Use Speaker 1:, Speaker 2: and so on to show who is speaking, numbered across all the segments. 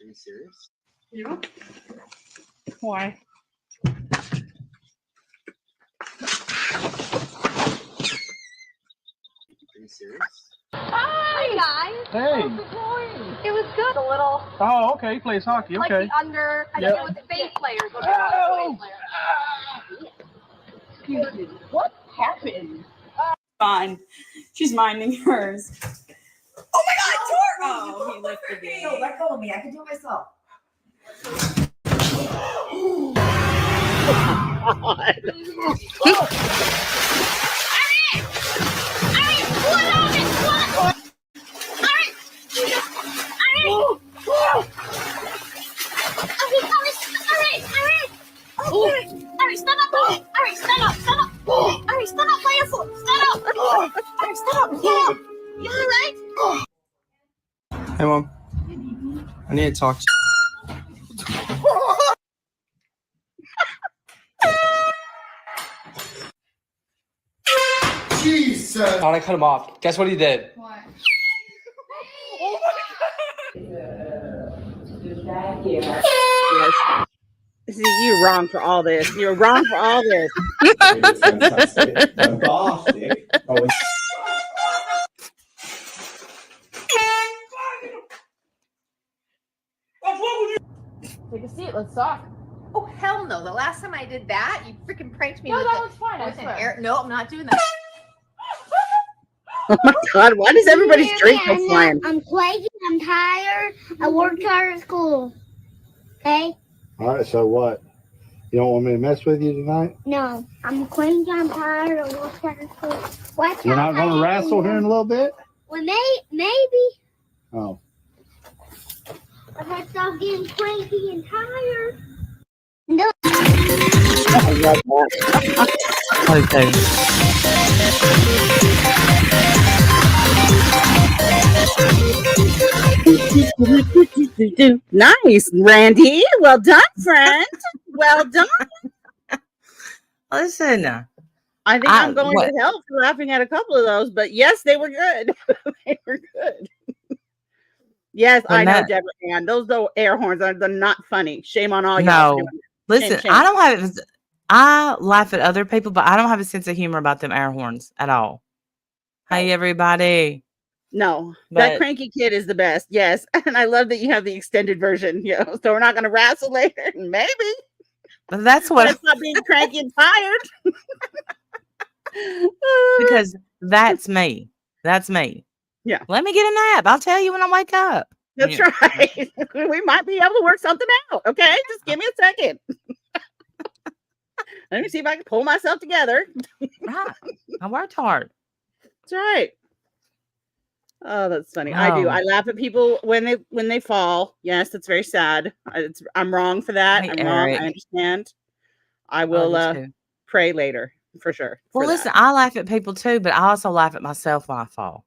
Speaker 1: Are you serious?
Speaker 2: Yeah. Why?
Speaker 1: Are you serious?
Speaker 3: Hi guys.
Speaker 4: Hey.
Speaker 3: How's it going? It was good. A little.
Speaker 4: Oh, okay. He plays hockey.
Speaker 3: Like
Speaker 4: Okay.
Speaker 3: the under. I think it was bass players. Okay,
Speaker 4: Oh.
Speaker 2: Excuse me. What happened? Fine. She's minding hers. Oh my God, Tor! Oh, he lifted it.
Speaker 5: No, let go of me. I can do it myself.
Speaker 1: Hey, Mom. I need to talk to
Speaker 6: Jesus!
Speaker 1: Thought I cut him off. Guess what he did?
Speaker 3: What?
Speaker 7: Yes. See, you're wrong for all this. You're wrong for all this.
Speaker 6: It's fantastic. Fantastic. Oh,
Speaker 3: Take a seat. Let's talk.
Speaker 5: Oh, hell no. The last time I did that, you freaking pranked me
Speaker 3: No,
Speaker 5: with
Speaker 3: that
Speaker 5: it.
Speaker 3: was fine. I
Speaker 5: With an
Speaker 3: swear.
Speaker 5: air. No, I'm not doing that.
Speaker 7: Oh my God, why does everybody's drink go flying?
Speaker 8: I'm crazy. I'm tired. I worked hard at school. Okay?
Speaker 6: all right, so what? You don't want me to mess with you tonight?
Speaker 8: No, I'm crazy. I'm tired. I worked hard at school. Watch
Speaker 6: We're
Speaker 8: out,
Speaker 6: not going to
Speaker 8: I-
Speaker 6: wrestle here in a little bit?
Speaker 8: Well, maybe.
Speaker 6: Oh.
Speaker 8: If I stop getting cranky and tired. No.
Speaker 7: I love that. Okay. Nice, Randy. Well done, friend. Well done.
Speaker 9: Listen,
Speaker 7: I think
Speaker 9: I-
Speaker 7: I'm going
Speaker 9: what?
Speaker 7: to hell for laughing at a couple of those, but yes, they were good. They were good. Yes,
Speaker 9: Well,
Speaker 7: I know,
Speaker 9: that-
Speaker 7: Deborah Ann. Those little air horns are they're not funny. Shame on all y'all.
Speaker 9: No.
Speaker 7: for doing it.
Speaker 9: listen,
Speaker 7: shame.
Speaker 9: I don't have. I laugh at other people, but I don't have a sense of humor about them air horns at all. Hey, everybody!
Speaker 7: No, that
Speaker 9: But-
Speaker 7: cranky kid is the best. Yes, and I love that you have the extended version. You know, so we're not going to wrestle later. Maybe
Speaker 9: But that's
Speaker 7: but
Speaker 9: what
Speaker 7: it's not being cranky and tired.
Speaker 9: because that's me. That's me.
Speaker 7: Yeah.
Speaker 9: Let me get a nap. I'll tell you when I wake up.
Speaker 7: That's
Speaker 9: Yeah.
Speaker 7: right. We might be able to work something out. Okay, just give me a second. Let me see if I can pull myself together.
Speaker 9: Right. I worked hard.
Speaker 7: That's right. Oh, that's funny. I do.
Speaker 9: Oh.
Speaker 7: I laugh at people when they fall. Yes, that's very sad. I'm wrong for that.
Speaker 9: Hey,
Speaker 7: I'm wrong.
Speaker 9: Eric.
Speaker 7: I understand. I
Speaker 9: I
Speaker 7: will
Speaker 9: do too.
Speaker 7: pray later for sure.
Speaker 9: Well,
Speaker 7: for that.
Speaker 9: listen, I laugh at people too, but I also laugh at myself when I fall.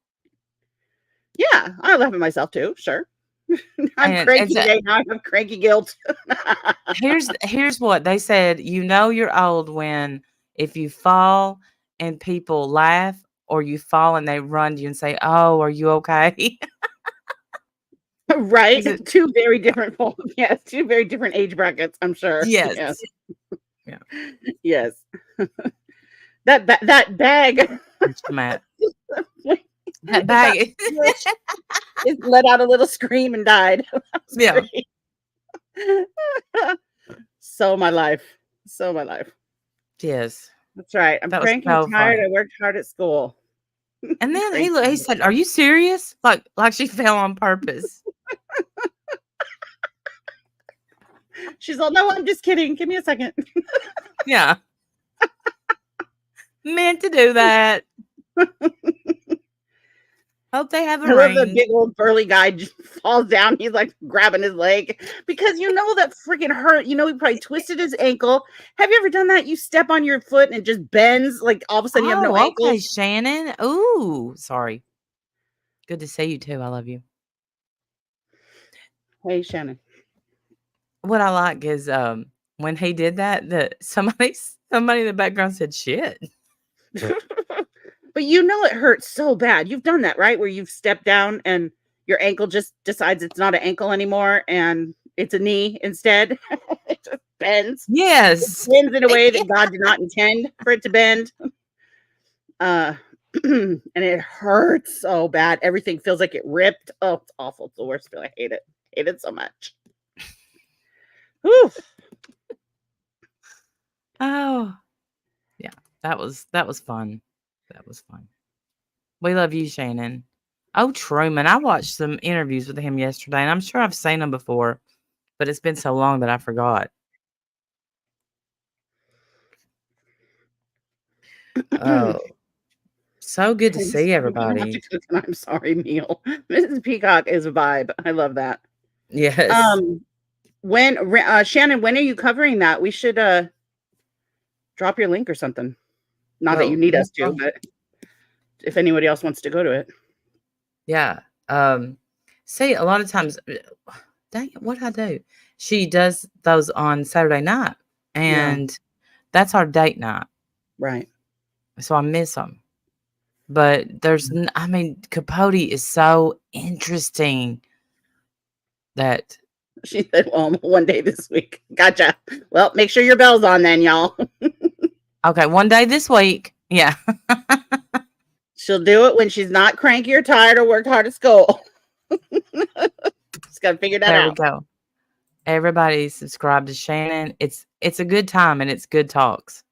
Speaker 7: Yeah, I laugh at myself too. Sure. I'm
Speaker 9: And
Speaker 7: cranky
Speaker 9: it's a-
Speaker 7: today. Now I have cranky guilt.
Speaker 9: Here's what they said. You know you're old when if you fall and people laugh, or you fall and they run to you and say, "Oh, are you okay?"
Speaker 7: Right?
Speaker 9: Is it-
Speaker 7: Two very different yes, two very different age brackets, I'm sure.
Speaker 9: Yes.
Speaker 7: Yes.
Speaker 9: Yeah.
Speaker 7: Yes. that bag
Speaker 9: Matt. That bag.
Speaker 7: it let out a little scream and died. That was
Speaker 9: Yeah.
Speaker 7: great. So my life. So my life.
Speaker 9: Yes.
Speaker 7: That's right. I'm
Speaker 9: That was
Speaker 7: cranky
Speaker 9: so
Speaker 7: and tired.
Speaker 9: funny.
Speaker 7: I worked hard at school.
Speaker 9: And then he said, "Are you serious?" Like she fell on purpose.
Speaker 7: She's all, no, I'm just kidding. Give me a second.
Speaker 9: Yeah. Meant to do that. Hope they have a
Speaker 7: I love the
Speaker 9: ring.
Speaker 7: big old burly guy just falls down. He's like grabbing his leg because you know that freaking hurt. You know, he probably twisted his ankle. Have you ever done that? You step on your foot and it just bends. Like all of a sudden you have no ankle.
Speaker 9: Okay, Shannon. Ooh, sorry. Good to see you too. I love you.
Speaker 7: Hey, Shannon.
Speaker 9: What I like is when he did that, somebody in the background said shit.
Speaker 7: But you know it hurts so bad. You've done that, right? Where you've stepped down and your ankle just decides it's not an ankle anymore and it's a knee instead. It just bends.
Speaker 9: Yes.
Speaker 7: It bends in a way that God did not intend for it to bend. And it hurts so bad. Everything feels like it ripped. Oh, it's awful. It's the worst feeling. I hate it. Hate it so much. Whew.
Speaker 9: Oh, yeah. That was fun. That was fun. We love you, Shannon. Oh, Truman. I watched some interviews with him yesterday, and I'm sure I've seen them before, but it's been so long that I forgot. Oh, so good to see everybody.
Speaker 7: I'm sorry, meal. Mrs. Peacock is a vibe. I love that.
Speaker 9: Yes.
Speaker 7: When Shannon, when are you covering that? We should drop your link or something. Not that you need us to, but if anybody else wants to go to it.
Speaker 9: Yeah. See, a lot of times, dang it, what'd I do? She does those on Saturday night, and that's our date night.
Speaker 7: Right.
Speaker 9: So I miss them. But there's, I mean, Capote is so interesting that.
Speaker 7: She said, well, one day this week. Gotcha. Well, make sure your bell's on then, y'all.
Speaker 9: Okay, one day this week. Yeah.
Speaker 7: She'll do it when she's not cranky or tired or worked hard at school. Just got to figure that out.
Speaker 9: There we go. Everybody subscribe to Shannon. It's a good time and it's good talks.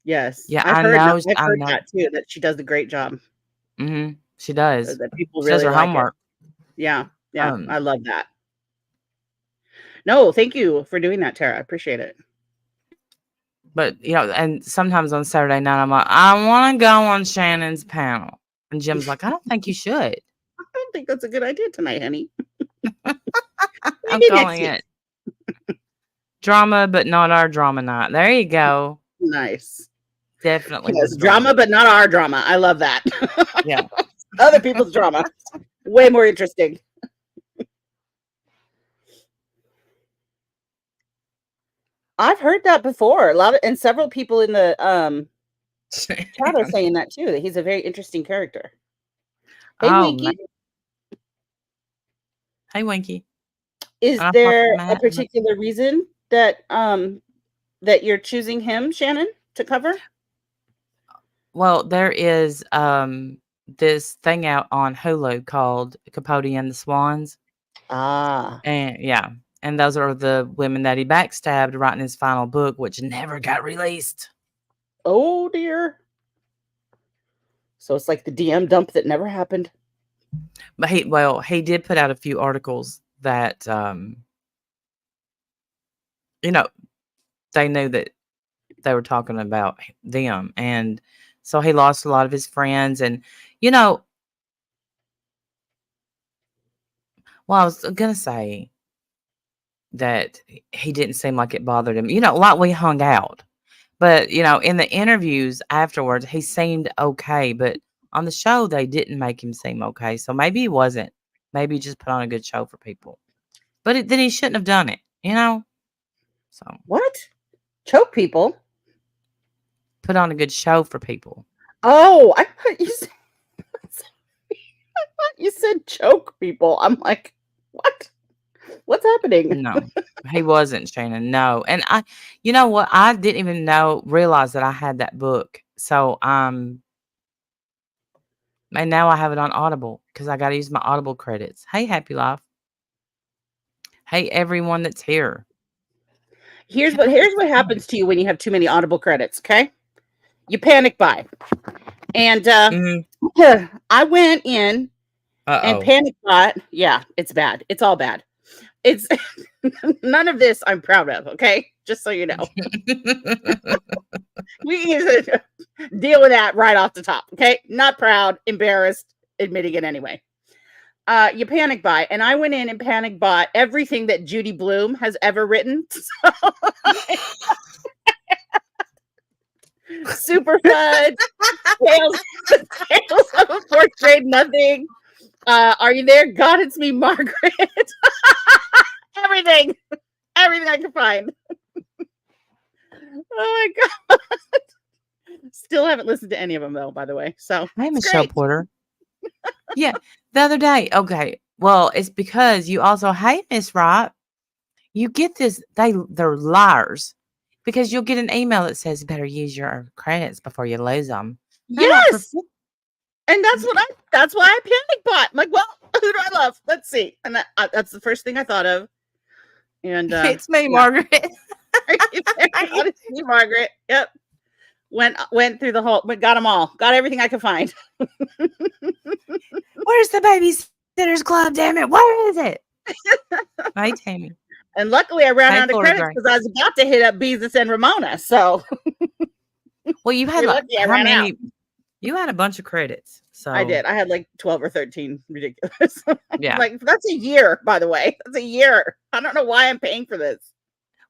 Speaker 7: Yes.
Speaker 9: Yeah,
Speaker 7: I've heard
Speaker 9: know.
Speaker 7: that too, that she does a great job.
Speaker 9: Mm-hmm. She does.
Speaker 7: That people
Speaker 9: She
Speaker 7: really
Speaker 9: does her
Speaker 7: like
Speaker 9: homework.
Speaker 7: It. Yeah. Yeah. I love that. No, thank you for doing that, Tara. I appreciate it.
Speaker 9: But, you know, and sometimes on Saturday night, I'm like, I want to go on Shannon's panel. And Jim's like, I don't think you should.
Speaker 7: I don't think that's a good idea tonight, honey.
Speaker 9: I'm calling it drama, but not our drama night. There you go.
Speaker 7: Nice.
Speaker 9: Definitely.
Speaker 7: Yes, drama, but not our drama. I love that.
Speaker 9: Yeah.
Speaker 7: Other people's drama. Way more interesting. I've heard that before. And several people in the chat are saying that too, that he's a very interesting character. Hey, Winky.
Speaker 9: Man. Hey, Winky.
Speaker 7: Is there a particular reason that that you're choosing him, Shannon, to cover?
Speaker 9: Well, there is this thing out on Hulu called Capote and the Swans.
Speaker 7: Ah.
Speaker 9: And yeah. And those are the women that he backstabbed writing his final book, which never got released.
Speaker 7: Oh, dear. So it's like the DM dump that never happened.
Speaker 9: But he did put out a few articles that, you know, they knew that they were talking about them. And so he lost a lot of his friends. And, you know, well, I was going to say that he didn't seem like it bothered him. You know, like we hung out. But, you know, in the interviews afterwards, he seemed okay. But on the show, they didn't make him seem okay. So maybe he wasn't. Maybe he just put on a good show for people. But then he shouldn't have done it, you know? So
Speaker 7: what? Choke people?
Speaker 9: Put on a good show for people.
Speaker 7: Oh, I thought you said choke people. I'm like, what? What's happening?
Speaker 9: No, he wasn't, Shannon. No. And you know what? I didn't even realize that I had that book. So, and now I have it on Audible because I got to use my Audible credits. Hey, Happy Life. Hey, everyone that's here.
Speaker 7: Here's what happens to you when you have too many Audible credits. Okay. You panic buy. And, I went in and panic bought. Yeah, it's bad. It's all bad. It's none of this I'm proud of, okay? Just so you know. We need to deal with that right off the top, okay? Not proud, embarrassed, admitting it anyway. You panic buy, and I went in and panic bought everything that Judy Blume has ever written. Super Fudge, Tales of a Fourth Grade Nothing. Are you there? God, it's me, Margaret. Everything I can find. Oh my God. Still haven't listened to any of them though, by the way. So
Speaker 9: hey, Michelle Porter. Yeah, the other day. Okay, well, it's because you also, hey, Miss Wright, you get this. They're liars because you'll get an email that says better use your credits before you lose them.
Speaker 7: Yes. And that's why I panic bought. I'm like, well, who do I love? Let's see. And that's the first thing I thought of. And
Speaker 9: It's me,
Speaker 7: yeah.
Speaker 9: Margaret.
Speaker 7: It's me, Margaret. Yep. Went through the whole, got them all. Got everything I could find.
Speaker 9: Where's the Babysitters Club? Damn it! Where is it? Hi, Tammy.
Speaker 7: And luckily, I ran
Speaker 9: Hey,
Speaker 7: out of
Speaker 9: Florida
Speaker 7: credits
Speaker 9: Gray.
Speaker 7: because I was about to hit up Beezus and Ramona. So
Speaker 9: Well, you had
Speaker 7: You're
Speaker 9: like
Speaker 7: lucky I
Speaker 9: how
Speaker 7: ran out.
Speaker 9: many? You had a bunch of credits. So
Speaker 7: I did. I had like 12 or 13. Ridiculous.
Speaker 9: Yeah.
Speaker 7: Like, that's a year, by the way. That's a year. I don't know why I'm paying for this.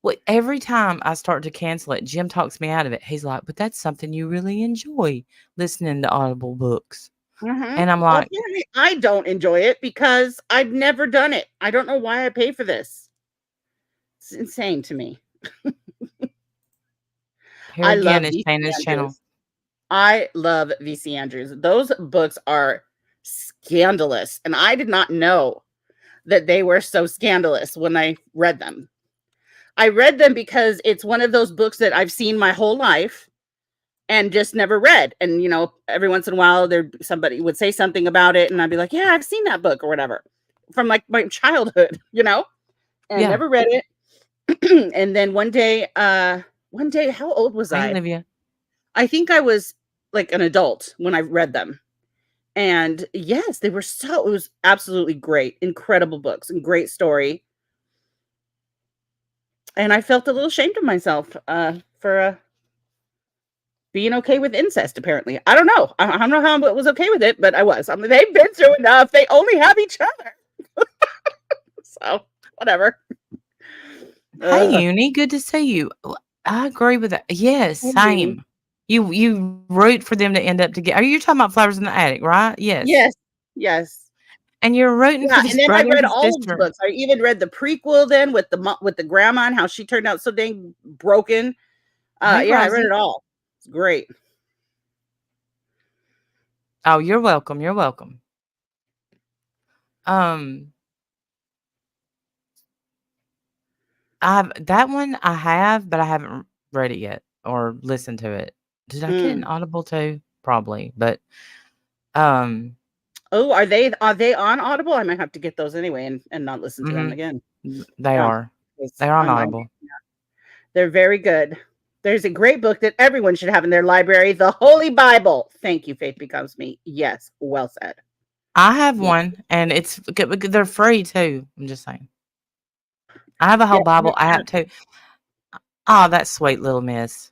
Speaker 9: Well, every time I start to cancel it, Jim talks me out of it. He's like, "But that's something you really enjoy, listening to Audible books." And I'm
Speaker 7: Well,
Speaker 9: like,
Speaker 7: apparently I don't enjoy it because I've never done it. I don't know why I pay for this. It's insane to me.
Speaker 9: here
Speaker 7: I
Speaker 9: again
Speaker 7: love
Speaker 9: is
Speaker 7: VC
Speaker 9: Shannon's channel.
Speaker 7: Andrews. I love VC Andrews. Those books are scandalous. And I did not know that they were so scandalous when I read them. I read them because it's one of those books that I've seen my whole life and just never read. And, you know, every once in a while, somebody would say something about it. And I'd be like, yeah, I've seen that book or whatever from like my childhood, you know, and
Speaker 9: Yeah.
Speaker 7: never read it. And then one day, how old was
Speaker 9: Hi,
Speaker 7: I?
Speaker 9: Olivia.
Speaker 7: I think I was like an adult when I read them. And yes, it was absolutely great. Incredible books and great story. And I felt a little ashamed of myself for being okay with incest, apparently. I don't know. I don't know how I was okay with it, but I was. I mean, they've been through enough. They only have each other. So, whatever.
Speaker 9: Hey, Uni, good to see you. I agree with that. Yes,
Speaker 7: Hey.
Speaker 9: same. You root for them to end up together. Are you talking about Flowers in the Attic, right? Yes.
Speaker 7: Yes.
Speaker 9: And you're rooting
Speaker 7: Yeah,
Speaker 9: for this
Speaker 7: and then I
Speaker 9: brother
Speaker 7: read
Speaker 9: and
Speaker 7: all of
Speaker 9: sister.
Speaker 7: the books. I even read the prequel then with the grandma and how she turned out so dang broken.
Speaker 9: Hey,
Speaker 7: Yeah, I read
Speaker 9: Rosie.
Speaker 7: it all. It's great.
Speaker 9: Oh, you're welcome. You're welcome. That one I have, but I haven't read it yet or listened to it. Did I get an Audible too? Probably, but
Speaker 7: Oh, are they on Audible? I might have to get those anyway and not listen to them again.
Speaker 9: they
Speaker 7: Yeah,
Speaker 9: are.
Speaker 7: 'cause
Speaker 9: They're on
Speaker 7: I'm like,
Speaker 9: Audible.
Speaker 7: they're very good. There's a great book that everyone should have in their library, The Holy Bible. Thank you, Faith Becomes Me. Yes, well said.
Speaker 9: I have
Speaker 7: Yeah.
Speaker 9: one, and they're free too. I'm just saying. I have a whole Bible app too. Oh, that sweet little miss.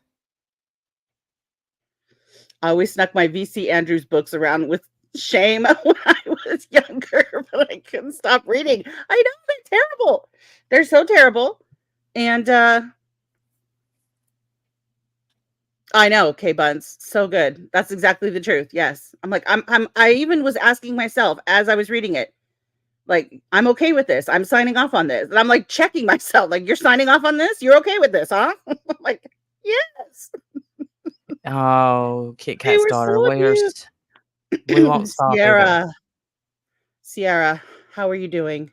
Speaker 7: I always snuck my VC Andrews books around with shame when I was younger, but I couldn't stop reading. I know, they're terrible. They're so terrible. And I know, K Buns, so good. That's exactly the truth. Yes. I'm like, I even was asking myself as I was reading it, like, I'm okay with this. I'm signing off on this. And I'm like checking myself, like, you're signing off on this? You're okay with this, huh? I'm like, yes.
Speaker 9: Oh, Kit
Speaker 7: They
Speaker 9: Kat's
Speaker 7: were
Speaker 9: daughter.
Speaker 7: so abused.
Speaker 9: We won't stop. either.
Speaker 7: Sierra, how are you doing?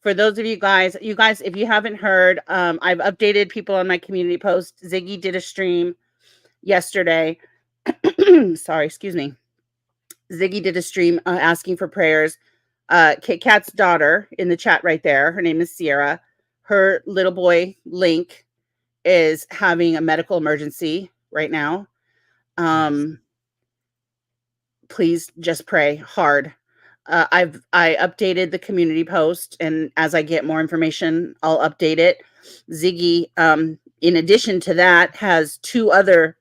Speaker 7: For those of you guys, if you haven't heard, I've updated people on my community post. Ziggy did a stream yesterday. Sorry, excuse me. Ziggy did a stream asking for prayers. Kit Kat's daughter in the chat right there. Her name is Sierra. Her little boy, Link, is having a medical emergency right now. Please just pray hard. I updated the community post, and as I get more information, I'll update it. Ziggy, in addition to that, has 2 other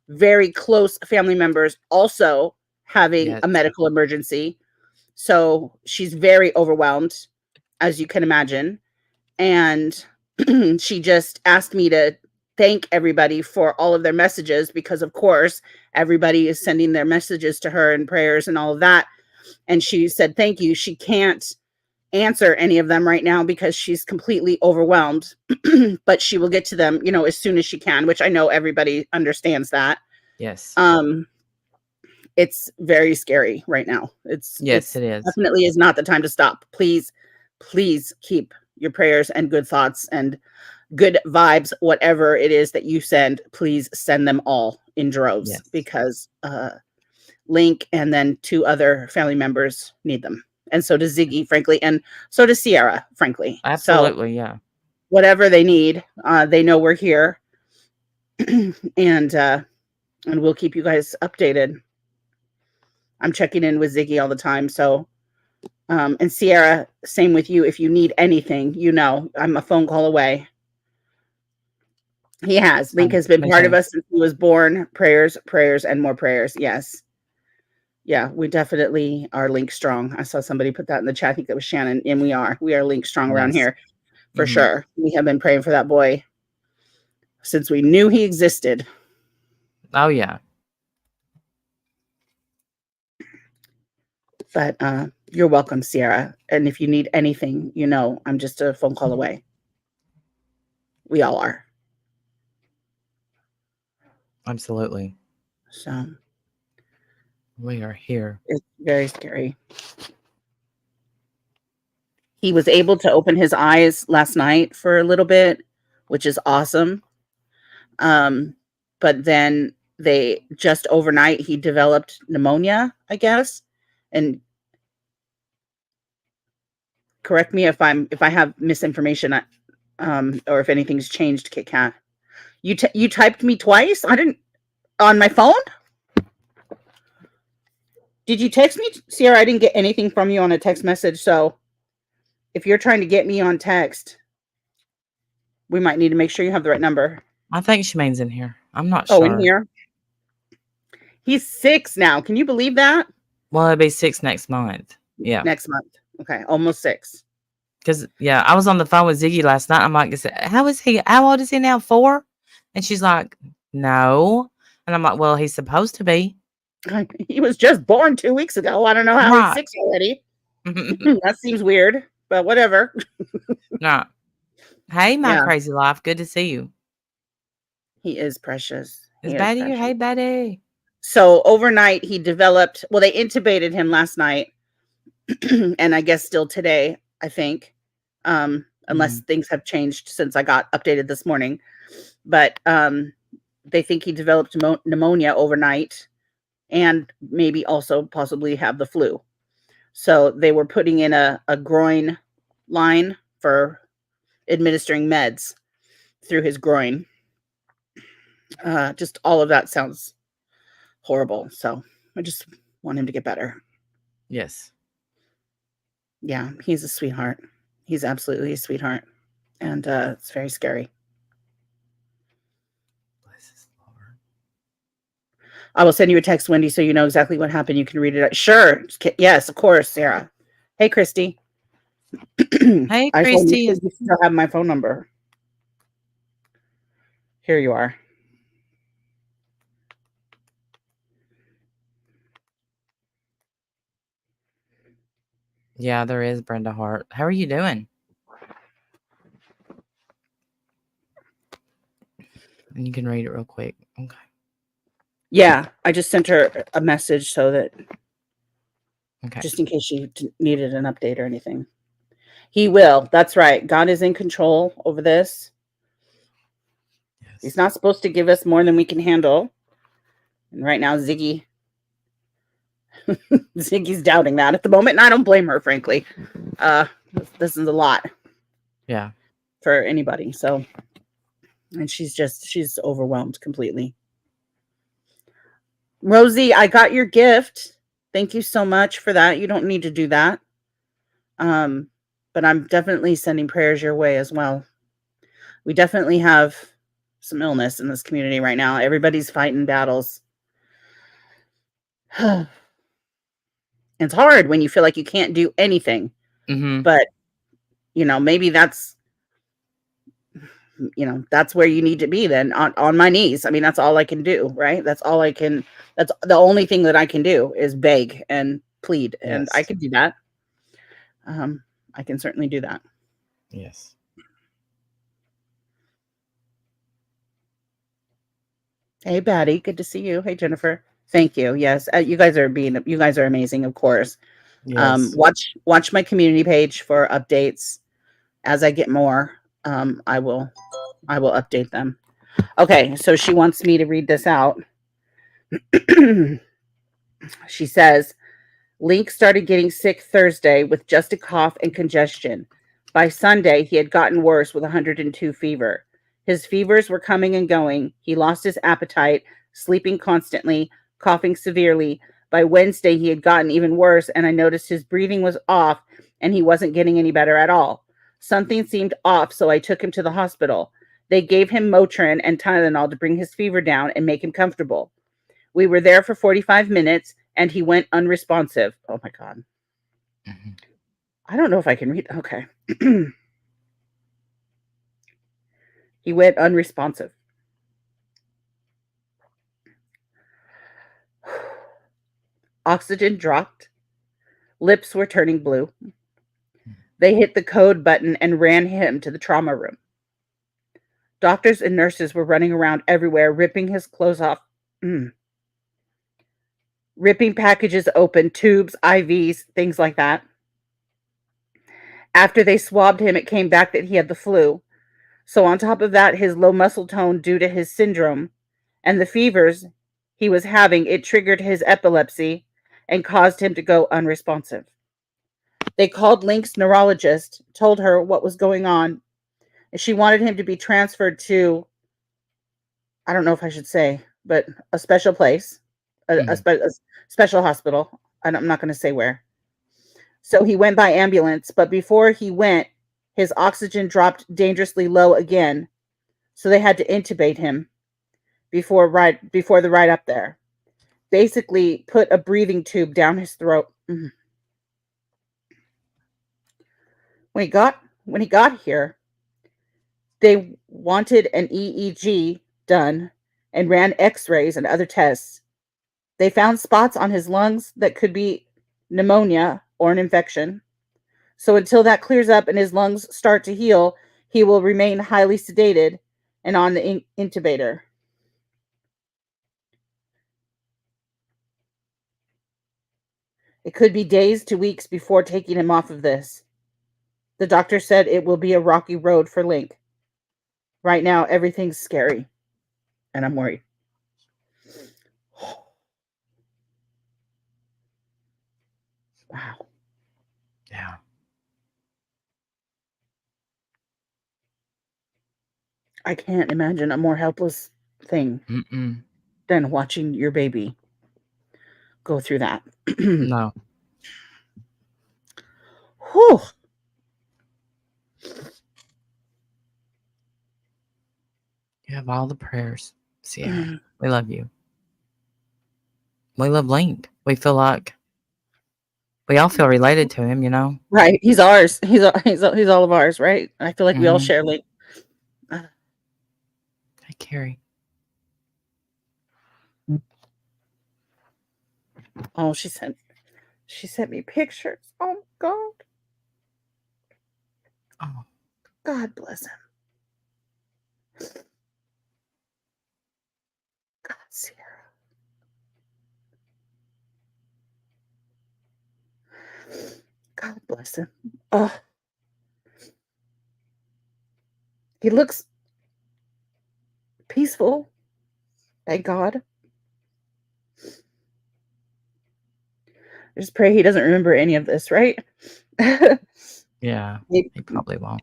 Speaker 7: very close family members also having a medical emergency. So she's very overwhelmed, as you can imagine. And she just asked me to thank everybody for all of their messages, because of course everybody is sending their messages to her and prayers and all of that. And she said, thank you. She can't answer any of them right now because she's completely overwhelmed, but she will get to them, as soon as she can, which I know everybody understands that.
Speaker 9: Yes.
Speaker 7: it's very scary right now.
Speaker 9: Yes, it is.
Speaker 7: Definitely is not the time to stop. Please, please keep your prayers and good thoughts and good vibes, whatever it is that you send, please send them all in droves.
Speaker 9: Yes.
Speaker 7: Because Link and then 2 other family members need them. And so does Ziggy, frankly, and so does Sierra, frankly.
Speaker 9: Absolutely,
Speaker 7: So
Speaker 9: yeah.
Speaker 7: whatever they need, they know we're here. and we'll keep you guys updated. I'm checking in with Ziggy all the time. So and Sierra, same with you. If you need anything, you know, I'm a phone call away. He has. Link has been part of us since he was born. Prayers, prayers, and more prayers. Yes. Yeah, we definitely are Link strong. I saw somebody put that in the chat. I think that was Shannon. And we are. We are Link strong around here for sure. We have been praying for that boy since we knew he existed.
Speaker 9: Oh, yeah.
Speaker 7: But you're welcome, Sierra. And if you need anything, you know, I'm just a phone call away. We all are.
Speaker 9: Absolutely.
Speaker 7: So
Speaker 9: we are here.
Speaker 7: It's very scary. He was able to open his eyes last night for a little bit, which is awesome. But then they just overnight he developed pneumonia, I guess. And correct me if I have misinformation, or if anything's changed, Kit Kat. You typed me twice? I didn't on my phone? Did you text me, Sierra? I didn't get anything from you on a text message. So if you're trying to get me on text, we might need to make sure you have the right number.
Speaker 9: I think Shemane's in here. I'm not sure.
Speaker 7: Oh, in here? He's 6 now. Can you believe that?
Speaker 9: Well, it'll be 6 next month. Yeah.
Speaker 7: Next month. Okay. Almost 6.
Speaker 9: Because, yeah, I was on the phone with Ziggy last night. I'm like, how is he? How old is he now? 4? And she's like, no. And I'm like, well, he's supposed to be.
Speaker 7: He was just born 2 weeks ago. I don't know how he's 6 already. That seems weird, but whatever.
Speaker 9: No. Hey, my crazy life. Good to see you.
Speaker 7: He is precious.
Speaker 9: Is Betty here? Hey, Betty.
Speaker 7: So overnight he developed, well, they intubated him last night. And I guess still today, I think. Unless things have changed since I got updated this morning. But they think he developed pneumonia overnight and maybe also possibly have the flu. So they were putting in a groin line for administering meds through his groin. Just all of that sounds horrible. So I just want him to get better.
Speaker 9: Yes.
Speaker 7: Yeah, he's a sweetheart. He's absolutely a sweetheart. And it's very scary. I will send you a text, Wendy, so you know exactly what happened. You can read it. Sure. Yes, of course, Sarah. Hey, Christy.
Speaker 9: Hey, Christy.
Speaker 7: You still have my phone number. Here you are.
Speaker 9: Yeah, there is Brenda Hart. How are you doing? And you can read it real quick. Okay.
Speaker 7: Yeah, I just sent her a message so that
Speaker 9: okay,
Speaker 7: just in case she needed an update or anything. He will. That's right. God is in control over this. Yes. He's not supposed to give us more than we can handle. And right now, Ziggy's doubting that at the moment, and I don't blame her, frankly. This is a lot.
Speaker 9: Yeah.
Speaker 7: For anybody. So, and she's overwhelmed completely. Rosie, I got your gift. Thank you so much for that. You don't need to do that. But I'm definitely sending prayers your way as well. We definitely have some illness in this community right now. Everybody's fighting battles. It's hard when you feel like you can't do anything.
Speaker 9: Mm-hmm.
Speaker 7: But, maybe that's where you need to be then, on my knees. I mean, that's all I can do, right? That's the only thing that I can do is beg and plead. Yes. And I can do that. I can certainly do that.
Speaker 9: Yes.
Speaker 7: Hey, Batty. Good to see you. Hey, Jennifer. Thank you. Yes, you guys are amazing, of course.
Speaker 9: Yes.
Speaker 7: Watch my community page for updates. As I get more, I will update them. Okay, so she wants me to read this out. She says, Link started getting sick Thursday with just a cough and congestion. By Sunday, he had gotten worse with 102 fever. His fevers were coming and going. He lost his appetite, sleeping constantly, coughing severely. By Wednesday, he had gotten even worse, and I noticed his breathing was off and he wasn't getting any better at all. Something seemed off, so I took him to the hospital. They gave him Motrin and Tylenol to bring his fever down and make him comfortable. We were there for 45 minutes and he went unresponsive. Oh my God.
Speaker 9: Mhm.
Speaker 7: I don't know if I can read. Okay. He went unresponsive. Oxygen dropped. Lips were turning blue. They hit the code button and ran him to the trauma room. Doctors and nurses were running around everywhere, ripping his clothes off. Ripping packages open, tubes, IVs, things like that. After they swabbed him, it came back that he had the flu. So on top of that, his low muscle tone due to his syndrome and the fevers he was having, it triggered his epilepsy and caused him to go unresponsive. They called Link's neurologist, told her what was going on. She wanted him to be transferred to, I don't know if I should say, but a special place, a special hospital. I'm not going to say where. So he went by ambulance, but before he went, his oxygen dropped dangerously low again. So they had to intubate him before the ride up there. Basically put a breathing tube down his throat. When he got here, they wanted an EEG done and ran x-rays and other tests. They found spots on his lungs that could be pneumonia or an infection. So until that clears up and his lungs start to heal, he will remain highly sedated and on the intubator. It could be days to weeks before taking him off of this. The doctor said it will be a rocky road for Link. Right now, everything's scary, and I'm worried. Wow.
Speaker 9: Yeah.
Speaker 7: I can't imagine a more helpless thing than watching your baby go through that.
Speaker 9: No.
Speaker 7: Whew.
Speaker 9: You have all the prayers, Sierra. We love you. We love Link. We feel like we all feel related to him, you know?
Speaker 7: Right. He's ours. He's all of ours, right? I feel like we all share Link.
Speaker 9: Hey, Carrie.
Speaker 7: Oh, she sent me pictures. Oh God.
Speaker 9: Oh.
Speaker 7: God bless him. God, Sierra. God bless him. Oh. He looks peaceful. Thank God. Just pray he doesn't remember any of this, right?
Speaker 9: Yeah, he probably won't.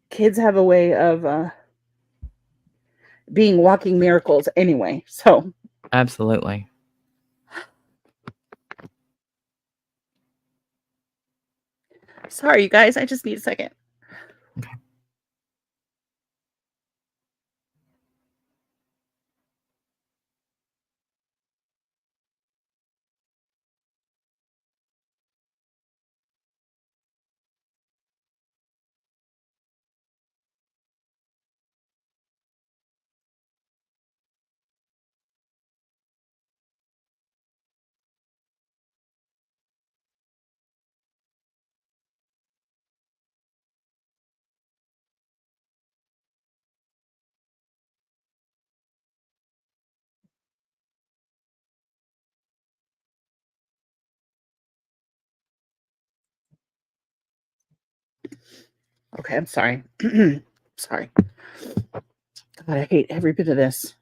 Speaker 7: Kids have a way of being walking miracles anyway. So
Speaker 9: Absolutely.
Speaker 7: sorry, you guys. I just need a second.
Speaker 9: Okay.
Speaker 7: Okay, I'm sorry. Sorry. God, I hate every bit of this.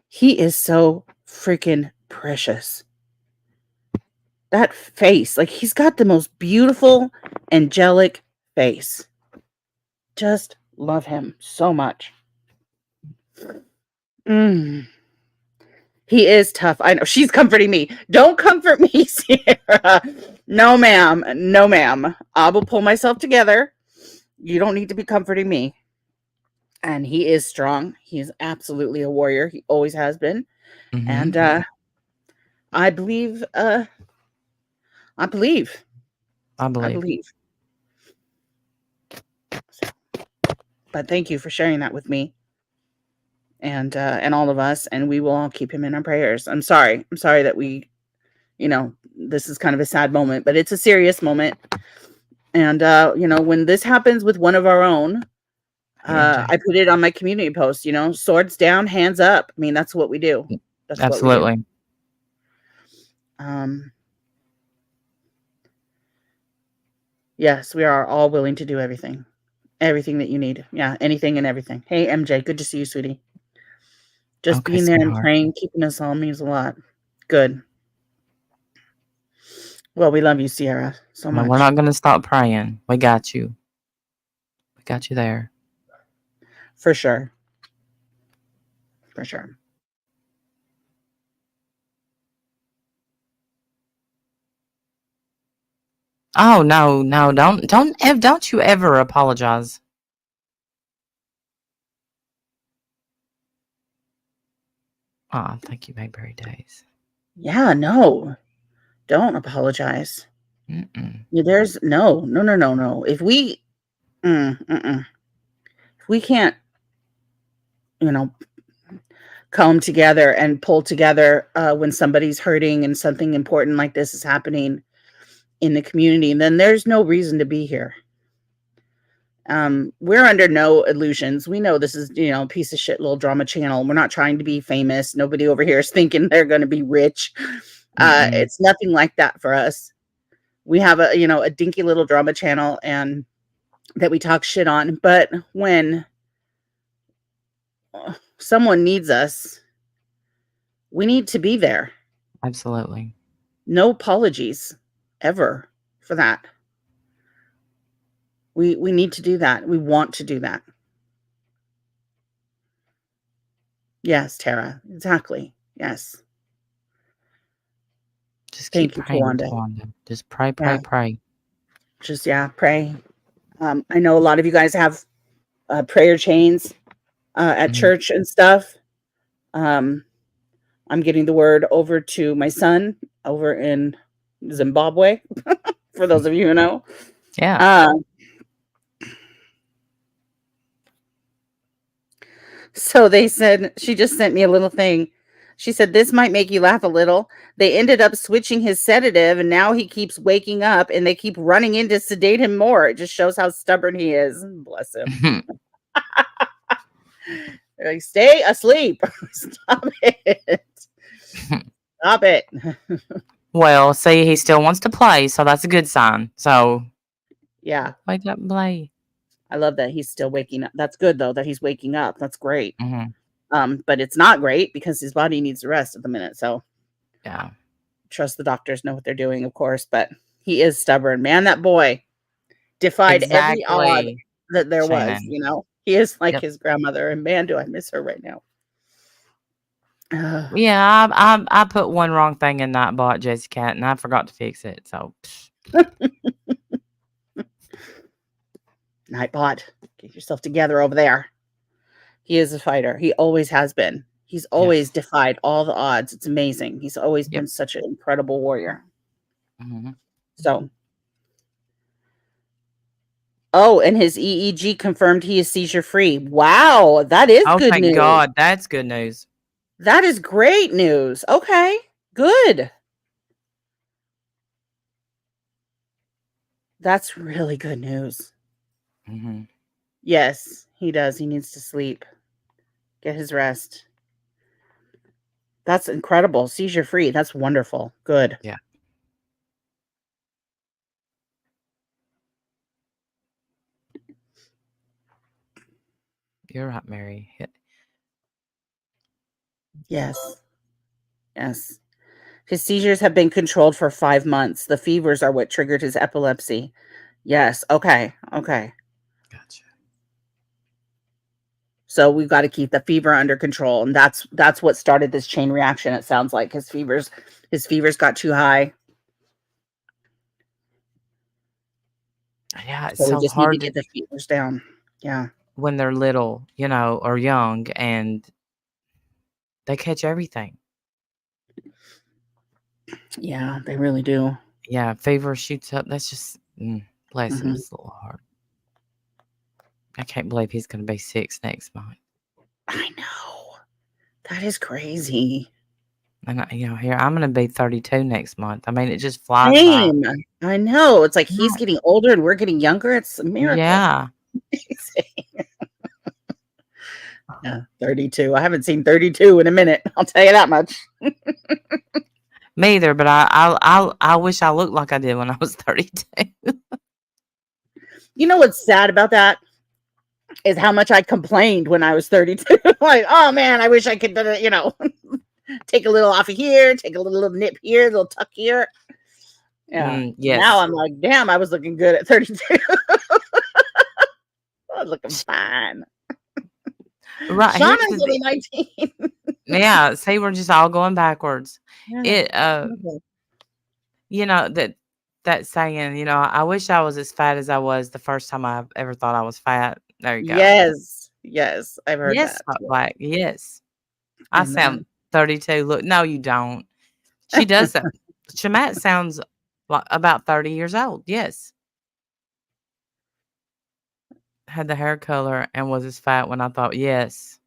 Speaker 7: He is so freaking precious. That face, like he's got the most beautiful, angelic face. Just love him so much. He is tough. I know. She's comforting me. Don't comfort me, Sierra. No, ma'am. No, ma'am. I will pull myself together. You don't need to be comforting me. And he is strong. He is absolutely a warrior. He always has been.
Speaker 9: Mhm.
Speaker 7: And I believe. I believe. But thank you for sharing that with me. And all of us, and we will all keep him in our prayers. I'm sorry that we, this is kind of a sad moment, but it's a serious moment. And when this happens with one of our own, I put it on my community post, swords down, hands up. I mean, that's what we do. That's
Speaker 9: Absolutely.
Speaker 7: What we do. Yes, we are all willing to do everything that you need. Yeah, anything and everything. Hey, MJ, good to see you, sweetie. Just
Speaker 9: Okay,
Speaker 7: being there and
Speaker 9: sweetheart.
Speaker 7: praying, keeping us all means a lot. Good. Well, we love you, Sierra, so
Speaker 9: Well,
Speaker 7: much.
Speaker 9: we're not going to stop praying. We got you. We got you there.
Speaker 7: For sure. For sure.
Speaker 9: Oh no, don't you ever apologize. Oh, thank you, Mayberry Days.
Speaker 7: Yeah, no. Don't apologize.
Speaker 9: Mm-mm.
Speaker 7: Yeah, there's no. If we if we can't, come together and pull together when somebody's hurting and something important like this is happening in the community, then there's no reason to be here. We're under no illusions. We know this is, a piece of shit little drama channel. We're not trying to be famous. Nobody over here is thinking they're going to be rich. It's nothing like that for us. We have a dinky little drama channel and that we talk shit on. But when someone needs us, we need to be there.
Speaker 9: Absolutely.
Speaker 7: No apologies ever for that. We need to do that. We want to do that. Yes, Tara. Exactly. Yes.
Speaker 9: Just
Speaker 7: Thank
Speaker 9: keep
Speaker 7: you,
Speaker 9: praying,
Speaker 7: Tawanda.
Speaker 9: Tawanda. Just pray.
Speaker 7: Just pray. I know a lot of you guys have prayer chains at church and stuff. I'm getting the word over to my son over in Zimbabwe. For those of you who know.
Speaker 9: Yeah.
Speaker 7: So they said, she just sent me a little thing. She said, this might make you laugh a little. They ended up switching his sedative and now he keeps waking up and they keep running in to sedate him more. It just shows how stubborn he is. Bless him. They're like, stay asleep. Stop it. Stop it.
Speaker 9: Well, see, he still wants to play, so that's a good sign. So,
Speaker 7: yeah.
Speaker 9: Wake up and play.
Speaker 7: I love that he's still waking up. That's good, though, that he's waking up. That's great.
Speaker 9: Mm-hmm.
Speaker 7: But it's not great because his body needs rest at the minute. So,
Speaker 9: yeah.
Speaker 7: Trust the doctors know what they're doing, of course. But he is stubborn. Man, that boy defied every odd that there was, He is like his grandmother. And man, do I miss her right now.
Speaker 9: Yeah, I put one wrong thing in Nightbot, Jesse Cat, and I forgot to fix it. So,
Speaker 7: Nightbot, get yourself together over there. He is a fighter. He always has been. He's always defied all the odds. It's amazing. He's always been such an incredible warrior.
Speaker 9: Mm-hmm.
Speaker 7: So, and his EEG confirmed he is seizure free. Wow, that is good news. Oh,
Speaker 9: thank God, that's good news.
Speaker 7: That is great news. Okay, good. That's really good news.
Speaker 9: Mm-hmm.
Speaker 7: Yes, he does. He needs to sleep. Get his rest. That's incredible. Seizure free. That's wonderful. Good.
Speaker 9: Yeah. You're right, Mary.
Speaker 7: Yes. Yes. His seizures have been controlled for 5 months. The fevers are what triggered his epilepsy. Yes. Okay. Okay.
Speaker 9: Gotcha.
Speaker 7: So we've got to keep the fever under control, and that's what started this chain reaction. It sounds like his fevers got too high.
Speaker 9: Yeah, it's
Speaker 7: So we
Speaker 9: so
Speaker 7: just need to
Speaker 9: hard
Speaker 7: get the fevers down. Yeah.
Speaker 9: when they're little, or young, and they catch everything.
Speaker 7: Yeah, they really do.
Speaker 9: Yeah, fever shoots up. That's just bless him.
Speaker 7: Mhm.
Speaker 9: It's a little hard. I can't believe he's going to be 6 next month.
Speaker 7: I know. That is crazy.
Speaker 9: And here I'm going to be 32 next month. I mean, it just flies by.
Speaker 7: Same. I know. It's like he's getting older and we're getting younger. It's a miracle.
Speaker 9: Yeah.
Speaker 7: Yeah, 32. I haven't seen 32 in a minute. I'll tell you that much.
Speaker 9: Me either, but I wish I looked like I did when I was 32.
Speaker 7: You know what's sad about that is how much I complained when I was 32. Like, oh man, I wish I could, take a little off of here, take a little nip here, a little tuck here. Yeah.
Speaker 9: Yes.
Speaker 7: Now I'm like, damn, I was looking good at 32. I was looking fine.
Speaker 9: Right.
Speaker 7: Shauna's only 19.
Speaker 9: Yeah. See, we're just all going backwards.
Speaker 7: Yeah.
Speaker 9: That saying, I wish I was as fat as I was the first time I ever thought I was fat. There you go.
Speaker 7: Yes. Yes. I've heard
Speaker 9: Yes,
Speaker 7: that.
Speaker 9: Hot Black. Yes. I sound 32. Look, no, you don't. She does that. Shamat sounds like about 30 years old. Yes. Had the hair color and was as fat when I thought, yes.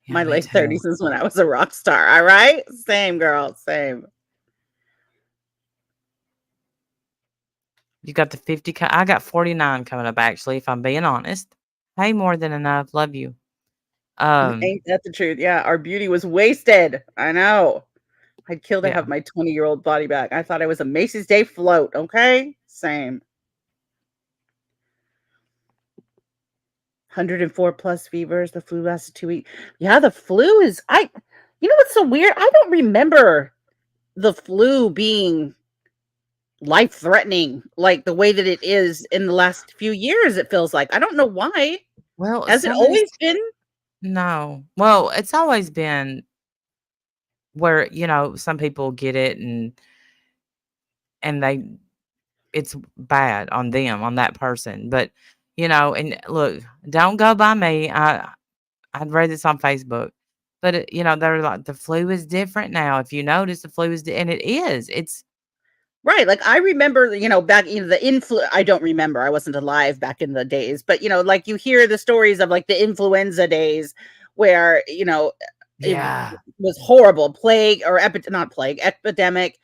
Speaker 9: Yeah,
Speaker 7: My
Speaker 9: me
Speaker 7: late
Speaker 9: too.
Speaker 7: 30s is when I was a rock star. All right. Same, girl. Same.
Speaker 9: You got the 50. I got 49 coming up, actually, if I'm being honest. Hey, more than enough. Love you.
Speaker 7: Ain't that the truth? Yeah. Our beauty was wasted. I know. I'd kill to have my 20-year-old body back. I thought I was a Macy's Day float. Okay. Same. 104 plus fevers. The flu lasted 2 weeks. Yeah, the flu is you know what's so weird? I don't remember the flu being life-threatening like the way that it is in the last few years. It feels like I don't know why.
Speaker 9: Well,
Speaker 7: has it always been?
Speaker 9: No. Well, it's always been where some people get it and it's bad on them, on that person. But and look, don't go by me. I'd read this on Facebook, but they're like, the flu is different now. If you notice, the flu is, and it is. It's
Speaker 7: right. Like I remember, back the I don't remember. I wasn't alive back in the days, but like you hear the stories of like the influenza days where
Speaker 9: yeah,
Speaker 7: it was horrible, plague or epidemic.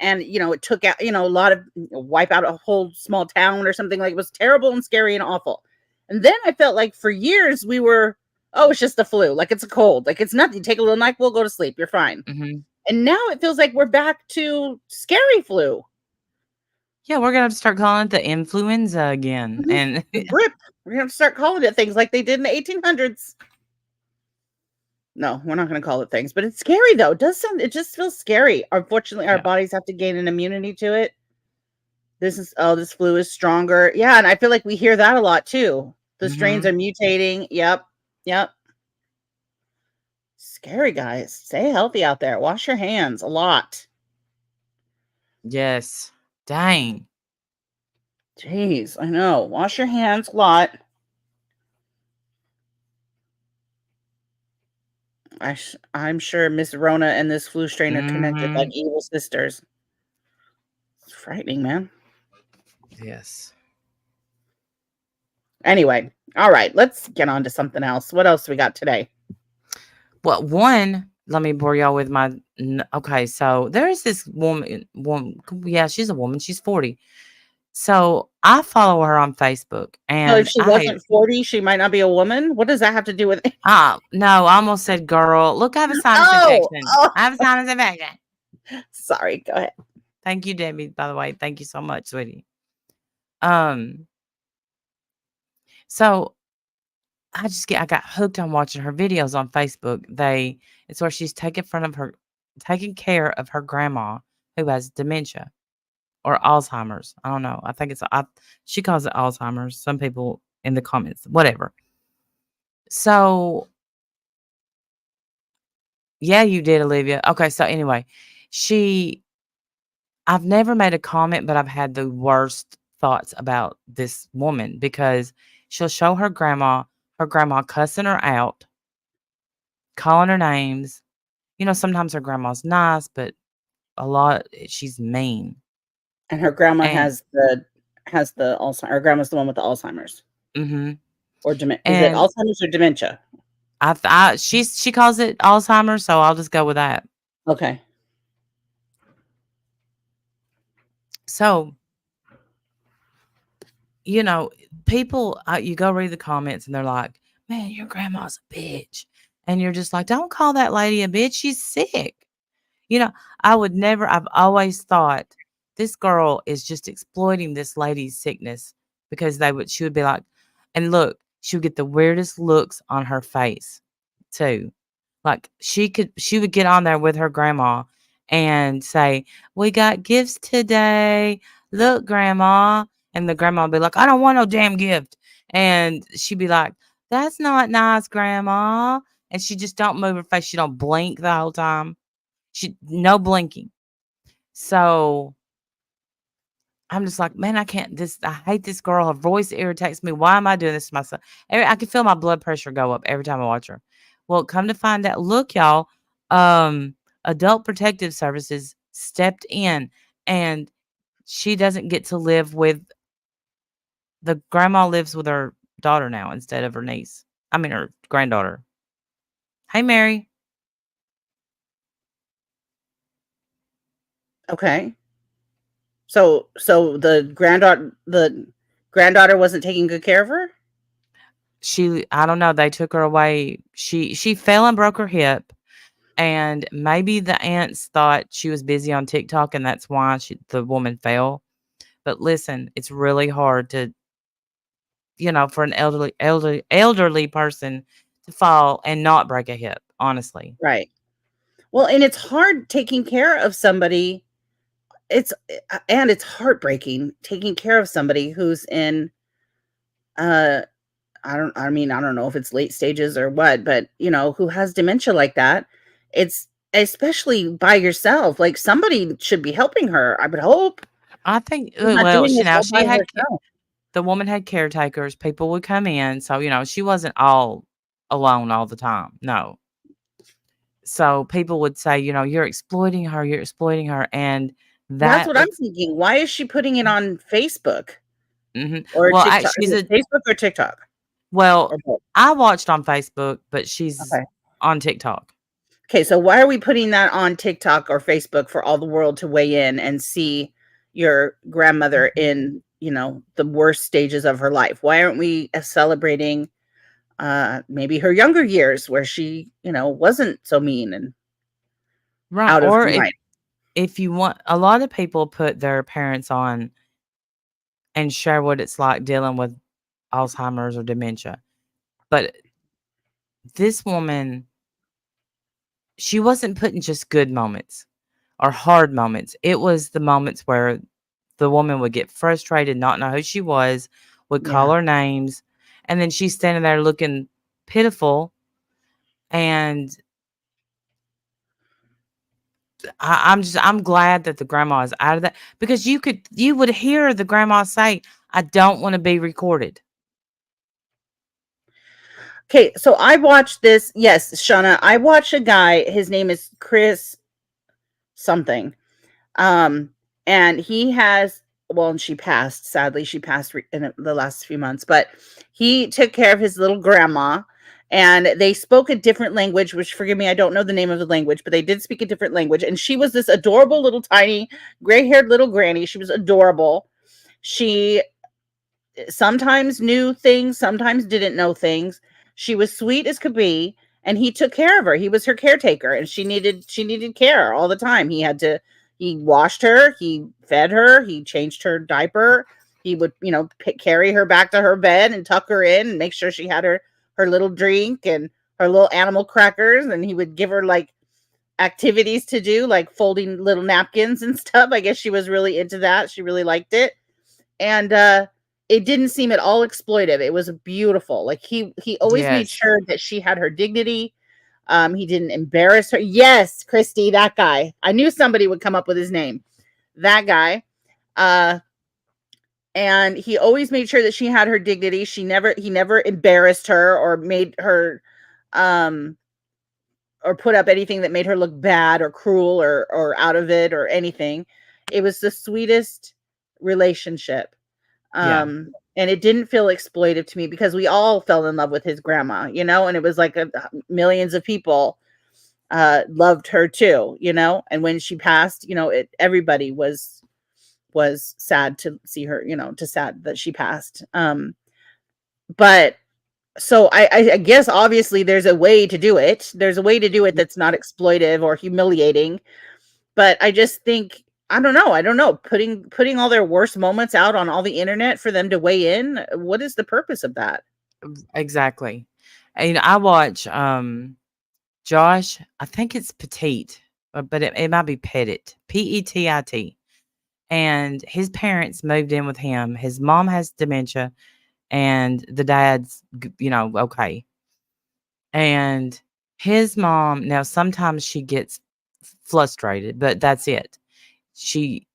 Speaker 7: And, it took out, a lot of wipe out a whole small town or something. Like it was terrible and scary and awful. And then I felt like for years we were, it's just the flu. Like it's a cold. Like it's nothing. Take a little NyQuil, go to sleep. You're fine.
Speaker 9: Mm-hmm.
Speaker 7: And now it feels like we're back to scary flu.
Speaker 9: Yeah, we're going to have to start calling it the influenza again.
Speaker 7: Mm-hmm.
Speaker 9: And
Speaker 7: grip. We're going to start calling it things like they did in the 1800s. No, we're not going to call it things, but it's scary though. It just feels scary. Unfortunately, our bodies have to gain an immunity to it. This flu is stronger. Yeah. And I feel like we hear that a lot too. The strains are mutating. Yep. Scary, guys. Stay healthy out there. Wash your hands a lot.
Speaker 9: Yes. Dang.
Speaker 7: Jeez, I know. Wash your hands a lot. I'm sure Miss Rona and this flu strain are connected like evil sisters. It's frightening, man.
Speaker 9: Yes.
Speaker 7: Anyway, all right, let's get on to something else. What else we got today?
Speaker 9: Well, one, let me bore y'all with my. Okay, so there is this woman. Yeah, she's a woman. She's 40. So I follow her on Facebook,
Speaker 7: So if
Speaker 9: and
Speaker 7: she wasn't 40, she might not be a woman. What does that have to do with it?
Speaker 9: no, I almost said girl. Look, I have a sinus infection. I have a sinus infection.
Speaker 7: Sorry, go ahead.
Speaker 9: Thank you, Debbie, by the way. Thank you so much, sweetie. So I got hooked on watching her videos on Facebook. It's where she's taking care of her grandma who has dementia or Alzheimer's. I don't know. I think she calls it Alzheimer's. Some people in the comments, whatever. So yeah, you did, Olivia. Okay, so anyway, I've never made a comment, but I've had the worst thoughts about this woman because she'll show her grandma cussing her out, calling her names. Sometimes her grandma's nice, but a lot she's mean.
Speaker 7: And her grandma has the Alzheimer's. Her grandma's the one with the Alzheimer's.
Speaker 9: Mm-hmm.
Speaker 7: Or dementia. Is it Alzheimer's or dementia?
Speaker 9: She calls it Alzheimer's, so I'll just go with that.
Speaker 7: Okay.
Speaker 9: So, people, you go read the comments and they're like, man, your grandma's a bitch. And you're just like, don't call that lady a bitch. She's sick. I've always thought this girl is just exploiting this lady's sickness because she would be like, and look, she would get the weirdest looks on her face too. Like she would get on there with her grandma and say, we got gifts today. Look, grandma. And the grandma would be like, I don't want no damn gift. And she'd be like, that's not nice, grandma. And she just don't move her face. She don't blink the whole time. No blinking. So I'm just like, man, I hate this girl. Her voice irritates me. Why am I doing this to myself? I can feel my blood pressure go up every time I watch her. Well, come to find out, look, y'all, Adult Protective Services stepped in and she doesn't get to live with the grandma lives with her daughter now instead of her niece. I mean, her granddaughter. Hey, Mary.
Speaker 7: Okay. So the granddaughter wasn't taking good care of her?
Speaker 9: I don't know. They took her away. She fell and broke her hip. And maybe the aunts thought she was busy on TikTok and that's why the woman fell. But listen, it's really hard to, for an elderly person to fall and not break a hip, honestly.
Speaker 7: Right. Well, and it's hard taking care of somebody. It's heartbreaking taking care of somebody who's in, I don't know if it's late stages or what, but who has dementia like that. It's especially by yourself. Like somebody should be helping her. I would hope.
Speaker 9: I think, the woman had caretakers. People would come in. So, she wasn't all alone all the time. No. So people would say, you're exploiting her. You're exploiting her. And
Speaker 7: that's what I'm thinking. Why is she putting it on Facebook?
Speaker 9: Mm-hmm.
Speaker 7: Or TikTok? Is it Facebook or TikTok?
Speaker 9: Well, I watched on Facebook, but she's on TikTok.
Speaker 7: Okay, so why are we putting that on TikTok or Facebook for all the world to weigh in and see your grandmother in, the worst stages of her life? Why aren't we celebrating maybe her younger years where she, wasn't so mean and out of her mind?
Speaker 9: If you want, a lot of people put their parents on and share what it's like dealing with Alzheimer's or dementia. But this woman, she wasn't putting just good moments or hard moments. It was the moments where the woman would get frustrated, not know who she was, would call her names, and then she's standing there looking pitiful. And I'm glad that the grandma is out of that, because you would hear the grandma say, I don't want to be recorded.
Speaker 7: Okay, so I watched this. Yes, Shauna, I watched a guy. His name is Chris something. And he has, and she passed. Sadly, she passed in the last few months. But he took care of his little grandma. And they spoke a different language, which, forgive me, I don't know the name of the language, but they did speak a different language. And she was this adorable little tiny gray-haired little granny. She was adorable. She sometimes knew things, sometimes didn't know things. She was sweet as could be, and he took care of her. He was her caretaker, and she needed care all the time. He washed her, he fed her, he changed her diaper. He would, carry her back to her bed and tuck her in and make sure she had her little drink and her little animal crackers, and he would give her like activities to do, like folding little napkins and stuff. I guess she was really into that. She really liked it. And it didn't seem at all exploitive. It was beautiful. Like he always made sure that she had her dignity. He didn't embarrass her. Yes, Christy, that guy. I knew somebody would come up with his name. That guy. And he always made sure that she had her dignity. He never embarrassed her or made her or put up anything that made her look bad or cruel or out of it or anything. It was the sweetest relationship. And it didn't feel exploitive to me because we all fell in love with his grandma, and it was like millions of people loved her too, and when she passed, everybody was sad to see her, sad that she passed. But so I guess obviously there's a way to do it. There's a way to do it that's not exploitive or humiliating. But I just think, I don't know, putting all their worst moments out on all the internet for them to weigh in. What is the purpose of that?
Speaker 9: Exactly. And I watch Josh, I think it's Petite, but it might be Pettit, Pettit. And his parents moved in with him. His mom has dementia and the dad's, okay. And his mom, now sometimes she gets frustrated, but that's it. The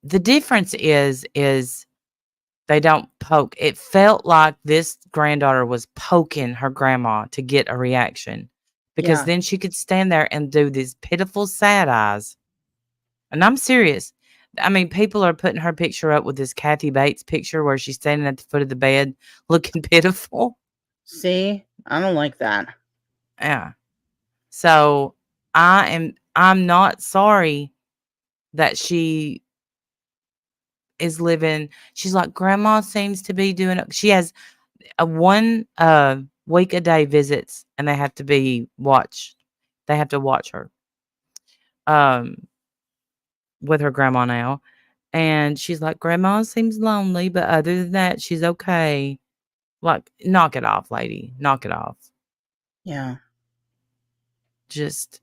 Speaker 9: difference is they don't poke. It felt like this granddaughter was poking her grandma to get a reaction, because then she could stand there and do these pitiful sad eyes. And I'm serious. I mean, people are putting her picture up with this Kathy Bates picture where she's standing at the foot of the bed looking pitiful.
Speaker 7: See, I don't like that.
Speaker 9: Yeah. So I'm not sorry that she is living. She's like, grandma seems to be doing it. She has a 1 week a day visits, and they have to be watched. They have to watch her with her grandma now. And she's like, grandma seems lonely, but other than that, she's okay. Like, knock it off, lady. Knock it off.
Speaker 7: Yeah.
Speaker 9: Just,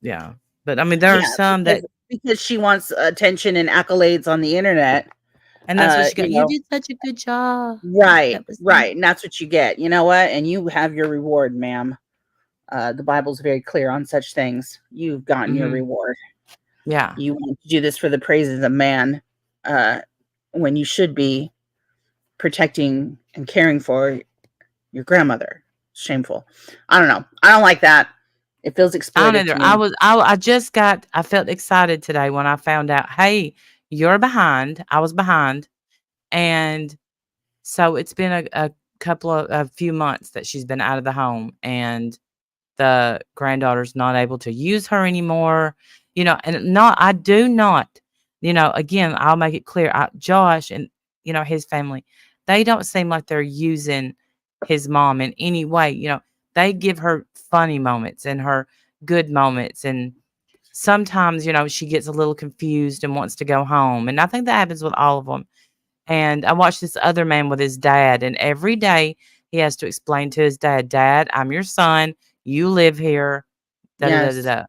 Speaker 9: yeah. But I mean, there are some
Speaker 7: because she wants attention and accolades on the internet.
Speaker 9: And that's what she got. You did such a good job.
Speaker 7: Right. And that's what you get. You know what? And you have your reward, ma'am. The Bible's very clear on such things. You've gotten your reward.
Speaker 9: Yeah.
Speaker 7: You want to do this for the praises of man, when you should be protecting and caring for your grandmother. Shameful. I don't know. I don't like that. It feels exploitive.
Speaker 9: I felt excited today when I found out, hey, you're behind. I was behind. And so it's been a few months that she's been out of the home, and the granddaughter's not able to use her anymore. I do not, again, I'll make it clear. Josh and, his family, they don't seem like they're using his mom in any way. They give her funny moments and her good moments. And sometimes, she gets a little confused and wants to go home. And I think that happens with all of them. And I watched this other man with his dad, and every day he has to explain to his dad, I'm your son. You live here. Yeah.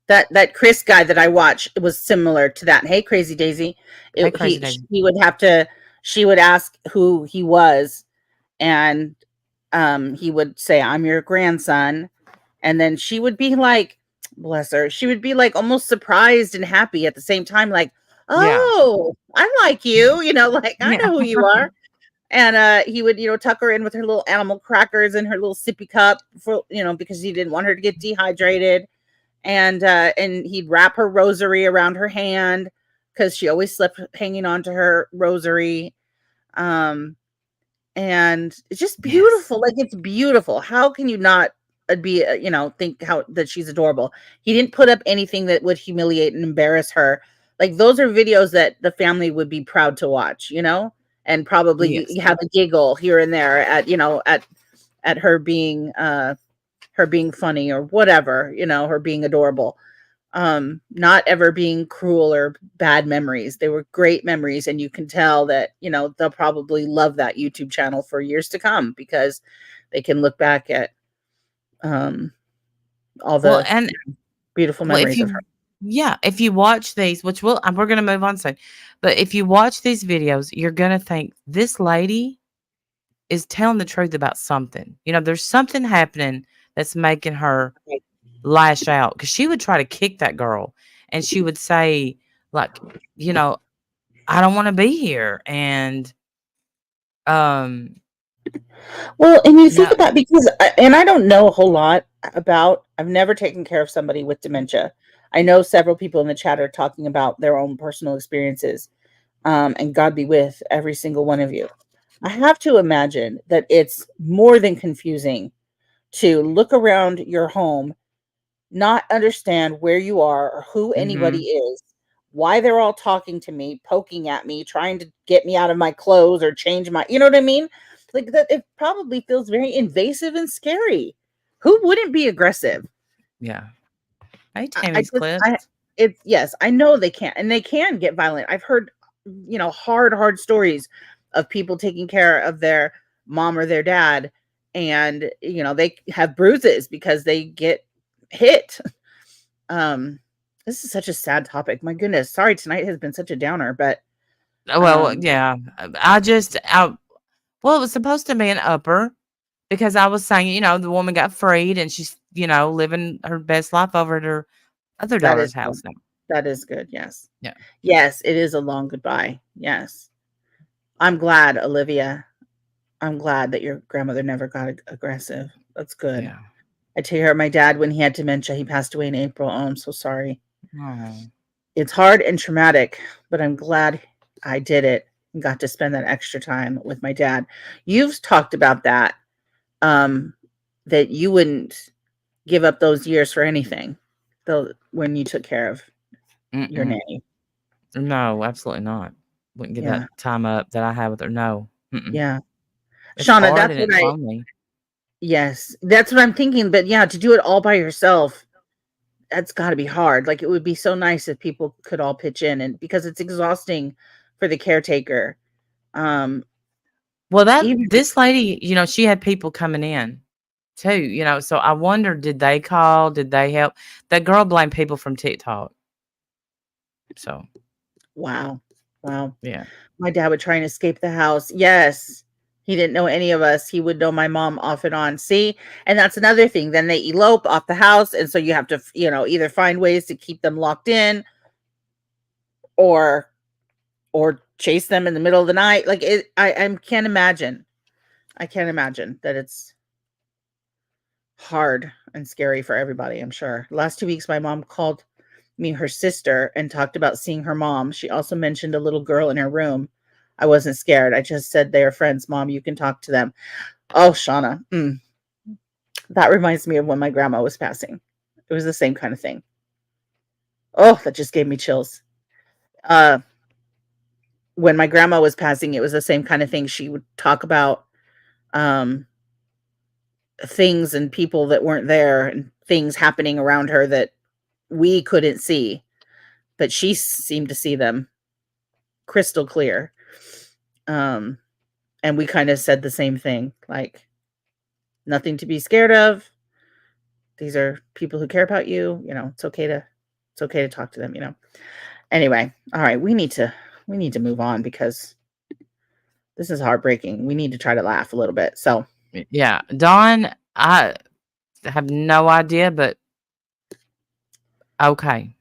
Speaker 7: That Chris guy that I watched was similar to that. Hey, Crazy Daisy. He would have to, she would ask who he was, and he would say, I'm your grandson. And then she would be like, bless her, she would be like almost surprised and happy at the same time, like, oh, I like you, like, I know who you are. And he would, tuck her in with her little animal crackers and her little sippy cup for, because he didn't want her to get dehydrated. And he'd wrap her rosary around her hand because she always slept hanging on to her rosary. And it's just beautiful. Yes. Like, it's beautiful. How can you not be, think how that she's adorable. He didn't put up anything that would humiliate and embarrass her. Like those are videos that the family would be proud to watch, and probably
Speaker 9: Yes.
Speaker 7: have a giggle here and there at her being funny or whatever, her being adorable. Not ever being cruel or bad memories. They were great memories, and you can tell that, they'll probably love that YouTube channel for years to come because they can look back at all the
Speaker 9: and
Speaker 7: beautiful
Speaker 9: well,
Speaker 7: memories of her.
Speaker 9: yeah, if you watch these, which we're going to move on soon, but if you watch these videos, you're going to think this lady is telling the truth about something. There's something happening that's making her lash out, because she would try to kick that girl, and she would say, like, I don't want to be here, and
Speaker 7: Well, and you think
Speaker 9: no,
Speaker 7: about, because, and I don't know a whole lot about, I've never taken care of somebody with dementia. I know several people in the chat are talking about their own personal experiences, and God be with every single one of you. I have to imagine that it's more than confusing to look around your home, not understand where you are or who anybody is, why they're all talking to me, poking at me, trying to get me out of my clothes or change my, you know what I mean? Like that, it probably feels very invasive and scary. Who wouldn't be aggressive?
Speaker 9: yeah. Hey, Tammy's clips.
Speaker 7: Yes, I know they can, and they can get violent. I've heard, hard stories of people taking care of their mom or their dad, and they have bruises because they get hit. This is such a sad topic. My goodness, sorry, tonight has been such a downer, but
Speaker 9: Well, yeah. Well, it was supposed to be an upper, because I was saying, the woman got freed and she's, living her best life over at her other
Speaker 7: that
Speaker 9: daughter's
Speaker 7: is
Speaker 9: house now.
Speaker 7: that is good. Yes.
Speaker 9: Yeah.
Speaker 7: Yes, it is a long goodbye. Yes. I'm glad, Olivia. I'm glad that your grandmother never got aggressive. That's good.
Speaker 9: Yeah.
Speaker 7: I take care of my dad when he had dementia. He passed away in April. Oh, I'm so sorry.
Speaker 9: Oh.
Speaker 7: It's hard and traumatic, but I'm glad I did it and got to spend that extra time with my dad. You've talked about that, that you wouldn't give up those years for anything, though, when you took care of your nanny.
Speaker 9: No, absolutely not. Wouldn't give
Speaker 7: Yeah.
Speaker 9: that time up that I had with her. No.
Speaker 7: Yeah.
Speaker 9: It's
Speaker 7: Shauna,
Speaker 9: hard
Speaker 7: that's
Speaker 9: and
Speaker 7: what
Speaker 9: it's lonely.
Speaker 7: yes, that's what I'm thinking. But yeah, to do it all by yourself, that's got to be hard. Like, it would be so nice if people could all pitch in, and because it's exhausting for the caretaker.
Speaker 9: Well,
Speaker 7: Even-
Speaker 9: this lady, she had people coming in too, so I wonder, did they call? Did they help? That girl blamed people from TikTok. So,
Speaker 7: Wow.
Speaker 9: yeah.
Speaker 7: My dad would try and escape the house. Yes. He didn't know any of us. He would know my mom off and on. See? And that's another thing. Then they elope off the house. And so you have to, either find ways to keep them locked in or chase them in the middle of the night. Like, I can't imagine. I can't imagine that it's hard and scary for everybody, I'm sure. Last 2 weeks, my mom called me her sister and talked about seeing her mom. She also mentioned a little girl in her room. I wasn't scared. I just said they are friends, Mom. You can talk to them. Oh, Shauna. That reminds me of when my grandma was passing. It was the same kind of thing. Oh, that just gave me chills. When my grandma was passing, it was the same kind of thing. She would talk about things and people that weren't there, and things happening around her that we couldn't see, but she seemed to see them crystal clear. And we kind of said the same thing, like, nothing to be scared of. These are people who care about you. It's okay to talk to them, Anyway, all right, we need to move on, because this is heartbreaking. We need to try to laugh a little bit. So,
Speaker 9: Yeah. Dawn, I have no idea, but okay.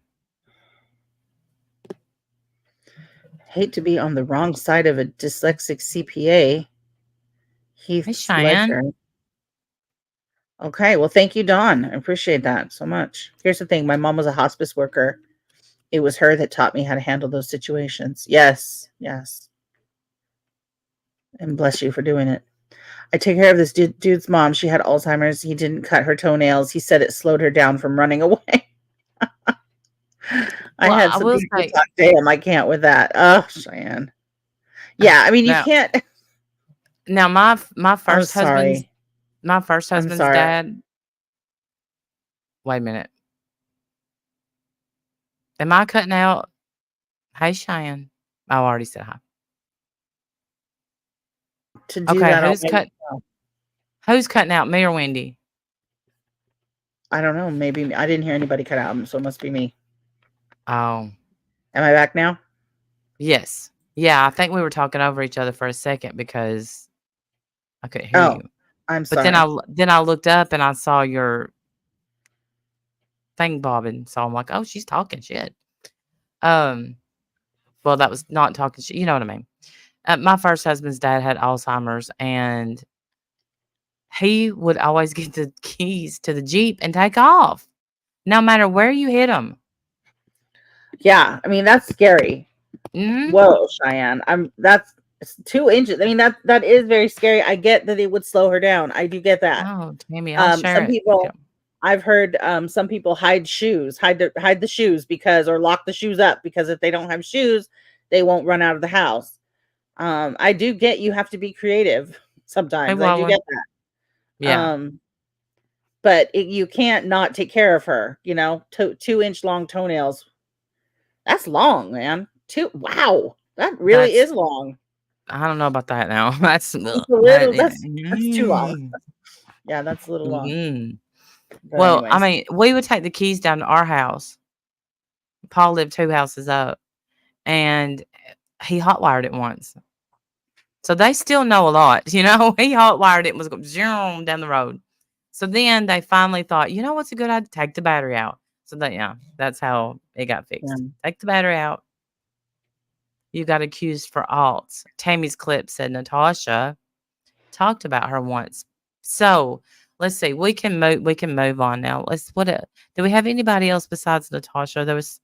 Speaker 7: hate to be on the wrong side of a dyslexic CPA. Heath
Speaker 9: Hey, Cheyenne.
Speaker 7: Ledger. Okay, well, thank you, Dawn. I appreciate that so much. Here's the thing. My mom was a hospice worker. It was her that taught me how to handle those situations. Yes. And bless you for doing it. I take care of this dude's mom. She had Alzheimer's. He didn't cut her toenails. He said it slowed her down from running away. I
Speaker 9: Well,
Speaker 7: had
Speaker 9: I
Speaker 7: some
Speaker 9: will
Speaker 7: people
Speaker 9: say
Speaker 7: talk. Damn, I can't with that. Oh, Cheyenne. Yeah, I mean, you
Speaker 9: now.
Speaker 7: can't.
Speaker 9: Now, my
Speaker 7: I'm
Speaker 9: first husband's
Speaker 7: sorry. I'm sorry.
Speaker 9: dad. Wait a minute. Am I cutting out? Hey, Cheyenne. I already said hi.
Speaker 7: To do
Speaker 9: Okay,
Speaker 7: that,
Speaker 9: who's cutting out, me or Wendy?
Speaker 7: I don't know. Maybe I didn't hear anybody cut out, so it must be me.
Speaker 9: Oh,
Speaker 7: Am I back now?
Speaker 9: yes. Yeah, I think we were talking over each other for a second because I couldn't hear
Speaker 7: Oh,
Speaker 9: you.
Speaker 7: I'm
Speaker 9: But
Speaker 7: sorry.
Speaker 9: then I looked up and I saw your thing bobbing, so I'm like, oh, she's talking shit. Well, that was not talking shit. You know what I mean? My first husband's dad had Alzheimer's, and he would always get the keys to the Jeep and take off, no matter where you hit him.
Speaker 7: Yeah, I mean that's scary.
Speaker 9: Hmm.
Speaker 7: Whoa, Cheyenne. That's 2 inches. I mean that is very scary. I get that it would slow her down. I do get that.
Speaker 9: Oh, Tammy, I'll share
Speaker 7: Some
Speaker 9: it.
Speaker 7: people I've heard some people hide the shoes because or lock the shoes up because if they don't have shoes, they won't run out of the house. I do get you have to be creative sometimes. I do
Speaker 9: Wawa.
Speaker 7: get that.
Speaker 9: Yeah.
Speaker 7: But you can't not take care of her, 2-inch long toenails. That's long, man. Wow. That really
Speaker 9: That's-
Speaker 7: is long.
Speaker 9: I don't know about that now. That's
Speaker 7: That's a little, that's too long.
Speaker 9: Mm.
Speaker 7: Yeah, that's a little long.
Speaker 9: Mhm.
Speaker 7: But
Speaker 9: Well, I
Speaker 7: anyways.
Speaker 9: mean, we would take the keys down to our house. Paul lived 2 houses up, and he hotwired it once. So they still know a lot, He hotwired it and was going zoom down the road. So then they finally thought, you know what's a good idea? Take the battery out. So that's how it got fixed.
Speaker 7: Yeah.
Speaker 9: Take the battery out. You got accused for alts. Tammy's clip said Natasha talked about her once. So let's see. We can move on now. Do we have anybody else besides Natasha? There was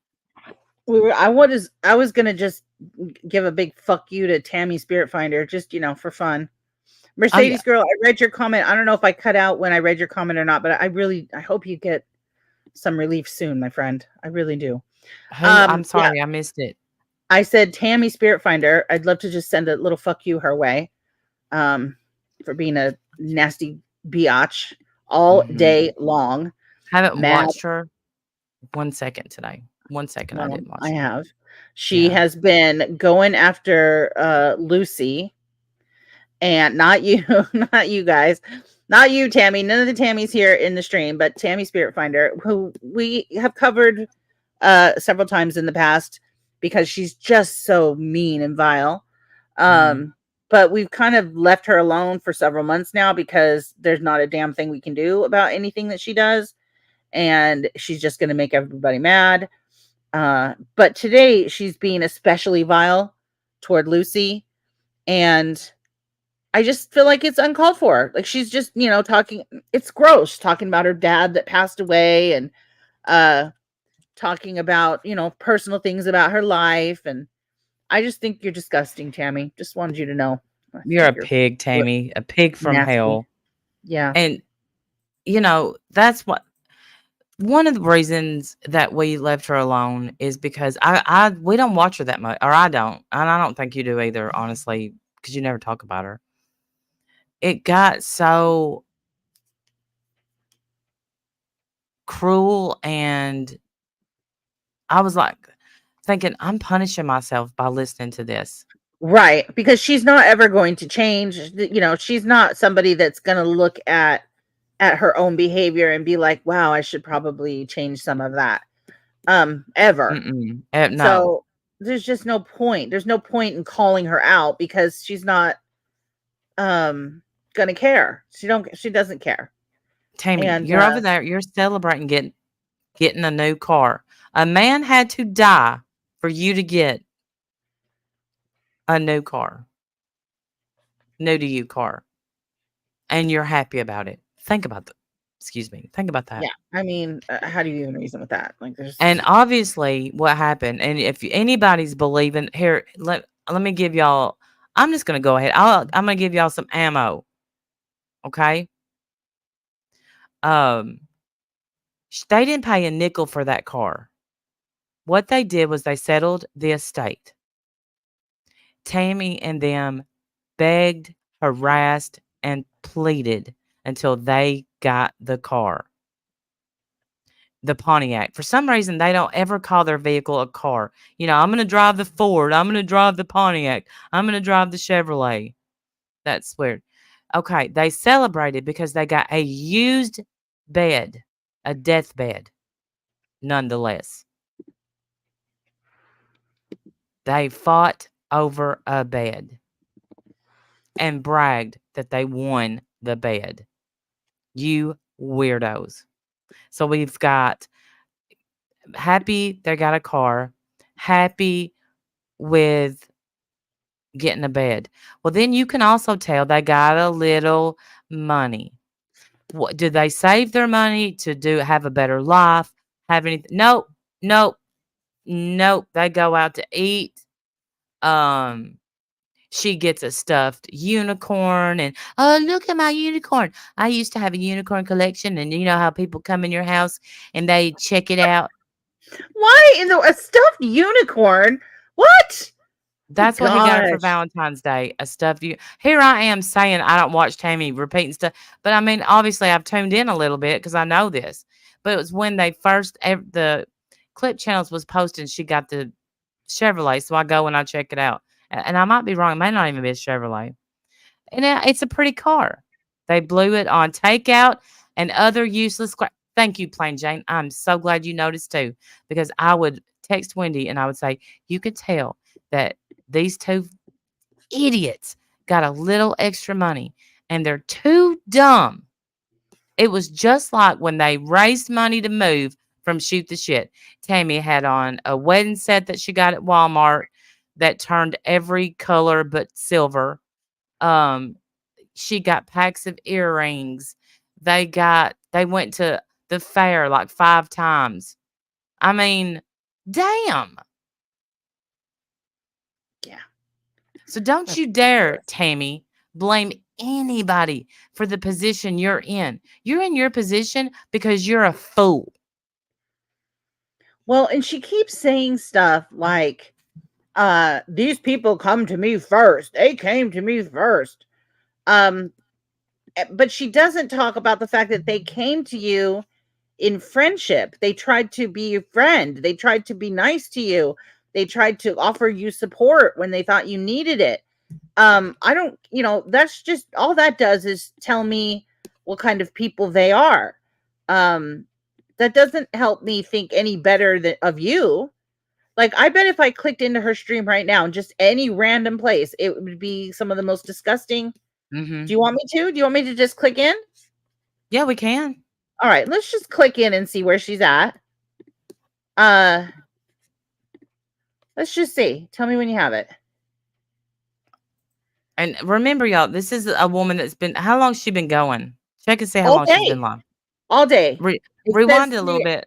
Speaker 7: I was gonna just give a big fuck you to Tammy Spirit Finder, just for fun. Mercedes girl, I read your comment. I don't know if I cut out when I read your comment or not, but I hope you get some relief soon, my friend. I really do.
Speaker 9: I'm sorry, I missed it.
Speaker 7: I said Tammy Spirit Finder. I'd love to just send a little fuck you her way, for being a nasty biatch all day long.
Speaker 9: Haven't watched her 1 second today. 1 second, I didn't watch.
Speaker 7: I have. She has been going after Lucy, and not you, not you guys, not you, Tammy. None of the Tammys here in the stream, but Tammy Spirit Finder, who we have covered several times in the past because she's just so mean and vile. But we've kind of left her alone for several months now because there's not a damn thing we can do about anything that she does, and she's just going to make everybody mad. But today she's being especially vile toward Lucy, and I just feel like it's uncalled for. Like she's just, talking. It's gross talking about her dad that passed away and talking about, personal things about her life. And I just think you're disgusting, Tammy. Just wanted you to know.
Speaker 9: You're a pig, Tammy. A pig from hell.
Speaker 7: Yeah.
Speaker 9: And, that's what. One of the reasons that we left her alone is because we don't watch her that much, or I don't, and I don't think you do either, honestly, because you never talk about her. It got so cruel, and I was like thinking, I'm punishing myself by listening to this.
Speaker 7: Right, because she's not ever going to change. She's not somebody that's going to look at her own behavior and be like, wow, I should probably change some of that. Ever.
Speaker 9: No.
Speaker 7: So there's just no point. There's no point in calling her out because she's not gonna care. She doesn't care.
Speaker 9: Tammy, you're over there, you're celebrating getting a new car. A man had to die for you to get a new car. New to you car. And you're happy about it. Think about that. Think about that.
Speaker 7: Yeah, I mean, how do you even reason with that?
Speaker 9: And obviously, what happened? And if anybody's believing here, let me give y'all. I'm just gonna go ahead. I'm gonna give y'all some ammo Okay. They didn't pay a nickel for that car. What they did was they settled the estate. Tammy and them begged, harassed, and pleaded until they got the car. The Pontiac. For some reason, they don't ever call their vehicle a car. You know, I'm going to drive the Ford. I'm going to drive the Pontiac. I'm going to drive the Chevrolet. That's weird. Okay, they celebrated because they got a used bed, a deathbed, nonetheless. They fought over a bed and bragged that they won the bed. You weirdos. So we've got happy they got a car, happy with getting a bed. Well, then you can also tell they got a little money. What did they save their money to have a better life? Have anything? Nope. They go out to eat. She gets a stuffed unicorn and, oh, look at my unicorn. I used to have a unicorn collection, and you know how people come in your house and they check it out.
Speaker 7: Why in a stuffed unicorn? What?
Speaker 9: That's what he got her for Valentine's Day, a stuffed Here I am saying I don't watch Tammy repeating stuff, but I mean, obviously I've tuned in a little bit because I know this. But it was when they first, the Clip Channels was posting, she got the Chevrolet, so I go and I check it out. And I might be wrong. It may not even be a Chevrolet. And it's a pretty car. They blew it on takeout and other useless crap. Thank you, Plain Jane. I'm so glad you noticed too, because I would text Wendy and I would say, you could tell that these two idiots got a little extra money and they're too dumb. It was just like when they raised money to move from Shoot the Shit. Tammy had on a wedding set that she got at Walmart that turned every color but silver. She got packs of earrings. They went to the fair like 5 times. I mean, damn.
Speaker 7: Yeah.
Speaker 9: So don't you dare, Tammy, blame anybody for the position you're in. You're in your position because you're a fool.
Speaker 7: Well, and she keeps saying stuff like, these people come to me first. They came to me first. But she doesn't talk about the fact that they came to you in friendship. They tried to be your friend. They tried to be nice to you. They tried to offer you support when they thought you needed it. I don't, that's just, all that does is tell me what kind of people they are. That doesn't help me think any better of you. Like, I bet if I clicked into her stream right now, in just any random place, it would be some of the most disgusting.
Speaker 9: Mm-hmm.
Speaker 7: Do you want me to? Do you want me to just click in?
Speaker 9: Yeah, we can.
Speaker 7: All right, let's just click in and see where she's at. Let's just see. Tell me when you have it.
Speaker 9: And remember, y'all, this is a woman that's been, how long has she been going? Check and see how long she's been live.
Speaker 7: All day.
Speaker 9: Rewind it a little bit.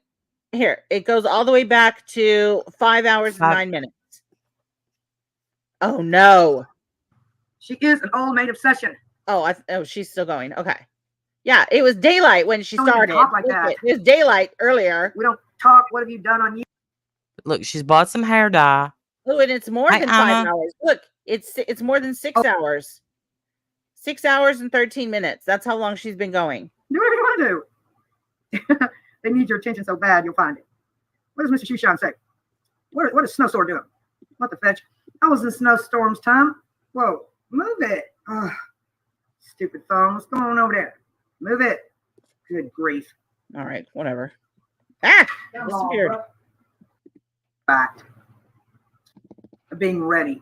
Speaker 7: Here, it goes all the way back to 5 hours and 9 minutes. Oh, no.
Speaker 4: She is an old maid obsession.
Speaker 7: Oh, she's still going. Okay. Yeah, it was daylight when she started.
Speaker 4: Like that.
Speaker 7: It was daylight earlier.
Speaker 4: We don't talk. What have you done on you?
Speaker 9: Look, she's bought some hair dye.
Speaker 7: Oh, and it's more than 5 hours. Look, it's more than 6 hours. 6 hours and 13 minutes. That's how long she's been going.
Speaker 4: Do whatever you want to do. They need your attention so bad, you'll find it. What does Mr. Shoeshine say? What is Snowstorm doing? What the fetch? I was in Snowstorm's time. Whoa, move it. Oh, stupid phone. What's going on over there? Move it. Good grief.
Speaker 7: All right, whatever. Ah, disappeared.
Speaker 4: Fact. Being ready.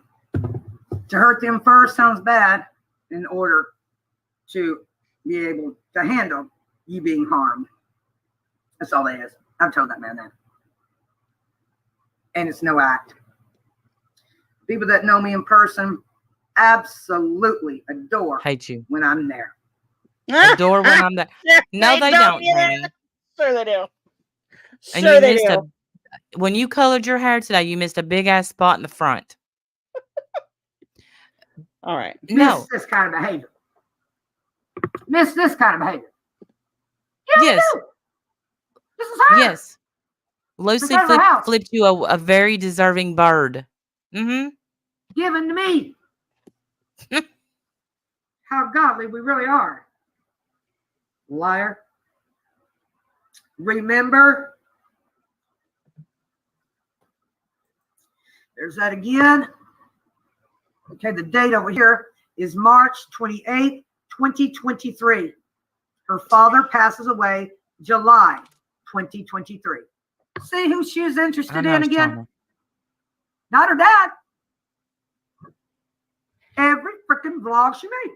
Speaker 4: To hurt them first sounds bad in order to be able to handle you being harmed. That's all that is. I've told that man that. And it's no act. People that know me in person absolutely
Speaker 9: hate you
Speaker 4: when I'm there.
Speaker 9: Adore when I'm there. No, they don't, Tammy.
Speaker 7: Sure they do.
Speaker 9: And you missed when you colored your hair today, you missed a big ass spot in the front.
Speaker 7: All right.
Speaker 4: No. This kind of behavior. miss this kind of behavior. Yeah, I
Speaker 9: Yes.
Speaker 4: do. This is her.
Speaker 9: Yes. Lucy
Speaker 4: front of her house.
Speaker 9: flipped you a very deserving bird. Mm-hmm.
Speaker 4: Given to me. How godly we really are. Liar. Remember. There's that again. Okay, the date over here is March 28th, 2023. Her father passes away July 2023. See who she was interested in again? Not her dad. Every freaking vlog she made.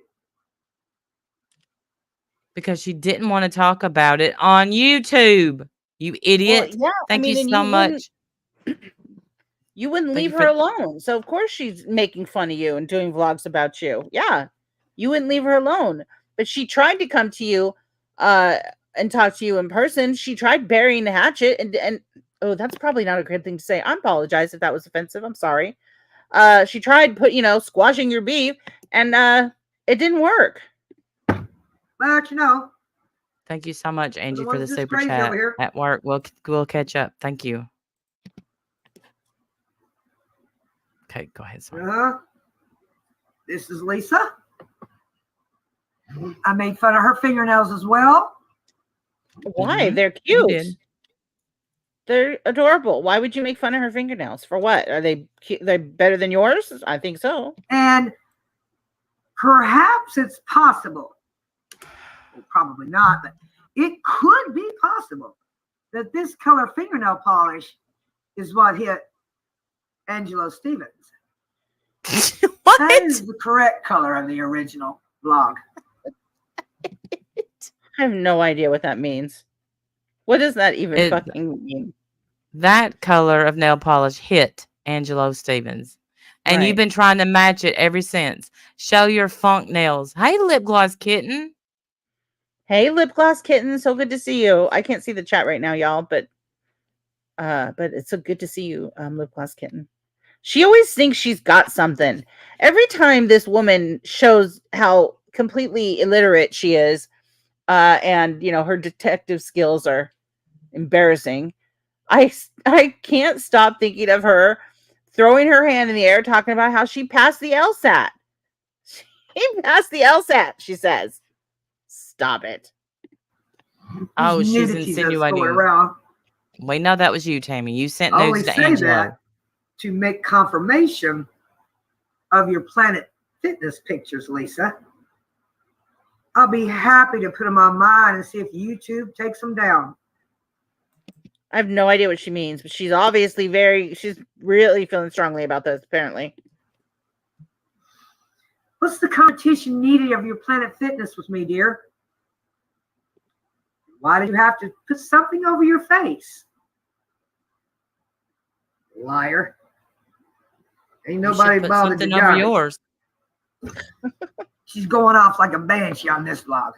Speaker 9: Because she didn't want to talk about it on YouTube. You idiot.
Speaker 7: Well, yeah,
Speaker 9: Thank you
Speaker 7: and
Speaker 9: so much.
Speaker 7: You wouldn't
Speaker 9: Thank
Speaker 7: leave
Speaker 9: you
Speaker 7: her
Speaker 9: for-
Speaker 7: alone. So of course she's making fun of you and doing vlogs about you. Yeah. You wouldn't leave her alone. But she tried to come to you and talk to you in person. She tried burying the hatchet and oh, that's probably not a good thing to say. I apologize if that was offensive. I'm sorry. She tried squashing your beef and it didn't work.
Speaker 4: But you know.
Speaker 9: Thank you so much, Angie, for the
Speaker 4: one's just
Speaker 9: super
Speaker 4: crazy
Speaker 9: chat
Speaker 4: over here.
Speaker 9: at work. We'll catch up. Thank you. Okay, go ahead. Sorry.
Speaker 4: This is Lisa. I made fun of her fingernails as well.
Speaker 7: Why?
Speaker 9: Mhm.
Speaker 7: They're
Speaker 9: You
Speaker 7: cute.
Speaker 9: did.
Speaker 7: They're adorable. Why would you make fun of her fingernails? For what? Are they cute? They're better than yours? I think so.
Speaker 4: And perhaps it's possible, well, probably not, but it could be possible that this color fingernail polish is what hit Angelo Stevens.
Speaker 9: What?
Speaker 4: That is the correct color of the original vlog.
Speaker 7: I have no idea what that means. What does that even fucking mean?
Speaker 9: That color of nail polish hit Angelo Stevens. And
Speaker 7: Right.
Speaker 9: you've been trying to match it ever since. Show your funk nails. Hey, lip gloss kitten.
Speaker 7: Hey, lip gloss kitten, so good to see you. I can't see the chat right now, y'all, but it's so good to see you, lip gloss kitten. She always thinks she's got something. Every time this woman shows how completely illiterate she is, and her detective skills are embarrassing, I can't stop thinking of her throwing her hand in the air, talking about how she passed the LSAT. She passed the LSAT, she says. Stop it.
Speaker 9: Oh,
Speaker 4: These
Speaker 9: she's
Speaker 4: nudities that's
Speaker 9: insinuating.
Speaker 4: going around.
Speaker 9: We know that was you, Tammy. You sent
Speaker 4: I
Speaker 9: news
Speaker 4: only
Speaker 9: to
Speaker 4: say
Speaker 9: Angelo.
Speaker 4: that to make confirmation of your Planet Fitness pictures, Lisa. I'll be happy to put them on mine and see if YouTube takes them down.
Speaker 7: I have no idea what she means, but she's obviously she's really feeling strongly about this, apparently.
Speaker 4: What's the competition needed of your Planet Fitness with me, dear? Why did you have to put something over your face? Liar. Ain't
Speaker 9: You should
Speaker 4: nobody
Speaker 9: put
Speaker 4: bothered to
Speaker 9: something over
Speaker 4: judge.
Speaker 9: yours.
Speaker 4: She's going off like a banshee on this vlog.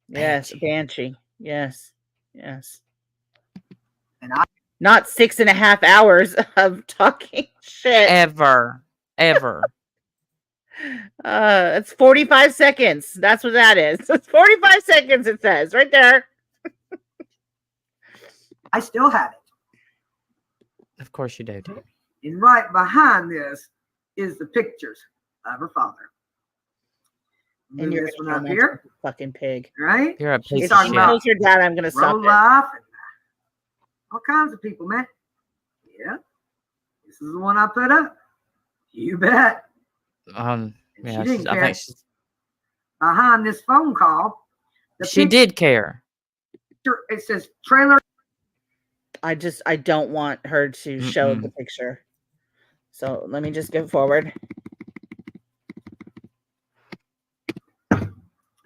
Speaker 7: Yes, Banshee. Yes.
Speaker 4: And I
Speaker 7: Not 6.5 hours of talking shit.
Speaker 9: Ever.
Speaker 7: It's 45 seconds. That's what that is. It's 45 seconds, it says right there.
Speaker 4: I still have it.
Speaker 9: Of course you do.
Speaker 4: And right behind this is the pictures of her father.
Speaker 7: And
Speaker 4: Move
Speaker 7: you're
Speaker 4: this
Speaker 7: gonna
Speaker 4: one
Speaker 7: show
Speaker 4: up
Speaker 7: my
Speaker 4: here,
Speaker 7: fucking pig.
Speaker 4: right?
Speaker 9: You're a piece
Speaker 7: If
Speaker 9: of
Speaker 4: talking
Speaker 7: she
Speaker 9: shit.
Speaker 4: about-
Speaker 7: kills her dad, I'm gonna stop
Speaker 4: Roll
Speaker 7: it.
Speaker 4: Life, and all kinds of people, man. Yeah, this is the one I put up. You bet.
Speaker 9: Yeah,
Speaker 4: She didn't
Speaker 9: I
Speaker 4: care.
Speaker 9: think
Speaker 4: Behind this phone call,
Speaker 9: she did care.
Speaker 4: it says trailer.
Speaker 7: I don't want her to show the picture. So let me just go forward.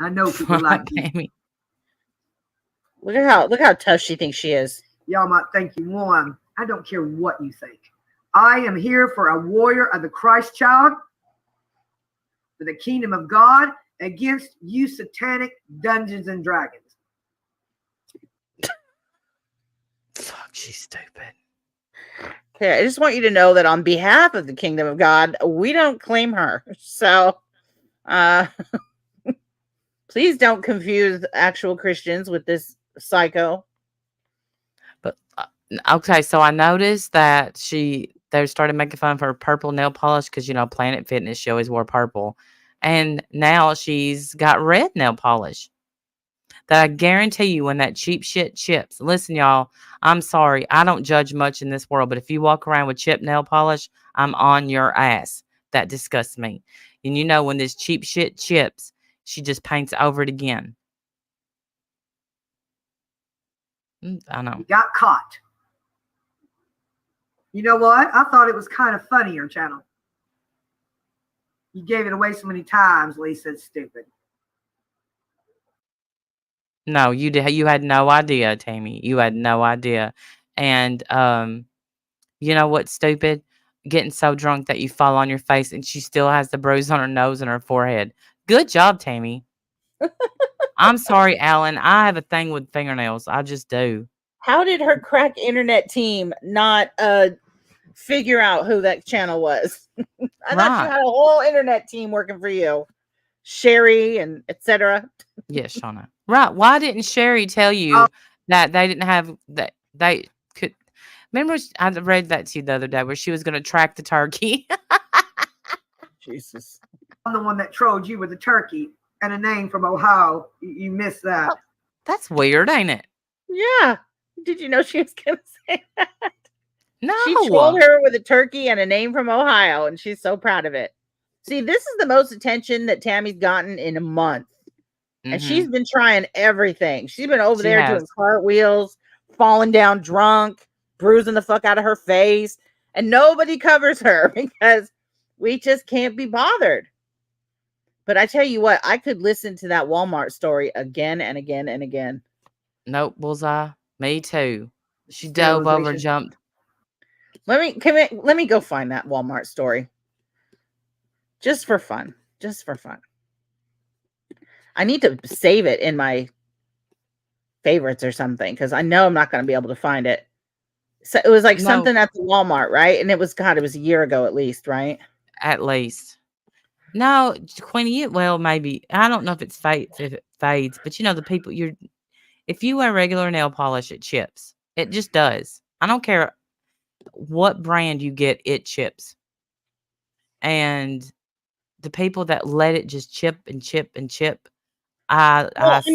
Speaker 4: I know people like you.
Speaker 9: Tammy.
Speaker 7: Look how tough she thinks she is.
Speaker 4: Y'all might think you won. I don't care what you think. I am here for a warrior of the Christ child, for the kingdom of God, against you satanic Dungeons and Dragons.
Speaker 9: Fuck, she's stupid.
Speaker 7: Okay, I just want you to know that on behalf of the kingdom of God, we don't claim her. So Please don't confuse actual Christians with this psycho.
Speaker 9: But okay, so I noticed that they started making fun of her purple nail polish because Planet Fitness, she always wore purple, and now she's got red nail polish. That I guarantee you, when that cheap shit chips. Listen, y'all, I'm sorry, I don't judge much in this world, but if you walk around with chipped nail polish, I'm on your ass. That disgusts me. And when this cheap shit chips, she just paints over it again. I know.
Speaker 4: You got caught. You know what? I thought it was kind of funny, your channel. You gave it away so many times, Lisa. It's stupid.
Speaker 9: No, you did. You had no idea, Tammy. You had no idea. And you know what's stupid? Getting so drunk that you fall on your face and she still has the bruise on her nose and her forehead. Good job, Tammy. I'm sorry, Alan. I have a thing with fingernails. I just do.
Speaker 7: How did her crack internet team not figure out who that channel was? I thought you had a whole internet team working for you. Sherry and etc.
Speaker 9: Yes, Shauna. Right. Why didn't Sherry tell you that they didn't have that they could remember I read that to you the other day where she was gonna track the turkey.
Speaker 7: Jesus.
Speaker 4: I'm the one that trolled you with the turkey and a name from Ohio. You missed that.
Speaker 9: Oh, that's weird, ain't it?
Speaker 7: Yeah. Did you know she was gonna say that?
Speaker 9: No.
Speaker 7: She trolled her with a turkey and a name from Ohio, and she's so proud of it. See, this is the most attention that Tammy's gotten in a month. And she's been trying everything. She's been over there doing cartwheels, falling down drunk, bruising the fuck out of her face. And nobody covers her because we just can't be bothered. But I tell you what, I could listen to that Walmart story again and again and again.
Speaker 9: Nope, Bullseye. Me too. She dove over, jumped.
Speaker 7: Let me go find that Walmart story. Just for fun. Just for fun. I need to save it in my favorites or something because I know I'm not going to be able to find it. So it was like something at the Walmart, right? And it was a year ago at least, right?
Speaker 9: At least. No, Queenie, well, maybe. I don't know if it fades, but the people if you wear regular nail polish, it chips. It just does. I don't care what brand you get, it chips. And the people that let it just chip and chip and chip,
Speaker 7: if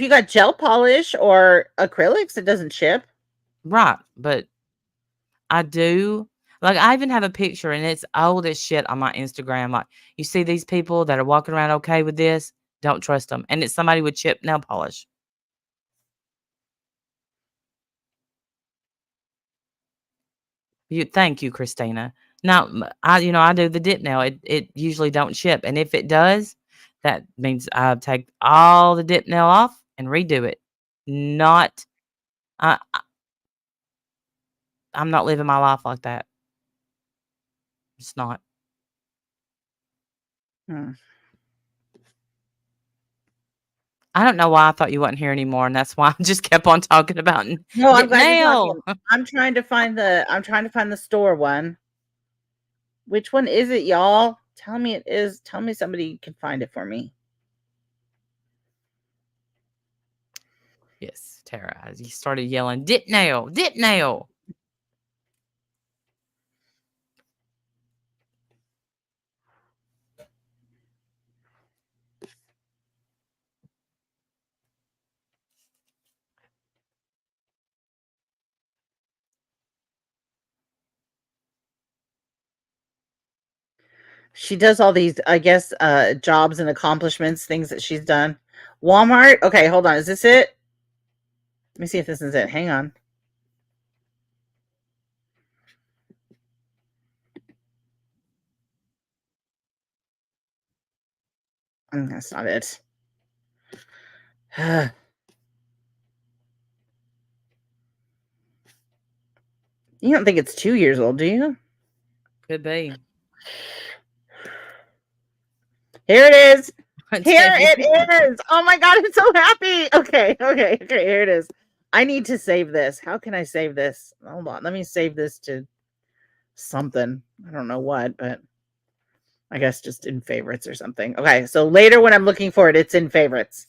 Speaker 7: you got gel polish or acrylics, it doesn't chip.
Speaker 9: Right, but I do. Like, I even have a picture, and it's old as shit on my Instagram. Like, you see these people that are walking around okay with this? Don't trust them. And it's somebody with chipped nail polish. Thank you, Christina. Now, I do the dip nail. It usually don't chip, and if it does, that means I take all the dip nail off and redo it. I'm not living my life like that. It's not. I don't know why I thought you wasn't here anymore, and that's why I just kept on talking about it.
Speaker 7: No, I'm glad you're talking. I'm trying to find the store one. Which one is it, y'all? Tell me it is. Tell me somebody can find it for me.
Speaker 9: Yes, Tara. You started yelling, dip nail, dip nail.
Speaker 7: She does all these, I guess, jobs and accomplishments, things that she's done. Walmart. Okay, hold on. Is this it? Let me see if this is it. Hang on. That's not it. You don't think it's 2 years old, do you?
Speaker 9: Could be.
Speaker 7: Here it is. Here it is. Oh my God, I'm so happy. Okay. Here it is. I need to save this. How can I save this? Hold on. Let me save this to something. I don't know what, but I guess just in favorites or something. Okay, so later when I'm looking for it, it's in favorites.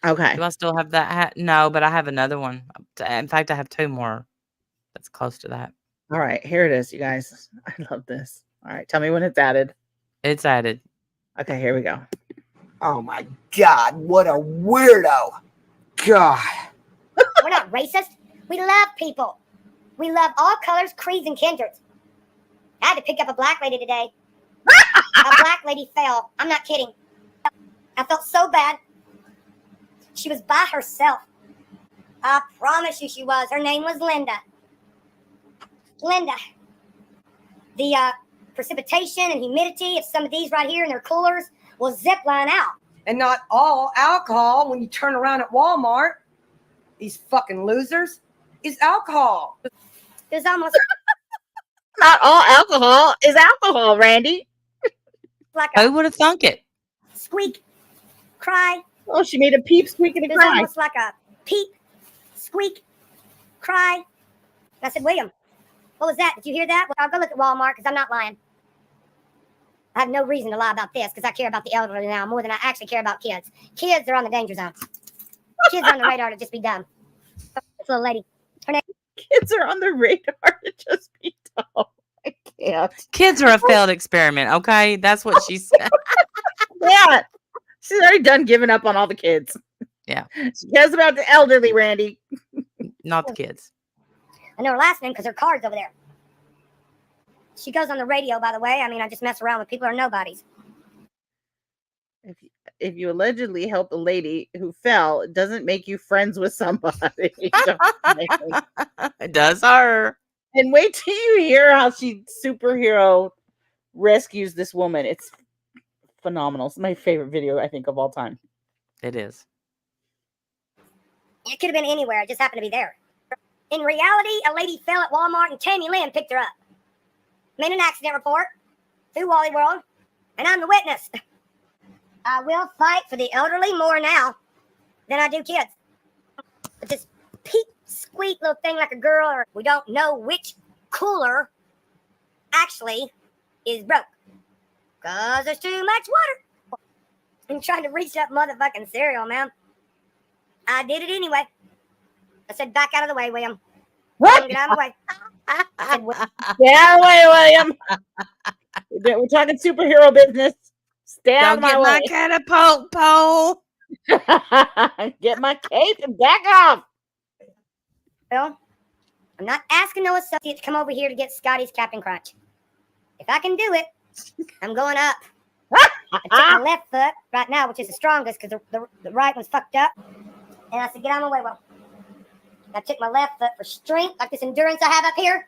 Speaker 7: Okay.
Speaker 9: Do I still have that hat? No, but I have another one. In fact, I have 2 more that's close to that.
Speaker 7: All right, here it is, you guys. I love this. All right, tell me when it's added.
Speaker 9: It's added.
Speaker 7: Okay, here we go.
Speaker 1: Oh my God, what a weirdo. God.
Speaker 8: We're not racist. We love people. We love all colors, creeds, and kindreds. I had to pick up a black lady today. A black lady fell. I'm not kidding. I felt so bad. She was by herself. I promise you she was. Her name was Linda. Linda. The precipitation and humidity of some of these right here in their coolers will zip line out.
Speaker 10: And not all alcohol, when you turn around at Walmart, these fucking losers, is alcohol.
Speaker 8: There's almost
Speaker 7: Not all alcohol is alcohol, Randy.
Speaker 8: like
Speaker 9: Who
Speaker 8: a
Speaker 9: would have thunk it?
Speaker 8: squeak, cry.
Speaker 7: Oh, she made a peep, squeak, and a
Speaker 8: There's
Speaker 7: cry.
Speaker 8: almost like a peep, squeak, cry. And I said, William, what was that? Did you hear that? Well, I'll go look at Walmart because I'm not lying. I have no reason to lie about this because I care about the elderly now more than I actually care about kids. Kids are on the danger zone. Kids are on the radar to just be dumb. This little lady. Her name.
Speaker 7: Kids are on the radar to just be dumb. I can't.
Speaker 9: Kids are a failed experiment, okay? That's what she said.
Speaker 7: Yeah. She's already done giving up on all the kids.
Speaker 9: Yeah.
Speaker 7: She cares about the elderly, Randy.
Speaker 9: Not the kids.
Speaker 8: I know her last name because her card's over there. She goes on the radio, by the way. I mean, I just mess around with people who are nobodies.
Speaker 7: If you allegedly help a lady who fell, it doesn't make you friends with somebody.
Speaker 9: It does her.
Speaker 7: And wait till you hear how she superhero rescues this woman. It's phenomenal. It's my favorite video, I think, of all time.
Speaker 9: It is.
Speaker 8: It could have been anywhere. It just happened to be there. In reality, a lady fell at Walmart and Tammy Lynn picked her up. Made an accident report through Wally World, and I'm the witness. I will fight for the elderly more now than I do kids. But this peep, squeak little thing like a girl, or we don't know which cooler actually is broke. Because there's too much water. I'm trying to reach that motherfucking cereal, man. I did it anyway. I said, back out of the way, William.
Speaker 7: What?
Speaker 8: Get out of the way. I said,
Speaker 7: Get out of the way, William. We're talking superhero business. Stay out
Speaker 9: Don't
Speaker 7: of my
Speaker 9: get
Speaker 7: way.
Speaker 9: my catapult pole.
Speaker 7: Get my cape and back off.
Speaker 8: Bill, I'm not asking no associate to come over here to get Scotty's Captain Crunch. If I can do it, I'm going up. I took my left foot right now, which is the strongest because the right one's fucked up. And I said, get out of my way, Will. I took my left foot for strength, like this endurance I have up here.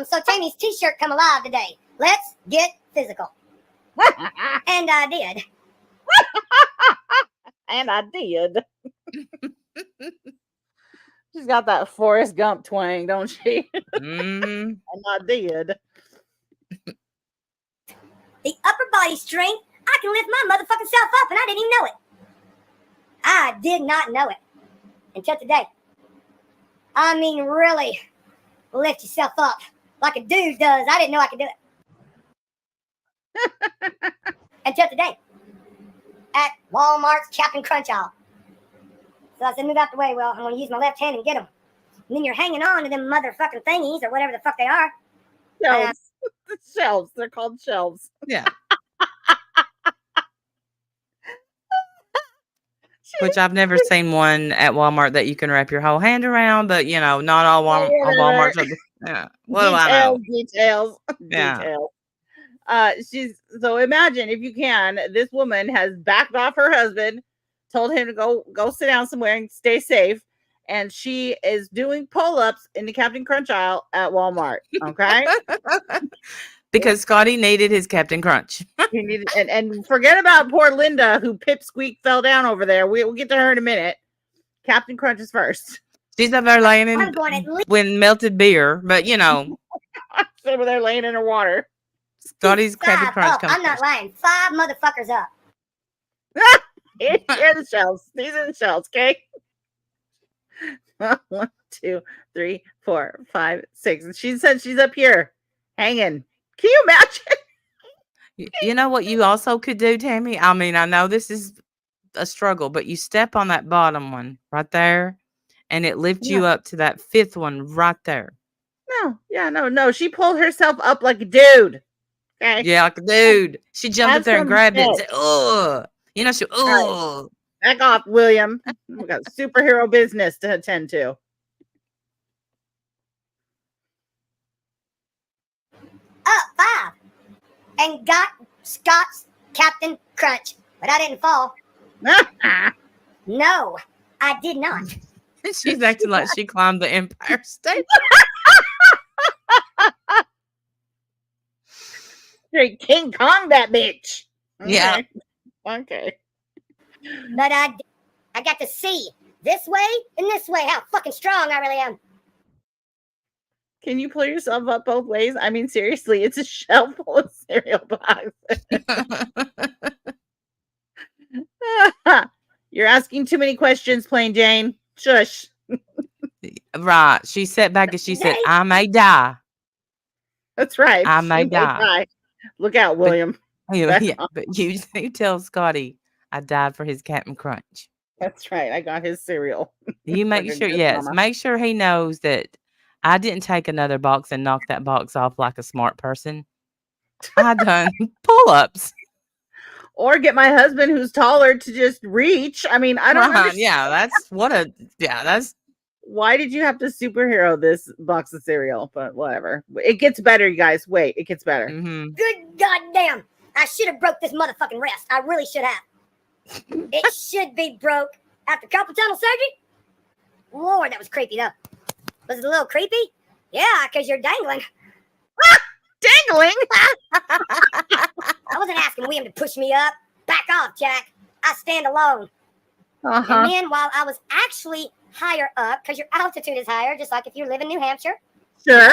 Speaker 8: So Tammy's t-shirt come alive today. Let's get physical. And I did.
Speaker 7: And I did. She's got that Forrest Gump twang, don't she?
Speaker 9: Mm-hmm.
Speaker 7: And I did.
Speaker 8: The upper body strength, I can lift my motherfucking self up, and I didn't even know it. I did not know it until today. I mean, really lift yourself up like a dude does. I didn't know I could do it. Until today. At Walmart's Captain Crunch aisle. So I said, move out the way, Will. I'm going to use my left hand and get them. And then you're hanging on to them motherfucking thingies or whatever the fuck they are.
Speaker 7: Shelves. Shelves. They're called shelves.
Speaker 9: Yeah. Which I've never seen one at Walmart that you can wrap your whole hand around, but you know, not all Walmarts are. Yeah. What do I know?
Speaker 7: Details.
Speaker 9: Yeah.
Speaker 7: Details. So imagine if you can, this woman has backed off her husband, told him to go sit down somewhere and stay safe. And she is doing pull-ups in the Captain Crunch aisle at Walmart. Okay.
Speaker 9: Because Scotty needed his Captain Crunch.
Speaker 7: He needed, and forget about poor Linda who pipsqueak fell down over there. We'll get to her in a minute. Captain Crunch is first.
Speaker 9: She's up there laying
Speaker 8: I'm
Speaker 9: in
Speaker 8: going at least
Speaker 9: with melted beer, but you know,
Speaker 7: She's over there laying in her water.
Speaker 9: Scotty's Captain
Speaker 8: 5
Speaker 9: Crunch
Speaker 8: up.
Speaker 9: comes
Speaker 8: I'm not
Speaker 9: first.
Speaker 8: lying. 5 motherfuckers up.
Speaker 7: Here are the shelves. These are the shelves, okay? 1, 2, 3, 4, 5, 6. And she said she's up here. hanging. Can you imagine?
Speaker 9: You know what you also could do, Tammy? I mean, I know this is a struggle, but you step on that bottom one right there, and it lifts you up to that fifth one right there.
Speaker 7: No. She pulled herself up like a dude. Okay.
Speaker 9: Yeah, like a dude. She jumped up there and
Speaker 7: some
Speaker 9: grabbed it and
Speaker 7: shit.
Speaker 9: said, "Oh," you know, she, "Oh."
Speaker 7: Back off, William. We got superhero business to attend to.
Speaker 8: Up 5 and got Scott's Captain Crunch, but I didn't fall. No, I did not.
Speaker 9: She's acting like she climbed the Empire State.
Speaker 7: Straight King Kong that bitch.
Speaker 9: Yeah.
Speaker 7: Okay.
Speaker 8: But I got to see this way and this way how fucking strong I really am.
Speaker 7: Can you pull yourself up both ways? I mean, seriously, it's a shelf full of cereal boxes. You're asking too many questions, Plain Jane. Shush.
Speaker 9: Right. She sat back and she said, "I may die."
Speaker 7: That's right.
Speaker 9: I may die.
Speaker 7: Look out, William.
Speaker 9: But you tell Scotty I died for his Captain Crunch.
Speaker 7: That's right. I got his cereal.
Speaker 9: You make
Speaker 7: Like a
Speaker 9: sure,
Speaker 7: good
Speaker 9: yes,
Speaker 7: mama.
Speaker 9: make sure he knows that I didn't take another box and knock that box off like a smart person. I done pull-ups.
Speaker 7: Or get my husband who's taller to just reach. I mean, I don't understand.
Speaker 9: Yeah, that's
Speaker 7: Why did you have to superhero this box of cereal? But whatever. It gets better, you guys. Wait, it gets better.
Speaker 8: Good goddamn. I should have broke this motherfucking wrist. I really should have. It should be broke after carpal tunnel surgery. Lord, that was creepy though. Was it a little creepy? Yeah, because you're dangling.
Speaker 7: Dangling?
Speaker 8: I wasn't asking William to push me up. Back off, Jack. I stand alone.
Speaker 7: Uh-huh.
Speaker 8: And then while I was actually higher up, because your altitude is higher, just like if you live in New Hampshire.
Speaker 7: Sure.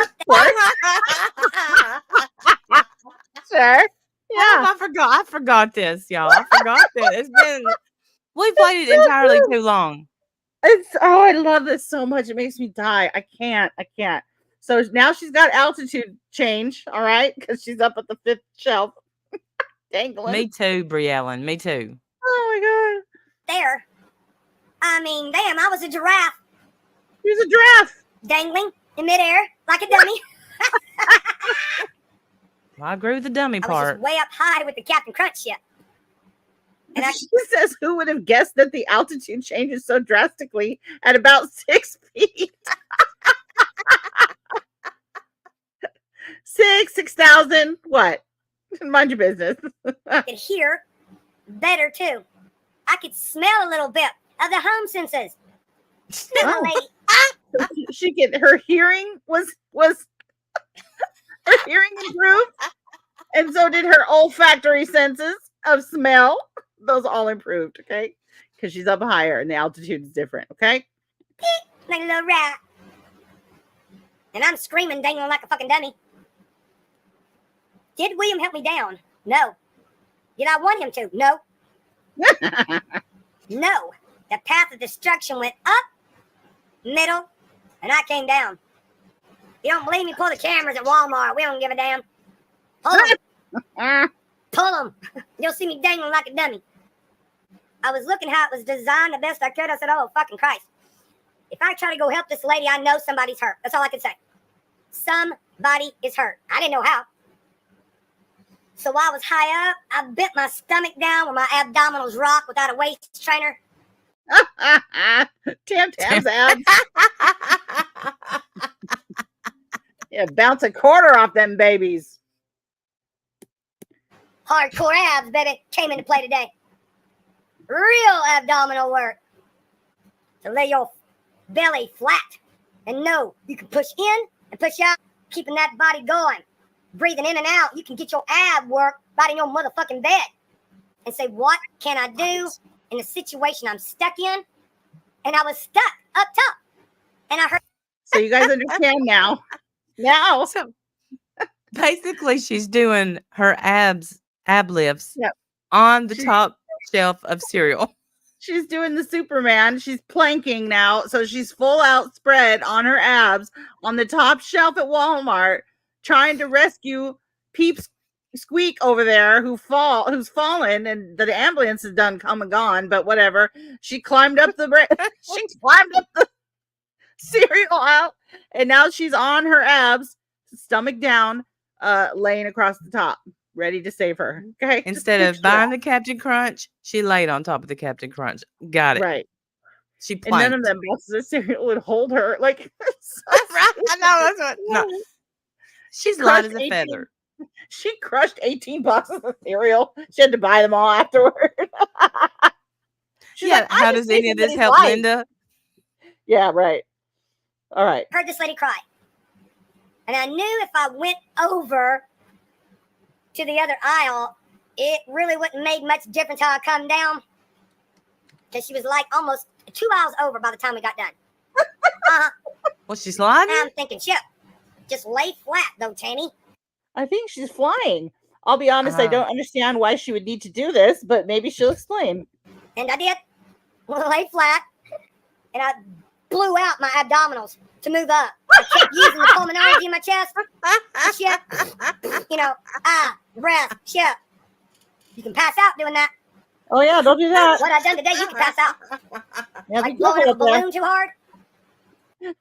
Speaker 7: Sure.
Speaker 9: Yeah. I forgot this, y'all. I forgot this. We've waited entirely too long.
Speaker 7: I love this so much. It makes me die. I can't. So now she's got altitude change, all right? Because she's up at the 5th shelf. Dangling.
Speaker 9: Me too, Briellen. Me too.
Speaker 7: Oh my god.
Speaker 8: There. I mean, damn, I was a giraffe.
Speaker 7: Here's a giraffe.
Speaker 8: Dangling in midair like a dummy.
Speaker 9: Well, I agree with the dummy
Speaker 8: I was
Speaker 9: part.
Speaker 8: just way up high with the Captain Crunch shit. And
Speaker 7: She says, who would have guessed that the altitude changes so drastically at about 6 feet? 6,000. What? Mind your business.
Speaker 8: I could hear better too. I could smell a little bit of the home senses.
Speaker 7: Oh.
Speaker 8: Lady,
Speaker 7: She could. Her hearing was her hearing improved, and so did her olfactory senses of smell. Those all improved. Okay, because she's up higher and the altitude is different. Okay.
Speaker 8: like a little rat. And I'm screaming, dangling like a fucking dummy. Did William help me down? No. Did I want him to? No. No. The path of destruction went up, middle, and I came down. You don't believe me? Pull the cameras at Walmart. We don't give a damn. Pull them. Pull them. You'll see me dangling like a dummy. I was looking how it was designed the best I could. I said, oh, fucking Christ. If I try to go help this lady, I know somebody's hurt. That's all I can say. Somebody is hurt. I didn't know how. So while I was high up, I bent my stomach down where my abdominals rock without a waist trainer.
Speaker 7: Tam's abs. Yeah, bounce a quarter off them babies.
Speaker 8: Hardcore abs, baby, came into play today. Real abdominal work. To lay your belly flat and know you can push in and push out, keeping that body going. Breathing in and out, you can get your ab work right in your motherfucking bed. And say, what can I do in the situation I'm stuck in? And I was stuck up top. And I heard.
Speaker 7: So you guys understand now. Now.
Speaker 9: So basically, she's doing her ab lifts on the top shelf of cereal.
Speaker 7: She's doing the Superman. She's planking now. So she's full out spread on her abs on the top shelf at Walmart, trying to rescue Peeps Squeak over there who's fallen, and the ambulance is done come and gone, but whatever. She climbed up the cereal out, and now she's on her abs, stomach down, laying across the top, ready to save her. Okay.
Speaker 9: Instead of buying the Captain Crunch, she laid on top of the Captain Crunch. Got it.
Speaker 7: Right.
Speaker 9: She
Speaker 7: And none
Speaker 9: planked.
Speaker 7: of them boxes of cereal would hold her. Like,
Speaker 9: I know, that's what. No. She's light as a
Speaker 7: 18
Speaker 9: feather.
Speaker 7: She crushed 18 boxes of cereal. She had to buy them all afterward. She's
Speaker 9: Yeah,
Speaker 7: like, "I
Speaker 9: how
Speaker 7: just
Speaker 9: does any
Speaker 7: saved
Speaker 9: of this
Speaker 7: somebody's
Speaker 9: help
Speaker 7: life."
Speaker 9: Linda?
Speaker 7: Yeah, right. All right.
Speaker 8: Heard this lady cry. And I knew if I went over to the other aisle, it really wouldn't make much difference how I come down. Because she was like almost 2 hours over by the time we got done.
Speaker 9: Well, she's sliding.
Speaker 8: I'm thinking, shit, just lay flat though, Tammy.
Speaker 7: I think she's flying. I'll be honest, I don't understand why she would need to do this, but maybe she'll explain.
Speaker 8: And I did. Lay flat. And I blew out my abdominals to move up. I kept using the pulmonary in my chest. Shit. You know, breath, shit. You can pass out doing that.
Speaker 7: Oh yeah, don't do that.
Speaker 8: What I done today, you can pass out.
Speaker 7: Yeah,
Speaker 8: Like
Speaker 7: be
Speaker 8: blowing
Speaker 7: careful
Speaker 8: up a
Speaker 7: up there.
Speaker 8: balloon too hard.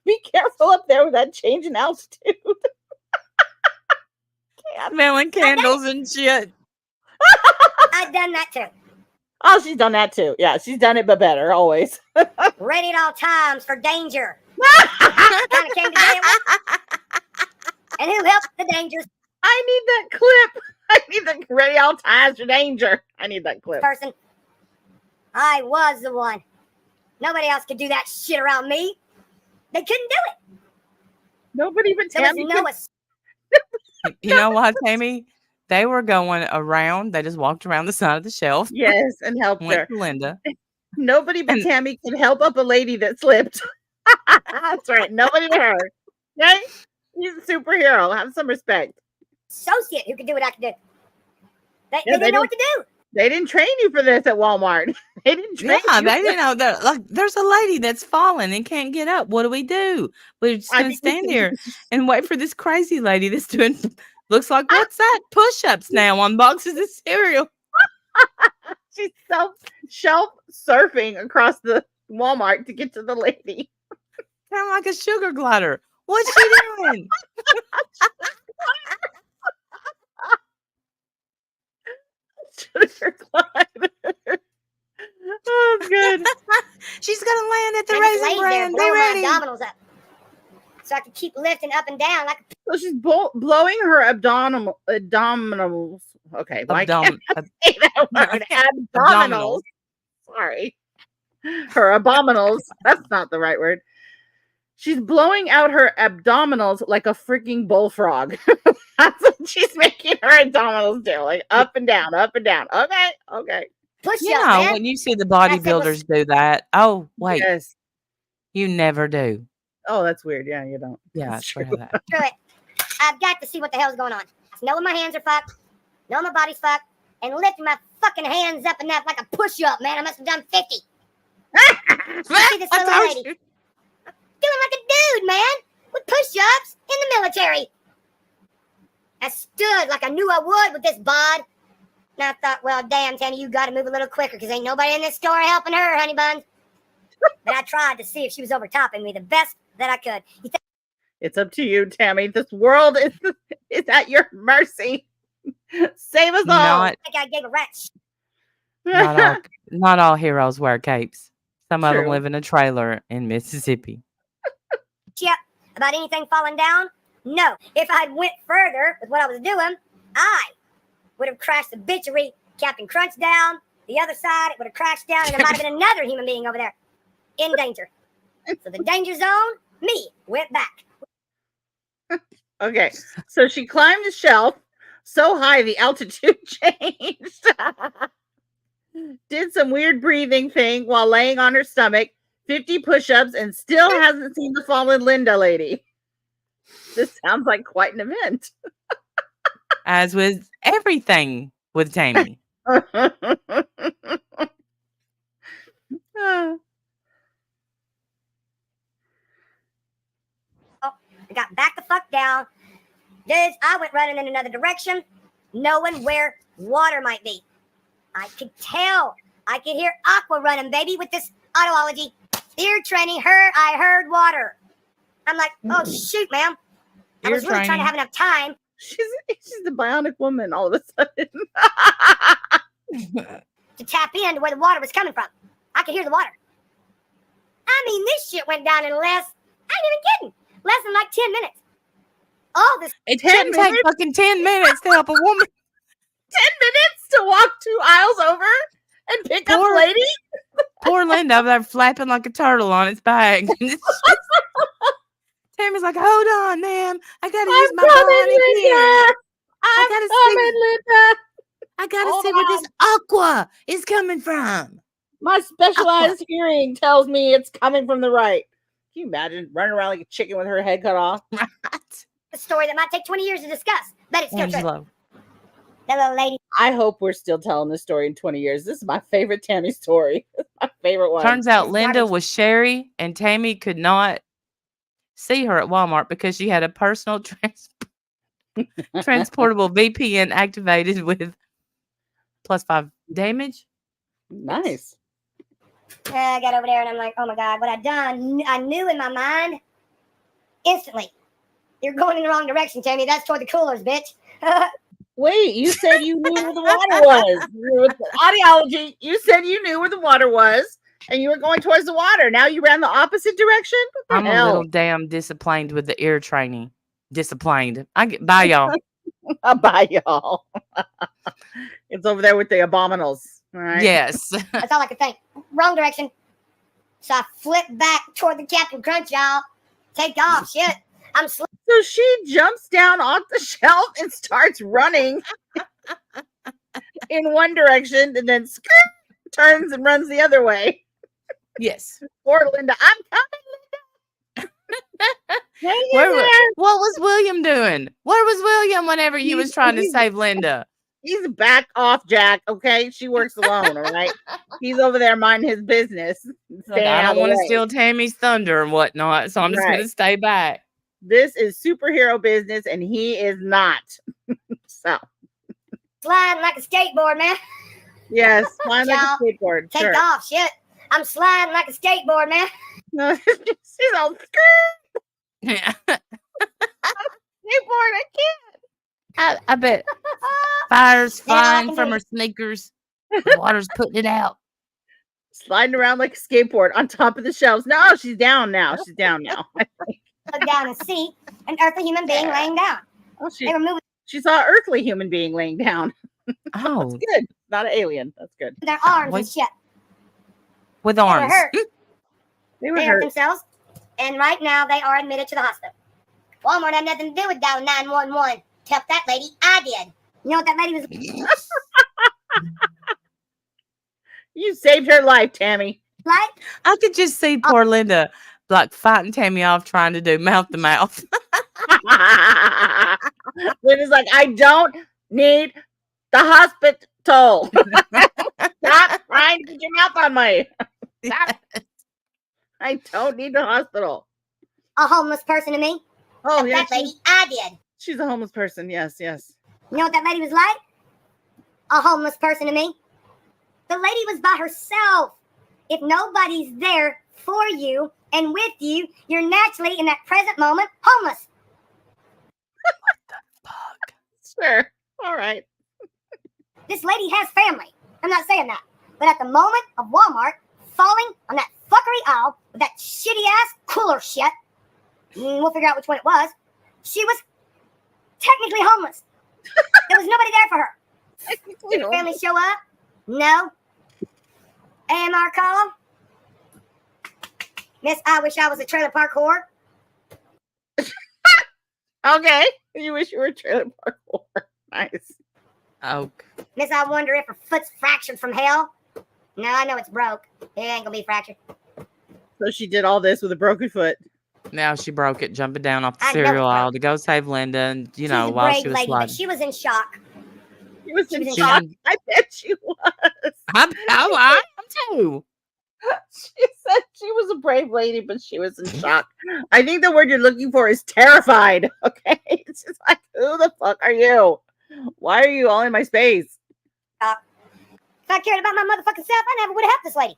Speaker 7: Be careful up there with that change in altitude.
Speaker 9: Smelling candles and shit.
Speaker 8: I've done that too.
Speaker 7: Oh, she's done that too. Yeah, she's done it, but better always.
Speaker 8: Ready at all times for danger. Kind of came today at work. And who helped the dangers?
Speaker 7: I need that clip. I need that ready all times for danger. I need that clip.
Speaker 8: Person. I was the one. Nobody else could do that shit around me. They couldn't do it.
Speaker 7: Nobody but
Speaker 8: There was
Speaker 7: Tammy.
Speaker 8: no
Speaker 9: You know what, Tammy? They were going around. They just walked around the side of the shelf.
Speaker 7: Yes, and helped
Speaker 9: Went
Speaker 7: her.
Speaker 9: to Linda.
Speaker 7: Nobody but Tammy could help up a lady that slipped. That's right. Nobody but her. Okay? She's a superhero. Have some respect.
Speaker 8: associate who could do what I could do. They
Speaker 7: Yeah,
Speaker 8: didn't know what to do.
Speaker 7: They didn't train you for this at Walmart. They didn't train
Speaker 9: Yeah,
Speaker 7: you.
Speaker 9: they didn't know that. Like, there's a lady that's fallen and can't get up. What do we do? We're just
Speaker 7: I
Speaker 9: gonna
Speaker 7: think
Speaker 9: stand here and wait for this crazy lady that's doing. Looks like what's that? Push-ups now on boxes of cereal.
Speaker 7: She's shelf surfing across the Walmart to get to the lady.
Speaker 9: Kind of like a sugar glider. What's she doing?
Speaker 7: Sugar glider. Oh, good.
Speaker 9: She's gonna land at the
Speaker 8: I just
Speaker 9: Raisin
Speaker 8: laid there
Speaker 9: Bran. Be
Speaker 8: blowing
Speaker 9: ready.
Speaker 8: my abdominals up, so I could keep lifting up and down like
Speaker 7: So she's blowing her abdominals. Okay, why can't I say that word? Abdominals. Sorry. Her abdominals. That's not the right word. She's blowing out her abdominals like a freaking bullfrog. That's what she's making her abdominals do. Like up and down, up and down. Okay, okay.
Speaker 8: push
Speaker 9: You
Speaker 8: up,
Speaker 9: know,
Speaker 8: man.
Speaker 9: when you see the
Speaker 8: That's it,
Speaker 9: bodybuilders do that. Oh, wait.
Speaker 7: Yes.
Speaker 9: You never do.
Speaker 7: Oh, that's weird. Yeah, you don't.
Speaker 9: Yeah,
Speaker 7: That's
Speaker 9: it's
Speaker 7: true.
Speaker 9: true. That.
Speaker 8: Screw it. I've got to see what the hell's going on. Knowing my hands are fucked, knowing my body's fucked, and lifting my fucking hands up and that like a push-up, man. I must have done 50. You see this little
Speaker 9: I
Speaker 8: lady
Speaker 9: told you.
Speaker 8: doing like a dude, man, with push-ups in the military. I stood like I knew I would with this bod. And I thought, well, damn, Tammy, you got to move a little quicker because ain't nobody in this store helping her, honey buns. But I tried to see if she was overtopping me the best that I could. You think
Speaker 7: It's up to you, Tammy. This world is at your mercy. Save us all.
Speaker 9: Not,
Speaker 8: I gave a rat's
Speaker 9: not all heroes wear capes. Some of them
Speaker 7: True.
Speaker 9: live in a trailer in Mississippi.
Speaker 8: shit about anything falling down? No. If I'd went further with what I was doing, I would have crashed the bitchery, Captain Crunch down. The other side, it would have crashed down, and there might have been another human being over there in danger. So the danger zone, me, went back.
Speaker 7: Okay, so she climbed the shelf so high the altitude changed. Did some weird breathing thing while laying on her stomach, 50 push-ups, and still hasn't seen the fallen Linda lady. This sounds like quite an event.
Speaker 9: As with everything with Tammy.
Speaker 8: I got back the fuck down, Dudes, I went running in another direction, knowing where water might be. I could tell. I could hear Aqua running, baby, with this autology. Ear training, I heard water. I'm like, oh, shoot, ma'am. I
Speaker 9: Ear
Speaker 8: was really trying to
Speaker 9: training.
Speaker 8: have enough time
Speaker 7: She's the bionic woman all of a sudden.
Speaker 8: to tap into where the water was coming from. I could hear the water. I mean, this shit went down in less, I ain't even kidding, less than like 10 minutes. All this,
Speaker 9: It
Speaker 7: 10
Speaker 9: shouldn't take
Speaker 7: minutes?
Speaker 9: fucking 10 minutes to help a woman.
Speaker 7: 10 minutes to walk 2 aisles over and pick up
Speaker 9: Poor-
Speaker 7: a lady?
Speaker 9: Poor Linda over there flapping like a turtle on its back. Tammy's like, hold on, ma'am. I gotta use my bionic ear.
Speaker 7: I'm
Speaker 9: gotta
Speaker 7: coming, Linda.
Speaker 9: I gotta
Speaker 7: Hold
Speaker 9: see where this aqua is coming from.
Speaker 7: My specialized hearing tells me it's coming from the right. Can you imagine running around like a chicken with her head cut off?
Speaker 9: Right.
Speaker 8: a story that might take 20 years to discuss, but it's still true.
Speaker 9: Angela.
Speaker 8: That little lady.
Speaker 7: I hope we're still telling this story in 20 years. This is my favorite Tammy story. My favorite one.
Speaker 9: Turns out
Speaker 8: It's
Speaker 9: Linda
Speaker 8: garbage.
Speaker 9: was Sherry, and Tammy could not see her at Walmart because she had a personal transportable VPN activated with +5 damage.
Speaker 7: Nice.
Speaker 8: I got over there and I'm like, oh my God, what I done? I knew in my mind instantly. You're going in the wrong direction, Tammy. That's toward the coolers, bitch.
Speaker 7: Wait, you said you knew where the water was. With the audiology, you said you knew where the water was and you were going towards the water. Now you ran the opposite direction? What
Speaker 9: I'm
Speaker 7: the
Speaker 9: a
Speaker 7: hell?
Speaker 9: little damn disciplined with the ear training. Disciplined. Bye, y'all.
Speaker 7: Bye, y'all. It's over there with the abominals. All right.
Speaker 9: Yes.
Speaker 8: That's all I could think. Wrong direction. So I flipped back toward the Captain Crunch, y'all. Take off, shit. I'm
Speaker 7: So she jumps down off the shelf and starts running in one direction and then turns and runs the other way.
Speaker 9: Yes.
Speaker 7: Poor Linda. I'm coming, Linda. Hang in
Speaker 9: Where
Speaker 7: there.
Speaker 9: what was William doing? Where was William whenever you was trying to save Linda?
Speaker 7: He's back off, Jack. Okay, she works alone. All right, he's over there minding his business.
Speaker 9: Like, I don't want to steal Tammy's thunder and whatnot, so I'm just
Speaker 7: Right.
Speaker 9: gonna stay back.
Speaker 7: This is superhero business, and he is not. So,
Speaker 8: sliding like a skateboard, man.
Speaker 7: yes, flying like
Speaker 8: Y'all,
Speaker 7: a skateboard.
Speaker 8: Take
Speaker 7: Sure.
Speaker 8: off, shit. I'm sliding like a skateboard, man.
Speaker 7: No, she's all
Speaker 9: Yeah.
Speaker 7: skateboard. I can't.
Speaker 9: I bet fire's
Speaker 8: Yeah, I
Speaker 9: flying
Speaker 8: can
Speaker 9: from
Speaker 8: do
Speaker 9: her sneakers. The water's putting it out.
Speaker 7: Sliding around like a skateboard on top of the shelves. No, she's down now. She's down now.
Speaker 8: Look down and see an earthly human being laying down.
Speaker 7: Oh,
Speaker 8: They were moving
Speaker 7: she saw an earthly human being laying down.
Speaker 9: Oh,
Speaker 7: That's good. Not an alien. That's good.
Speaker 8: their arms
Speaker 9: Wait.
Speaker 8: and shit.
Speaker 9: with
Speaker 8: They were
Speaker 9: arms.
Speaker 8: hurt.
Speaker 7: They were
Speaker 8: They hurt
Speaker 7: hurt.
Speaker 8: themselves. And right now they are admitted to the hospital. Walmart had nothing to do with dialing 911 to help that lady. I did. You know what that lady was
Speaker 7: You saved her life, Tammy.
Speaker 8: like?
Speaker 9: I could just see poor Linda like fighting Tammy off trying to do mouth to mouth.
Speaker 7: Linda's like, I don't need the hospital. Stop trying to get your mouth on me. Stop. I don't need the hospital.
Speaker 8: A homeless person to me.
Speaker 7: Oh,
Speaker 8: Help
Speaker 7: yeah.
Speaker 8: that lady. I did.
Speaker 7: She's a homeless person. Yes, yes.
Speaker 8: You know what that lady was like? A homeless person to me. The lady was by herself. If nobody's there for you and with you, you're naturally in that present moment homeless.
Speaker 7: Sure. All right.
Speaker 8: This lady has family. I'm not saying that. But at the moment of Walmart falling on that fuckery aisle with that shitty ass cooler shit, we'll figure out which one it was, she was technically homeless. There was nobody there for her. Did her family show up? No. AMR call? Miss, I wish I was a trailer park whore.
Speaker 7: Okay. You wish you were a trailer park whore. Nice.
Speaker 9: Oh,
Speaker 8: Miss, I wonder if her foot's fractured from hell. No, I know it's broke. It ain't gonna be fractured.
Speaker 7: So she did all this with a broken foot.
Speaker 9: now she broke it jumping down off the
Speaker 8: I know
Speaker 9: cereal
Speaker 8: it
Speaker 9: aisle to go save Linda, and you know
Speaker 8: She's a
Speaker 9: while
Speaker 8: brave
Speaker 9: she was
Speaker 8: lady, but
Speaker 9: sliding.
Speaker 8: she was in shock.
Speaker 7: She was in
Speaker 8: was in
Speaker 7: shock.
Speaker 9: shock.
Speaker 7: I bet she was.
Speaker 9: I am too.
Speaker 7: She said she was a brave lady, but she was in shock. I think the word you're looking for is terrified. Okay. It's just like, who the fuck are you? Why are you all in my space?
Speaker 8: If I cared about my motherfucking self, I never would have helped this lady.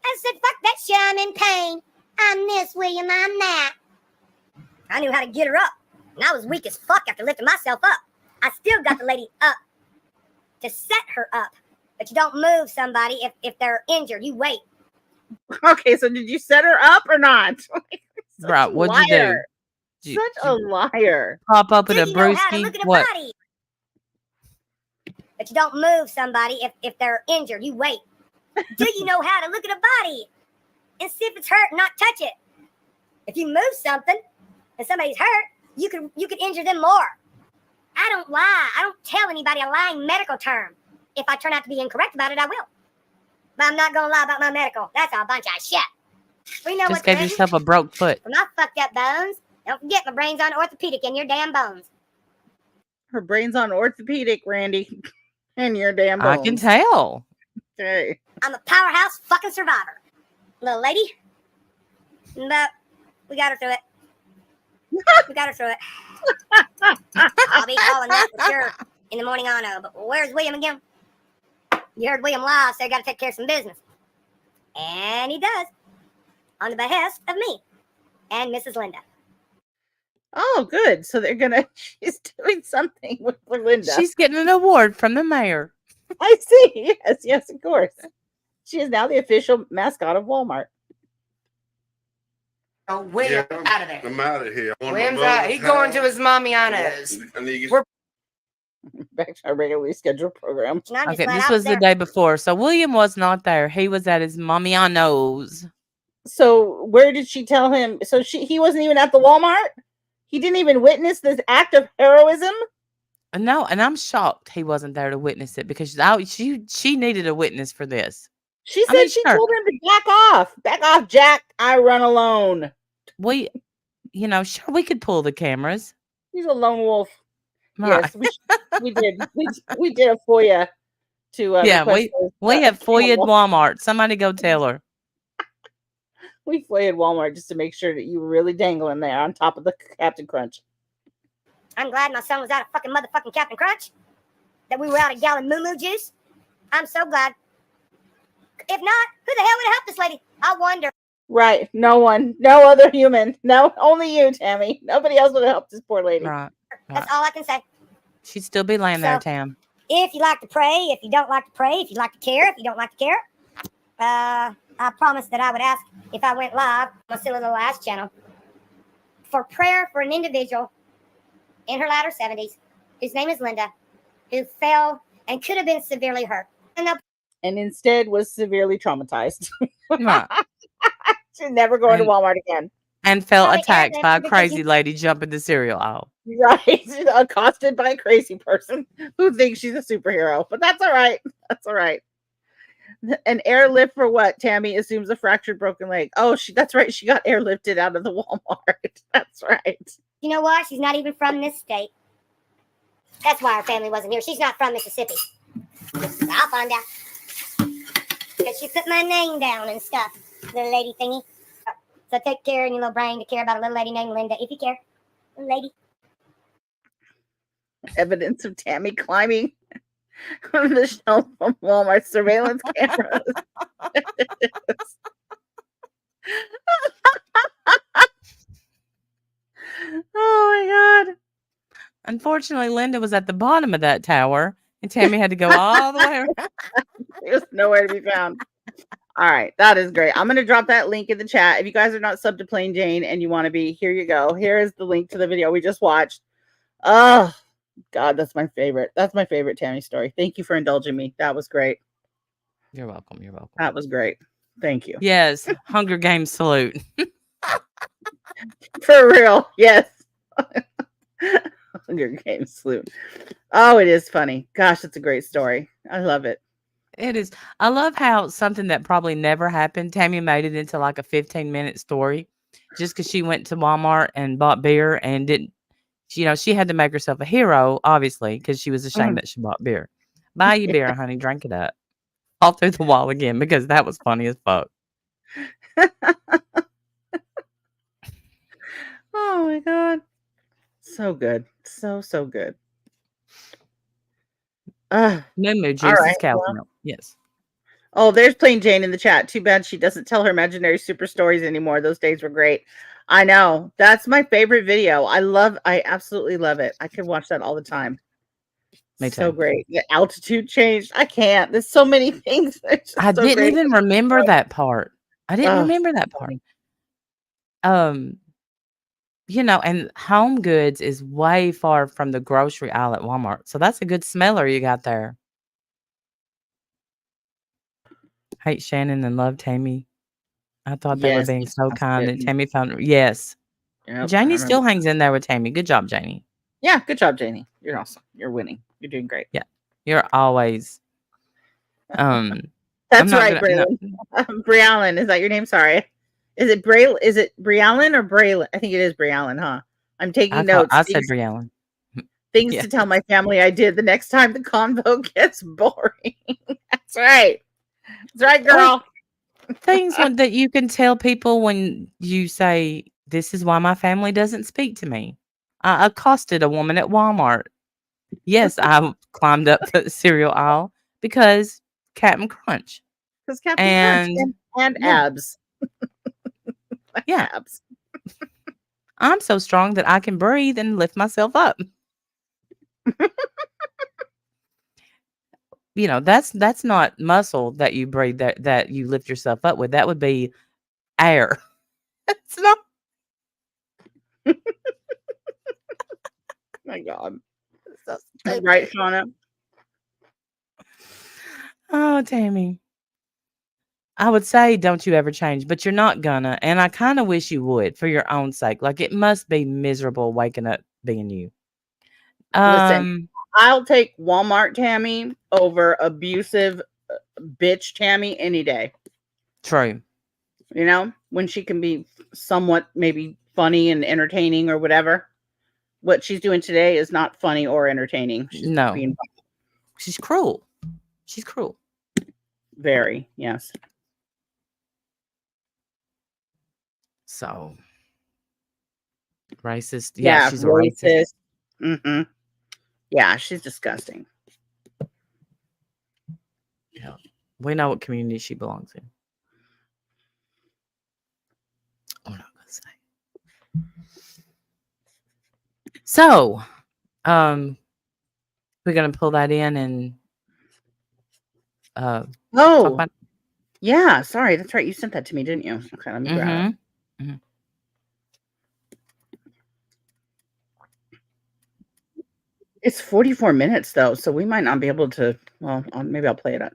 Speaker 8: I said, fuck that shit, I'm in pain. I'm this, William, I'm that. I knew how to get her up. And I was weak as fuck after lifting myself up. I still got the lady up to set her up. But you don't move somebody if they're injured. You wait.
Speaker 7: Okay, so did you set her up or not? Such
Speaker 9: Right,
Speaker 7: a
Speaker 9: what'd you do?
Speaker 7: liar.
Speaker 9: Did you-
Speaker 7: Such a liar.
Speaker 9: Pop up in
Speaker 8: Do
Speaker 9: a
Speaker 8: you know how to
Speaker 9: brewski?
Speaker 8: look at a
Speaker 9: What?
Speaker 8: body? But you don't move somebody if they're injured. You wait. Do you know how to look at a body and see if it's hurt and not touch it? If you move something and somebody's hurt, you could injure them more. I don't lie. I don't tell anybody a lying medical term. If I turn out to be incorrect about it, I will. But I'm not gonna lie about my medical. That's a bunch of shit. We know
Speaker 9: Just
Speaker 8: what's
Speaker 9: gave
Speaker 8: crazy.
Speaker 9: yourself a broke foot.
Speaker 8: For my fucked up bones, don't forget my brain's on orthopedic in your damn bones.
Speaker 7: Her brain's on orthopedic, Randy. And your damn bones.
Speaker 9: I can tell.
Speaker 7: Okay.
Speaker 8: I'm a powerhouse fucking survivor. Little lady. But we got her through it. We got her through it. I'll be calling that for sure in the morning on. But where's William again? You heard William lie, so you got to take care of some business. And he does. On the behest of me and Mrs. Linda.
Speaker 7: Oh, good. So they're gonna. She's doing something with Linda.
Speaker 9: She's getting an award from the mayor.
Speaker 7: I see. Yes, of course. She is now the official mascot of Walmart.
Speaker 10: Oh, William, out of there.
Speaker 11: I'm out of here.
Speaker 10: William's out. He's going to his Mamiano's. We're
Speaker 7: Back to our regularly scheduled program.
Speaker 9: Okay, this was the day before. So William was not there. He was at his Mamiano's.
Speaker 7: So where did she tell him? So he wasn't even at the Walmart? He didn't even witness this act of heroism?
Speaker 9: No, and I'm shocked he wasn't there to witness it because she needed a witness for this.
Speaker 7: She said she told him to back off. Back off, Jack. I run alone.
Speaker 9: We, sure, we could pull the cameras.
Speaker 7: He's a lone wolf.
Speaker 9: Right.
Speaker 7: Yes, we did. We did a FOIA to
Speaker 9: yeah,
Speaker 7: request
Speaker 9: we have FOIA'd Walmart. Somebody go tell her.
Speaker 7: We FOIA'd Walmart just to make sure that you were really dangling there on top of the Captain Crunch.
Speaker 8: I'm glad my son was out of fucking motherfucking Captain Crunch. That we were out of gallon moo juice. I'm so glad. If not, who the hell would have helped this lady? I wonder.
Speaker 7: Right. No one. No other human. No, only you, Tammy. Nobody else would have helped this poor lady.
Speaker 9: Right.
Speaker 8: That's all I can say.
Speaker 9: She'd still be laying there, Tam.
Speaker 8: If you like to pray, if you don't like to pray, if you like to care, if you don't like to care, I promised that I would ask if I went live on my Silly Little Ass channel for prayer for an individual in her latter 70s whose name is Linda, who fell and could have been severely hurt.
Speaker 7: And instead was severely traumatized.
Speaker 9: Right.
Speaker 7: She's never going to Walmart again.
Speaker 9: And felt attacked by a crazy lady jumping the cereal aisle.
Speaker 7: Right. Accosted by a crazy person who thinks she's a superhero. But that's all right. That's all right. An airlift for what? Tammy assumes a fractured broken leg. Oh, that's right. She got airlifted out of the Walmart. That's right.
Speaker 8: You know what? She's not even from this state. That's why her family wasn't here. She's not from Mississippi. I'll find out. Because she put my name down and stuff, little lady thingy. So take care in your little brain to care about a little lady named Linda, if you care. Little lady.
Speaker 7: Evidence of Tammy climbing on the shelf from Walmart surveillance cameras. Oh my God.
Speaker 9: Unfortunately, Linda was at the bottom of that tower, and Tammy had to go all the way around.
Speaker 7: There's nowhere to be found. All right, that is great. I'm going to drop that link in the chat. If you guys are not subbed to Plain Jane and you want to be, here you go. Here is the link to the video we just watched. Oh, God, that's my favorite. That's my favorite Tammy story. Thank you for indulging me. That was great.
Speaker 9: You're welcome. You're welcome.
Speaker 7: That was great. Thank you.
Speaker 9: Yes, Hunger Games salute.
Speaker 7: For real. Yes. Hunger Games salute. Oh, it is funny. Gosh, it's a great story. I love it.
Speaker 9: It is. I love how something that probably never happened, Tammy made it into like a 15-minute story just because she went to Walmart and bought beer and didn't, she had to make herself a hero, obviously, because she was ashamed that she bought beer. Buy you beer, honey. Drink it up. Fall through the wall again because that was funny as fuck.
Speaker 7: Oh my God. So good. So good.
Speaker 9: Moo juice
Speaker 7: all
Speaker 9: is
Speaker 7: right.
Speaker 9: cow
Speaker 7: Well,
Speaker 9: milk. Yes.
Speaker 7: oh, there's Plain Jane in the chat. Too bad she doesn't tell her imaginary super stories anymore. Those days were great. I know. That's my favorite video. I absolutely love it. I could watch that all the time.
Speaker 9: Me
Speaker 7: So
Speaker 9: too.
Speaker 7: great. The altitude changed. I can't. There's so many things. It's just
Speaker 9: I
Speaker 7: so
Speaker 9: didn't
Speaker 7: great.
Speaker 9: even remember that part. I didn't
Speaker 7: Oh,
Speaker 9: remember that part. And Home Goods is way far from the grocery aisle at Walmart. So that's a good smeller you got there. Hate Shannon and love Tammy. I thought they were
Speaker 7: yes.
Speaker 9: being so
Speaker 7: That's
Speaker 9: kind,
Speaker 7: good.
Speaker 9: and Tammy found yes.
Speaker 7: Yep, I
Speaker 9: Janie
Speaker 7: remember.
Speaker 9: still hangs in there with Tammy. Good job, Janie.
Speaker 7: Yeah, good job, Janie. You're awesome. You're winning. You're doing great.
Speaker 9: Yeah, you're always. I'm
Speaker 7: That's
Speaker 9: not
Speaker 7: right,
Speaker 9: gonna-
Speaker 7: Braylon. Briallen, is that your name? Sorry. Is it Briallen or Braylon? I think it is Briallen, huh? I'm taking notes.
Speaker 9: I said Briallen.
Speaker 7: Things
Speaker 9: yeah.
Speaker 7: to tell my family I did the next time the convo gets boring. That's right. That's right, girl.
Speaker 9: Things that you can tell people when you say, "This is why my family doesn't speak to me." I accosted a woman at Walmart. Yes, I climbed up the cereal aisle because Captain Crunch.
Speaker 7: Because Captain Crunch and
Speaker 9: yeah.
Speaker 7: abs.
Speaker 9: Yeah.
Speaker 7: Abs.
Speaker 9: I'm so strong that I can breathe and lift myself up. That's not muscle that you breathe that you lift yourself up with. That would be air. It's not.
Speaker 7: My God.
Speaker 9: So
Speaker 7: right, Shauna?
Speaker 9: Oh, Tammy. I would say don't you ever change, but you're not gonna. And I kind of wish you would for your own sake. Like it must be miserable waking up being you.
Speaker 7: Listen, I'll take Walmart Tammy over abusive bitch Tammy any day.
Speaker 9: True.
Speaker 7: You know, when she can be somewhat maybe funny and entertaining or whatever. What she's doing today is not funny or entertaining.
Speaker 9: She's cruel. She's cruel.
Speaker 7: Very, yes.
Speaker 9: So racist.
Speaker 7: Yeah,
Speaker 9: She's a racist.
Speaker 7: Mm-hmm. Yeah, she's disgusting.
Speaker 9: Yeah. We know what community she belongs in. I'm not gonna say. So, we're gonna pull that in and talk about
Speaker 7: yeah, sorry, that's right. You sent that to me, didn't you? Okay, let me grab it.
Speaker 9: Mm-hmm.
Speaker 7: It's 44 minutes though, so we might not be able to. Well, maybe I'll play it up.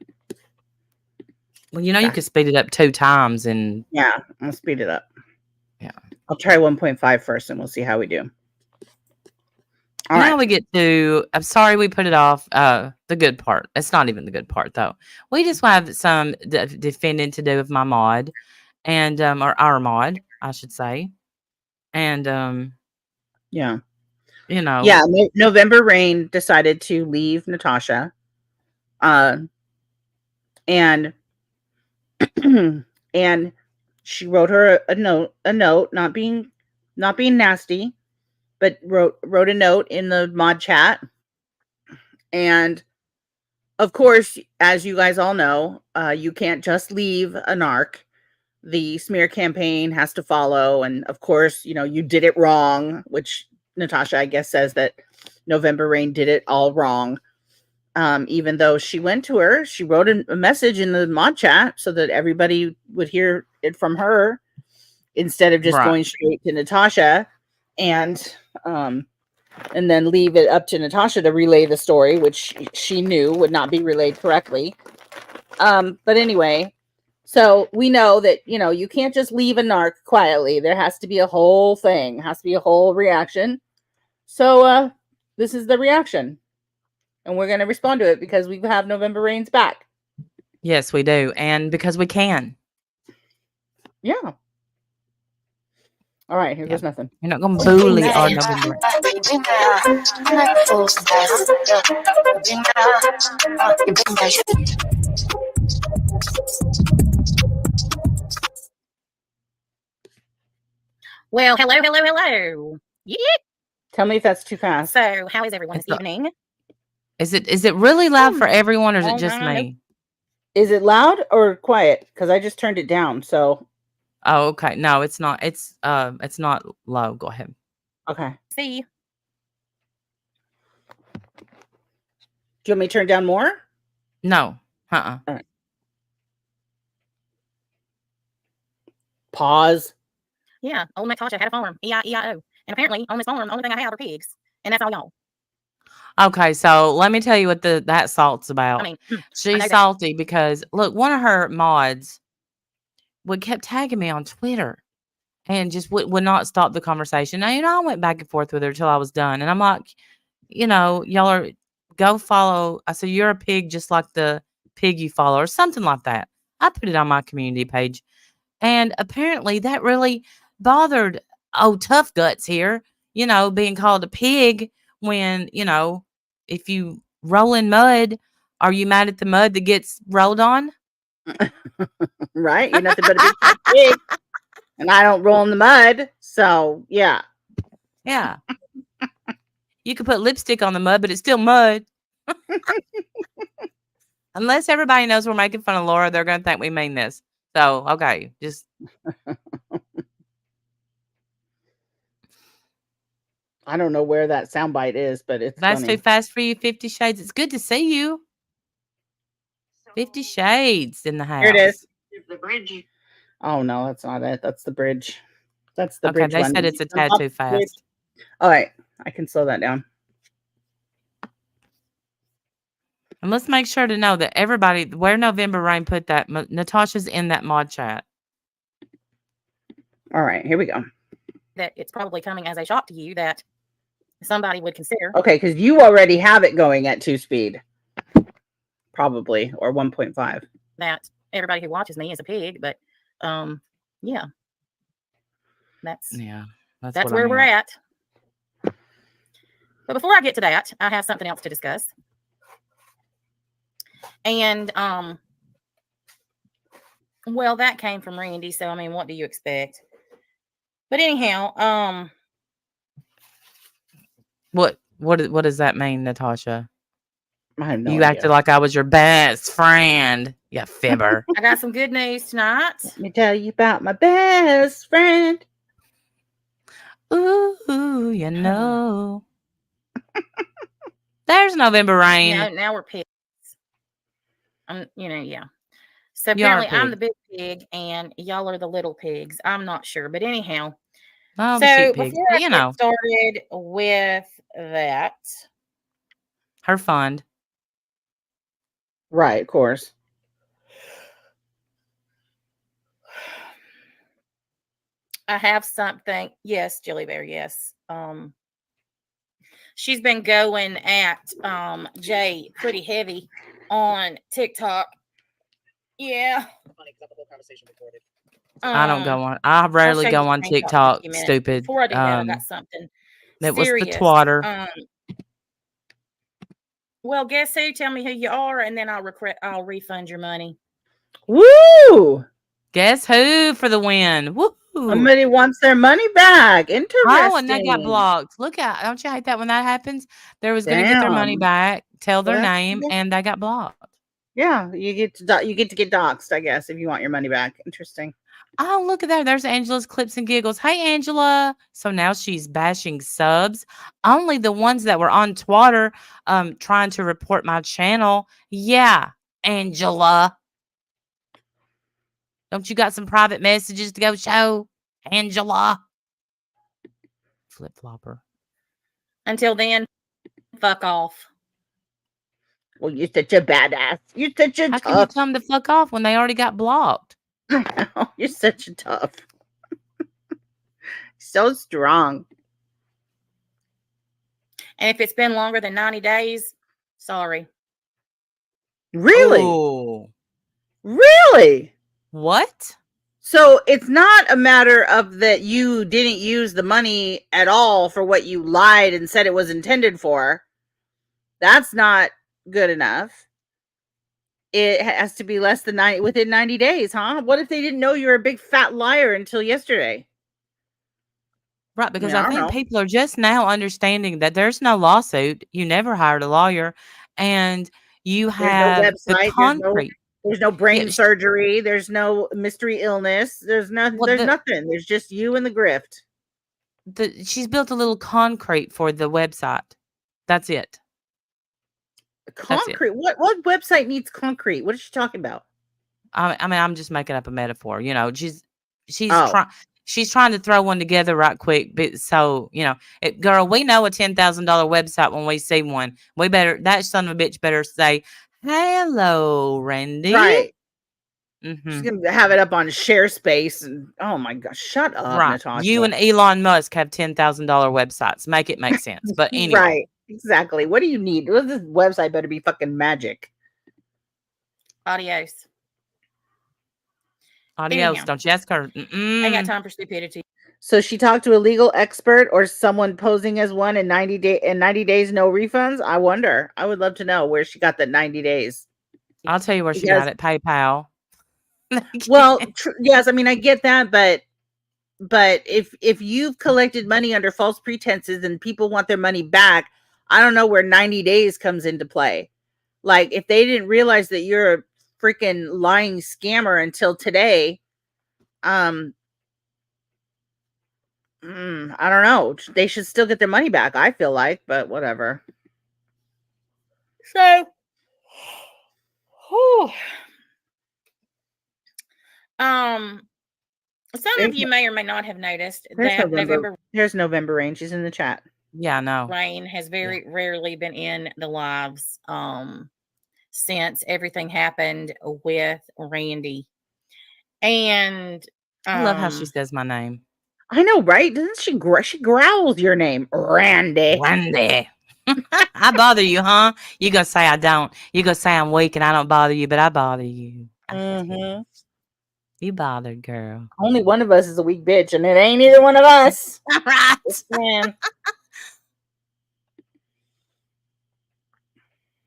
Speaker 9: Well, you could speed it up 2 times and
Speaker 7: yeah, I'll speed it up.
Speaker 9: Yeah,
Speaker 7: I'll try 1.5 first, and we'll see how we do.
Speaker 9: All now we get to. I'm sorry we put it off. The good part. It's not even the good part though. We just have some defending to do with my mod, and or our mod, I should say, and
Speaker 7: yeah.
Speaker 9: Yeah,
Speaker 7: November Rain decided to leave Natasha, and and she wrote her a note, not being nasty, but wrote a note in the mod chat. And of course, as you guys all know, you can't just leave a narc. The smear campaign has to follow, and of course, you did it wrong, which Natasha, I guess, says that November Rain did it all wrong. Even though she went to her, she wrote a message in the mod chat so that everybody would hear it from her instead of just going straight to Natasha and then leave it up to Natasha to relay the story, which she knew would not be relayed correctly. But anyway, so we know that, you can't just leave a narc quietly. There has to be a whole thing, has to be a whole reaction. So this is the reaction, and we're going to respond to it because we have November Rain's back.
Speaker 9: Yes, we do, and because we can.
Speaker 7: Yeah. All right, here goes nothing.
Speaker 9: You're not going to bully our November.
Speaker 11: Well, hello. Yeah.
Speaker 7: Tell me if that's too fast.
Speaker 5: So, how is everyone this
Speaker 9: It's a-
Speaker 5: evening?
Speaker 9: Is it really loud for everyone, or is it
Speaker 5: All
Speaker 9: just
Speaker 5: right.
Speaker 9: me?
Speaker 7: Is it loud or quiet? Because I just turned it down. So
Speaker 9: Oh, okay. No, it's not. It's not low. Go ahead.
Speaker 7: okay.
Speaker 5: See,
Speaker 7: Do you want me to turn it down more?
Speaker 9: No. Uh-uh.
Speaker 7: Pause.
Speaker 5: yeah, old Natasha had a farm, E-I-E-I-O. And apparently, on this farm, the only thing I have are pigs. And that's all y'all.
Speaker 9: Okay, so let me tell you what that salt's about.
Speaker 5: I mean,
Speaker 9: She's
Speaker 5: that.
Speaker 9: salty because look, one of her mods kept tagging me on Twitter and just would not stop the conversation. Now, I went back and forth with her till I was done. And I'm like, y'all are go follow. I said, you're a pig just like the pig you follow, or something like that. I put it on my community page. And apparently that really bothered Tough Guts here, being called a pig when, if you roll in mud, are you mad at the mud that gets rolled on?
Speaker 7: Right? You're nothing but a big fat pig. And I don't roll in the mud. So, yeah.
Speaker 9: Yeah. You could put lipstick on the mud, but it's still mud. Unless everybody knows we're making fun of Laura, they're going to think we mean this. So, okay, just.
Speaker 7: I don't know where that soundbite is, but it's
Speaker 9: That's
Speaker 7: funny.
Speaker 9: too fast for you, 50 Shades. It's good to see you. 50 Shades in the house.
Speaker 7: Here it is.
Speaker 10: The bridge.
Speaker 7: Oh, no, that's not it. That's the bridge. That's the
Speaker 9: Okay,
Speaker 7: bridge
Speaker 9: they
Speaker 7: one.
Speaker 9: said it's a tad too fast.
Speaker 7: All right, I can slow that down.
Speaker 9: And let's make sure to know that everybody, where November Rain put that, Natasha's in that mod chat.
Speaker 7: All right, here we go.
Speaker 5: That it's probably coming as a shock to you that somebody would consider.
Speaker 7: Okay, because you already have it going at 2 speed. Probably, or 1.5.
Speaker 5: That everybody who watches me is a pig, but yeah. That's
Speaker 9: That's
Speaker 5: where we're at. But before I get to that, I have something else to discuss. And well, that came from Randy, so I mean, what do you expect? But anyhow,
Speaker 9: What does that mean, Natasha?
Speaker 7: I have no
Speaker 9: You
Speaker 7: idea.
Speaker 9: acted like I was your best friend. You fibber.
Speaker 5: I got some good news tonight.
Speaker 7: Let me tell you about my best friend.
Speaker 9: Ooh, you know. There's November Rain.
Speaker 5: Now we're pigs. Yeah. So
Speaker 9: You are a
Speaker 5: apparently I'm
Speaker 9: pig.
Speaker 5: the big pig and y'all are the little pigs. I'm not sure, but anyhow.
Speaker 9: Oh, the
Speaker 5: So
Speaker 9: sheep pig.
Speaker 5: before I get started with that,
Speaker 9: her fund.
Speaker 7: Right, of course.
Speaker 5: I have something. Yes, Jelly Bear. Yes. She's been going at Jay pretty heavy on TikTok. Yeah.
Speaker 9: I don't go on. I rarely go on TikTok. Stupid.
Speaker 5: Before I do that, I got something.
Speaker 9: That was the
Speaker 5: serious.
Speaker 9: twatter.
Speaker 5: Well, guess who? Tell me who you are, and then I'll refund your money.
Speaker 7: Woo!
Speaker 9: Guess who for the win? Woo!
Speaker 7: Somebody wants their money back. Interesting.
Speaker 9: Oh, and they got blocked. Look out! Don't you hate that when that happens? They was going to get their money back, tell their name, and they got blocked.
Speaker 7: Yeah, you get to get doxxed, I guess, if you want your money back. Interesting.
Speaker 9: Oh, look at that. There's Angela's Clips and Giggles. Hey, Angela. So now she's bashing subs. Only the ones that were on Twitter trying to report my channel. Yeah, Angela. Don't you got some private messages to go show, Angela? Flip-flopper.
Speaker 5: Until then, fuck off.
Speaker 7: Well, you're such a badass. You're such a
Speaker 9: How
Speaker 7: tough.
Speaker 9: can you tell them to fuck off when they already got blocked?
Speaker 7: You're such a tough. So strong.
Speaker 5: And if it's been longer than 90 days, sorry.
Speaker 7: Really?
Speaker 9: Ooh.
Speaker 7: Really?
Speaker 9: What?
Speaker 7: So it's not a matter of that you didn't use the money at all for what you lied and said it was intended for. That's not good enough. It has to be less than within 90 days, huh? What if they didn't know you were a big fat liar until yesterday?
Speaker 9: Right, because
Speaker 7: Yeah, I
Speaker 9: I
Speaker 7: don't
Speaker 9: think
Speaker 7: know.
Speaker 9: people are just now understanding that there's no lawsuit. You never hired a lawyer, and you
Speaker 7: There's no
Speaker 9: have the
Speaker 7: website.
Speaker 9: concrete.
Speaker 7: There's no
Speaker 9: Yeah,
Speaker 7: brain surgery. There's no mystery illness. There's nothing.
Speaker 9: well,
Speaker 7: There's nothing. There's just you and the grift.
Speaker 9: she's built a little concrete for the website. That's it. That's it.
Speaker 7: Concrete. What website needs concrete? What is she talking about?
Speaker 9: I mean, I'm just making up a metaphor. You know, she's
Speaker 7: Oh.
Speaker 9: trying. She's trying to throw one together right quick. But so, you know, girl, we know a $10,000 website when we see one. We better, that son of a bitch better say, hello, Randy.
Speaker 7: Right.
Speaker 9: Mm-hmm.
Speaker 7: She's gonna have it up on ShareSpace, and oh my gosh, shut up,
Speaker 9: Right.
Speaker 7: Natasha.
Speaker 9: You and Elon Musk have $10,000 websites. Make it make sense. But anyway.
Speaker 7: Right. Exactly. What do you need? This website better be fucking magic.
Speaker 5: Adios.
Speaker 9: Adios.
Speaker 5: Anyhow.
Speaker 9: Don't you ask her.
Speaker 5: I ain't got time for stupidity.
Speaker 7: So she talked to a legal expert or someone posing as one in 90 days, no refunds. I wonder. I would love to know where she got that 90 days.
Speaker 9: I'll tell you where she got it. PayPal.
Speaker 7: Well, yes, I mean I get that, but if you've collected money under false pretenses and people want their money back, I don't know where 90 days comes into play. Like if they didn't realize that you're a freaking lying scammer until today, I don't know. They should still get their money back, I feel like, but whatever.
Speaker 5: So, some of you may or may not have noticed that
Speaker 7: There's November Rain. She's in the chat.
Speaker 9: Yeah, I know.
Speaker 5: Rain has very rarely been in the lives since everything happened with Randy. And
Speaker 9: I love how she says my name.
Speaker 7: I know, right? Doesn't she? She growls your name, Randy.
Speaker 9: Randy. I bother you, huh? You gonna say I don't. You gonna say I'm weak and I don't bother you, but I bother you.
Speaker 7: Mm-hmm.
Speaker 9: You bothered, girl.
Speaker 7: Only one of us is a weak bitch, and it ain't either one of us.
Speaker 9: Right.
Speaker 7: Man.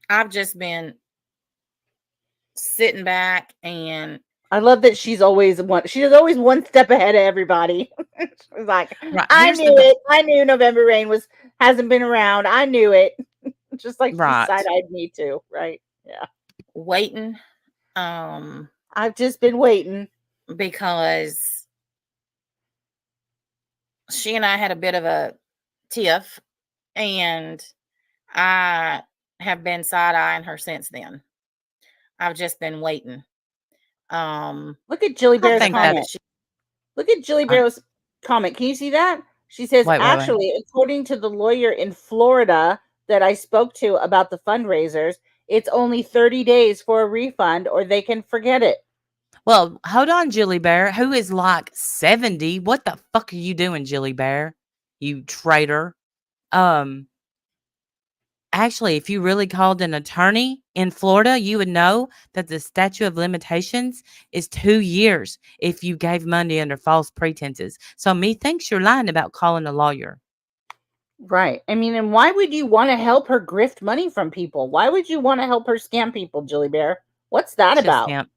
Speaker 5: I've just been sitting back, and
Speaker 7: I love that she's always one step ahead of everybody. She's like,
Speaker 9: right.
Speaker 7: I knew it. I knew November Rain hasn't been around. I knew it. Just like
Speaker 9: right.
Speaker 7: she side-eyed me too, right? Yeah.
Speaker 5: Waiting.
Speaker 7: I've just been waiting.
Speaker 5: Because she and I had a bit of a tiff, and I have been side-eyeing her since then. I've just been waiting.
Speaker 7: Look at Jilly Bear's comment. Look at Jilly Bear's comment. Can you see that? She says, actually, according to the lawyer in Florida that I spoke to about the fundraisers, it's only 30 days for a refund or they can forget it.
Speaker 9: Well, hold on, Jilly Bear, who is like 70. What the fuck are you doing, Jilly Bear? You traitor. Actually, if you really called an attorney in Florida, you would know that the statute of limitations is 2 years if you gave money under false pretenses. So methinks you're lying about calling a lawyer.
Speaker 7: Right. I mean, and why would you want to help her grift money from people? Why would you want to help her scam people, Jilly Bear? What's that about?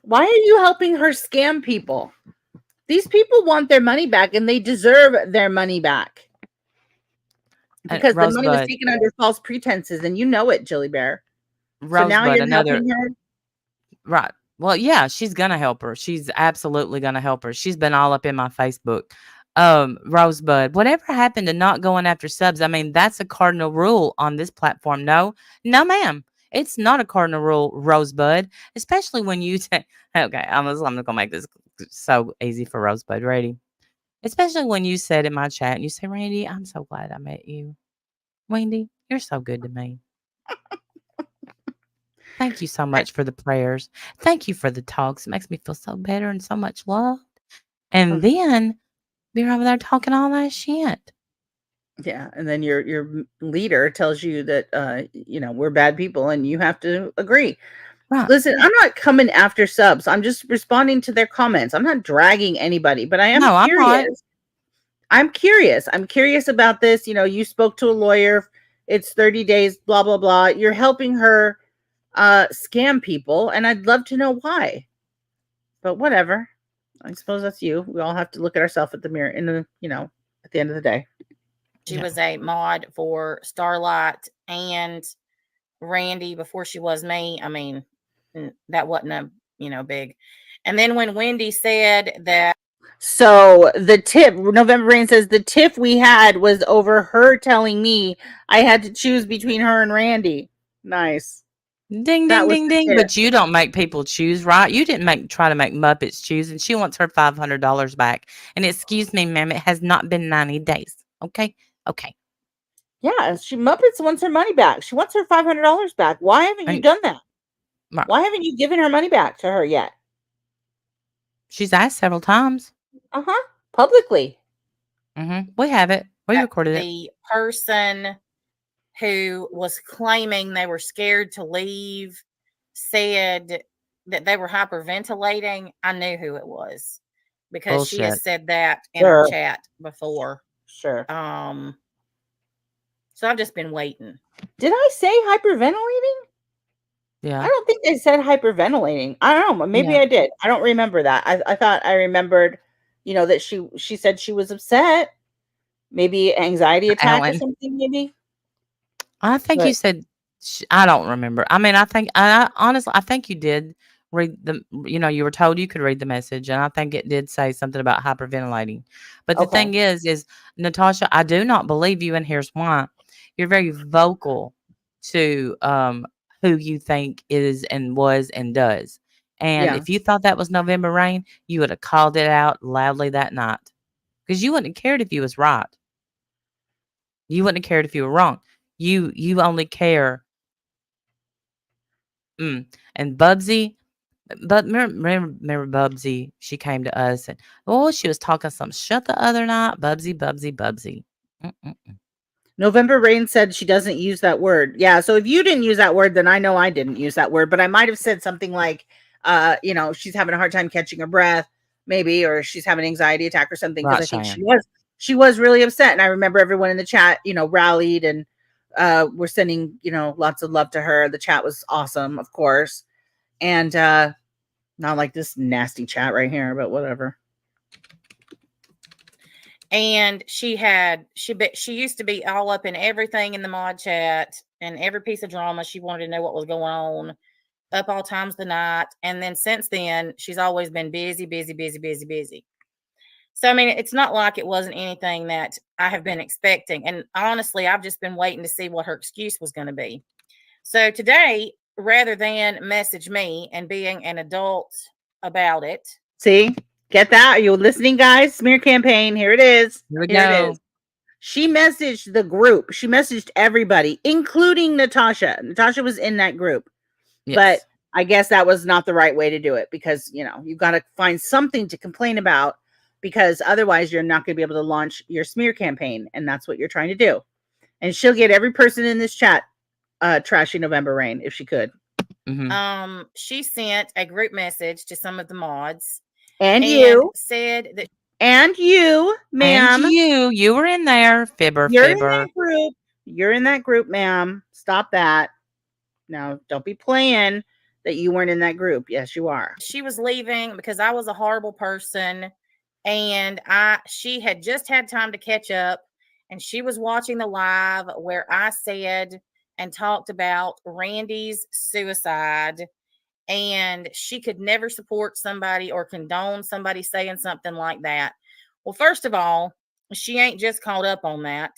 Speaker 7: Why are you helping her scam people? These people want their money back and they deserve their money back. Because the money was taken under false pretenses, and you know it, Jilly Bear. So now you're helping her?
Speaker 9: Right. Well, yeah, she's going to help her. She's absolutely going to help her. She's been all up in my Facebook. Rosebud, whatever happened to not going after subs? I mean, that's a cardinal rule on this platform. No, ma'am. It's not a cardinal rule, Rosebud, especially when you say, okay, I'm just going to make this so easy for Rosebud. Ready? Especially when you said in my chat, and you say, Randy, I'm so glad I met you. Wendy, you're so good to me. Thank you so much for the prayers. Thank you for the talks. It makes me feel so better and so much loved. And then you're over there talking all that shit.
Speaker 7: Yeah, and then your leader tells you that we're bad people and you have to agree.
Speaker 9: Right.
Speaker 7: Listen, I'm not coming after subs. I'm just responding to their comments. I'm not dragging anybody, but I am curious. I'm curious. I'm curious about this. You know, you spoke to a lawyer. It's 30 days, blah, blah, blah. You're helping her scam people, and I'd love to know why. But whatever. I suppose that's you. We all have to look at ourselves at the mirror at the end of the day.
Speaker 5: She was a mod for Starlight and Randy before she was me. I mean, that wasn't big. And then when Wendy said that.
Speaker 7: So the tip, November Rain says, the tip we had was over her telling me I had to choose between her and Randy. Nice.
Speaker 9: Ding, ding, ding, ding. But you don't make people choose, right? You didn't try to make Muppets choose, and she wants her $500 back. And excuse me, ma'am, it has not been 90 days. Okay? Okay.
Speaker 7: Yeah, Muppets wants her money back. She wants her $500 back. Why haven't you done that?
Speaker 9: Right.
Speaker 7: Why haven't you given her money back to her yet?
Speaker 9: She's asked several times.
Speaker 7: Publicly.
Speaker 9: We have it. We recorded it.
Speaker 5: The person who was claiming they were scared to leave said that they were hyperventilating. I knew who it was because she has said that in our chat before.
Speaker 7: Sure.
Speaker 5: So I've just been waiting.
Speaker 7: Did I say hyperventilating?
Speaker 9: Yeah.
Speaker 7: I don't think I said hyperventilating. I don't know. Maybe I did. I don't remember that. I thought I remembered, that she said she was upset. Maybe anxiety attack or something, maybe.
Speaker 9: I think you said, I don't remember. I mean, honestly, I think you did read you were told you could read the message. And I think it did say something about hyperventilating. But the thing is Natasha, I do not believe you. And here's why. You're very vocal to who you think is and was and does. And if you thought that was November Rain, you would have called it out loudly that night. Because you wouldn't have cared if you was right. You wouldn't have cared if you were wrong. You only care. And Bubsy, but remember Bubsy, she came to us and she was talking some shit the other night. Bubsy.
Speaker 7: November Rain said she doesn't use that word. Yeah, so if you didn't use that word, then I know I didn't use that word, but I might have said something like, she's having a hard time catching her breath, maybe, or she's having an anxiety attack or something, because I think she was really upset. And I remember everyone in the chat, rallied and we're sending, lots of love to her. The chat was awesome, of course. And not like this nasty chat right here, but whatever.
Speaker 5: And she used to be all up in everything in the mod chat and every piece of drama. She wanted to know what was going on up all times of the night. And then since then, she's always been busy. So, I mean, it's not like it wasn't anything that I have been expecting. And honestly, I've just been waiting to see what her excuse was going to be. So today, rather than message me and being an adult about it.
Speaker 7: See? Get that? Are you listening, guys? Smear campaign. Here it is.
Speaker 9: Here we go.
Speaker 7: She messaged the group. She messaged everybody, including Natasha. Natasha was in that group. Yes. But I guess that was not the right way to do it because, you've got to find something to complain about because otherwise you're not going to be able to launch your smear campaign. And that's what you're trying to do. And she'll get every person in this chat trashy November Rain if she could.
Speaker 5: She sent a group message to some of the mods.
Speaker 7: And you
Speaker 5: said that.
Speaker 7: And you, ma'am.
Speaker 9: And you were in there. Fibber.
Speaker 7: In that group. You're in that group, ma'am. Stop that. No, don't be playing that you weren't in that group. Yes, you are.
Speaker 5: She was leaving because I was a horrible person. And she had just had time to catch up. And she was watching the live where I said and talked about Randy's suicide. And she could never support somebody or condone somebody saying something like that. Well, first of all, she ain't just caught up on that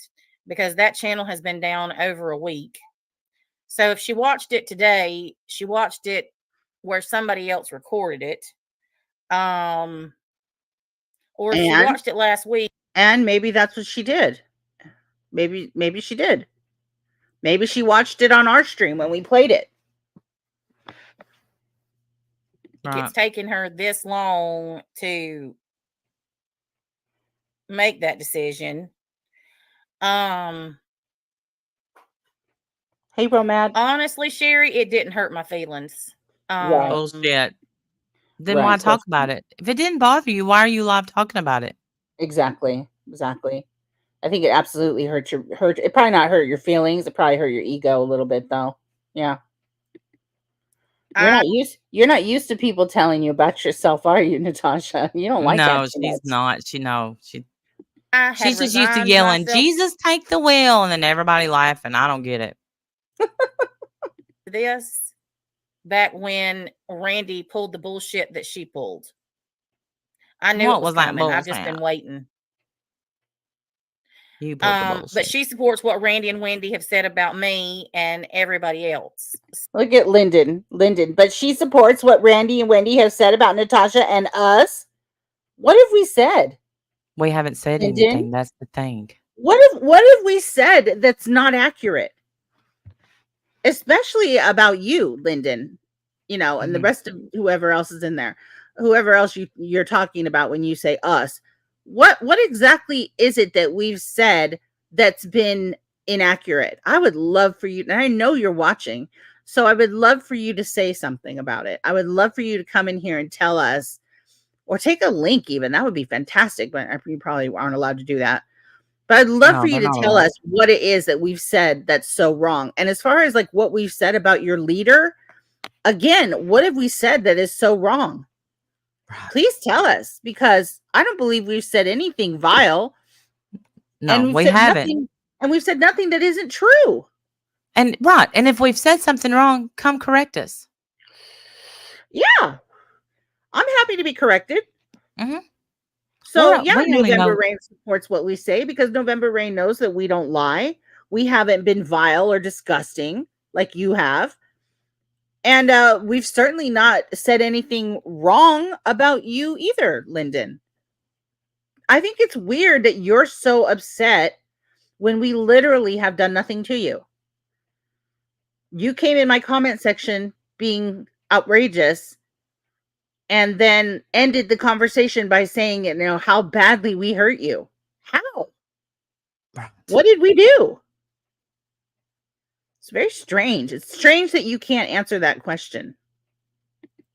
Speaker 5: because that channel has been down over a week. So if she watched it today, she watched it where somebody else recorded it. Or if she watched it last week.
Speaker 7: And maybe that's what she did. Maybe she did. Maybe she watched it on our stream when we played it.
Speaker 5: It's taken her this long to make that decision.
Speaker 7: Hey, Romad.
Speaker 5: Honestly, Sherry, it didn't hurt my feelings.
Speaker 9: Bullshit. Then why talk about it? If it didn't bother you, why are you live talking about it?
Speaker 7: Exactly. I think it absolutely hurt. It probably not hurt your feelings. It probably hurt your ego a little bit, though. Yeah. You're not used to people telling you about yourself, are you, Natasha? You don't like
Speaker 9: No,
Speaker 7: that too
Speaker 9: she's
Speaker 7: much.
Speaker 9: not.
Speaker 5: I had
Speaker 9: She's just used to
Speaker 5: resigned
Speaker 9: yelling,
Speaker 5: myself
Speaker 9: Jesus, take the wheel, and then everybody laughing. I don't get it.
Speaker 5: to this back when Randy pulled the bullshit that she pulled. I knew
Speaker 9: What
Speaker 5: it was
Speaker 9: was that
Speaker 5: coming. I've just been
Speaker 9: bullshit?
Speaker 5: waiting.
Speaker 9: You pulled the
Speaker 5: But
Speaker 9: bullshit.
Speaker 5: she supports what Randy and Wendy have said about me and everybody else.
Speaker 7: Look at Lyndon. But she supports what Randy and Wendy have said about Natasha and us. What have we said?
Speaker 9: We haven't said
Speaker 7: Lyndon?
Speaker 9: anything. That's the thing.
Speaker 7: What have we said that's not accurate? Especially about you, Lyndon. You know, and the rest of whoever else is in there. Whoever else you're talking about when you say us. What exactly is it that we've said that's been inaccurate? I would love for you, and I know you're watching, so I would love for you to say something about it. I would love for you to come in here and tell us, or take a link even. That would be fantastic, but you probably aren't allowed to do that. But I'd love for you to tell us what it is that we've said that's so wrong. And as far as like what we've said about your leader, again, what have we said that is so wrong? Please tell us, because I don't believe we've said anything vile.
Speaker 9: No, we haven't.
Speaker 7: And we've said nothing that isn't true.
Speaker 9: And right. And if we've said something wrong, come correct us.
Speaker 7: Yeah. I'm happy to be corrected.
Speaker 9: Mm-hmm.
Speaker 7: So November Rain supports what we say, because November Rain knows that we don't lie. We haven't been vile or disgusting like you have. And we've certainly not said anything wrong about you either, Lyndon. I think it's weird that you're so upset when we literally have done nothing to you. You came in my comment section being outrageous and then ended the conversation by saying, you know, how badly we hurt you. How? Right. What did we do? It's very strange. It's strange that you can't answer that question.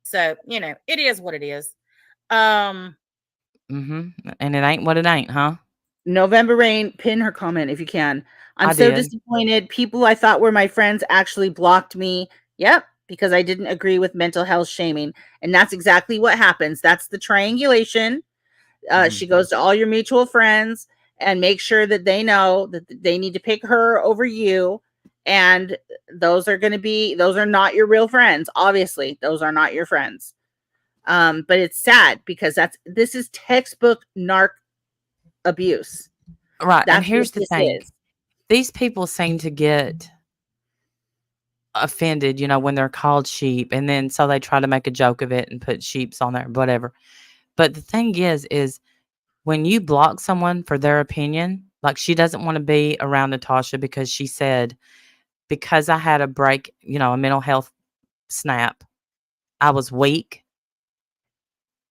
Speaker 5: So, you know, it is what it is.
Speaker 9: And it ain't what it ain't, huh?
Speaker 7: November Rain, pin her comment if you can. I'm so disappointed. People I thought were my friends actually blocked me. Yep, because I didn't agree with mental health shaming. And that's exactly what happens. That's the triangulation. She goes to all your mutual friends and make sure that they know that they need to pick her over you. And those are not your real friends. Obviously, those are not your friends. But it's sad because this is textbook narc abuse.
Speaker 9: Right. And here's the thing. These people seem to get offended, you know, when they're called sheep. And then so they try to make a joke of it and put sheeps on there, whatever. But the thing is when you block someone for their opinion, like she doesn't want to be around Natasha because she said, because I had a break, you know, a mental health snap, I was weak.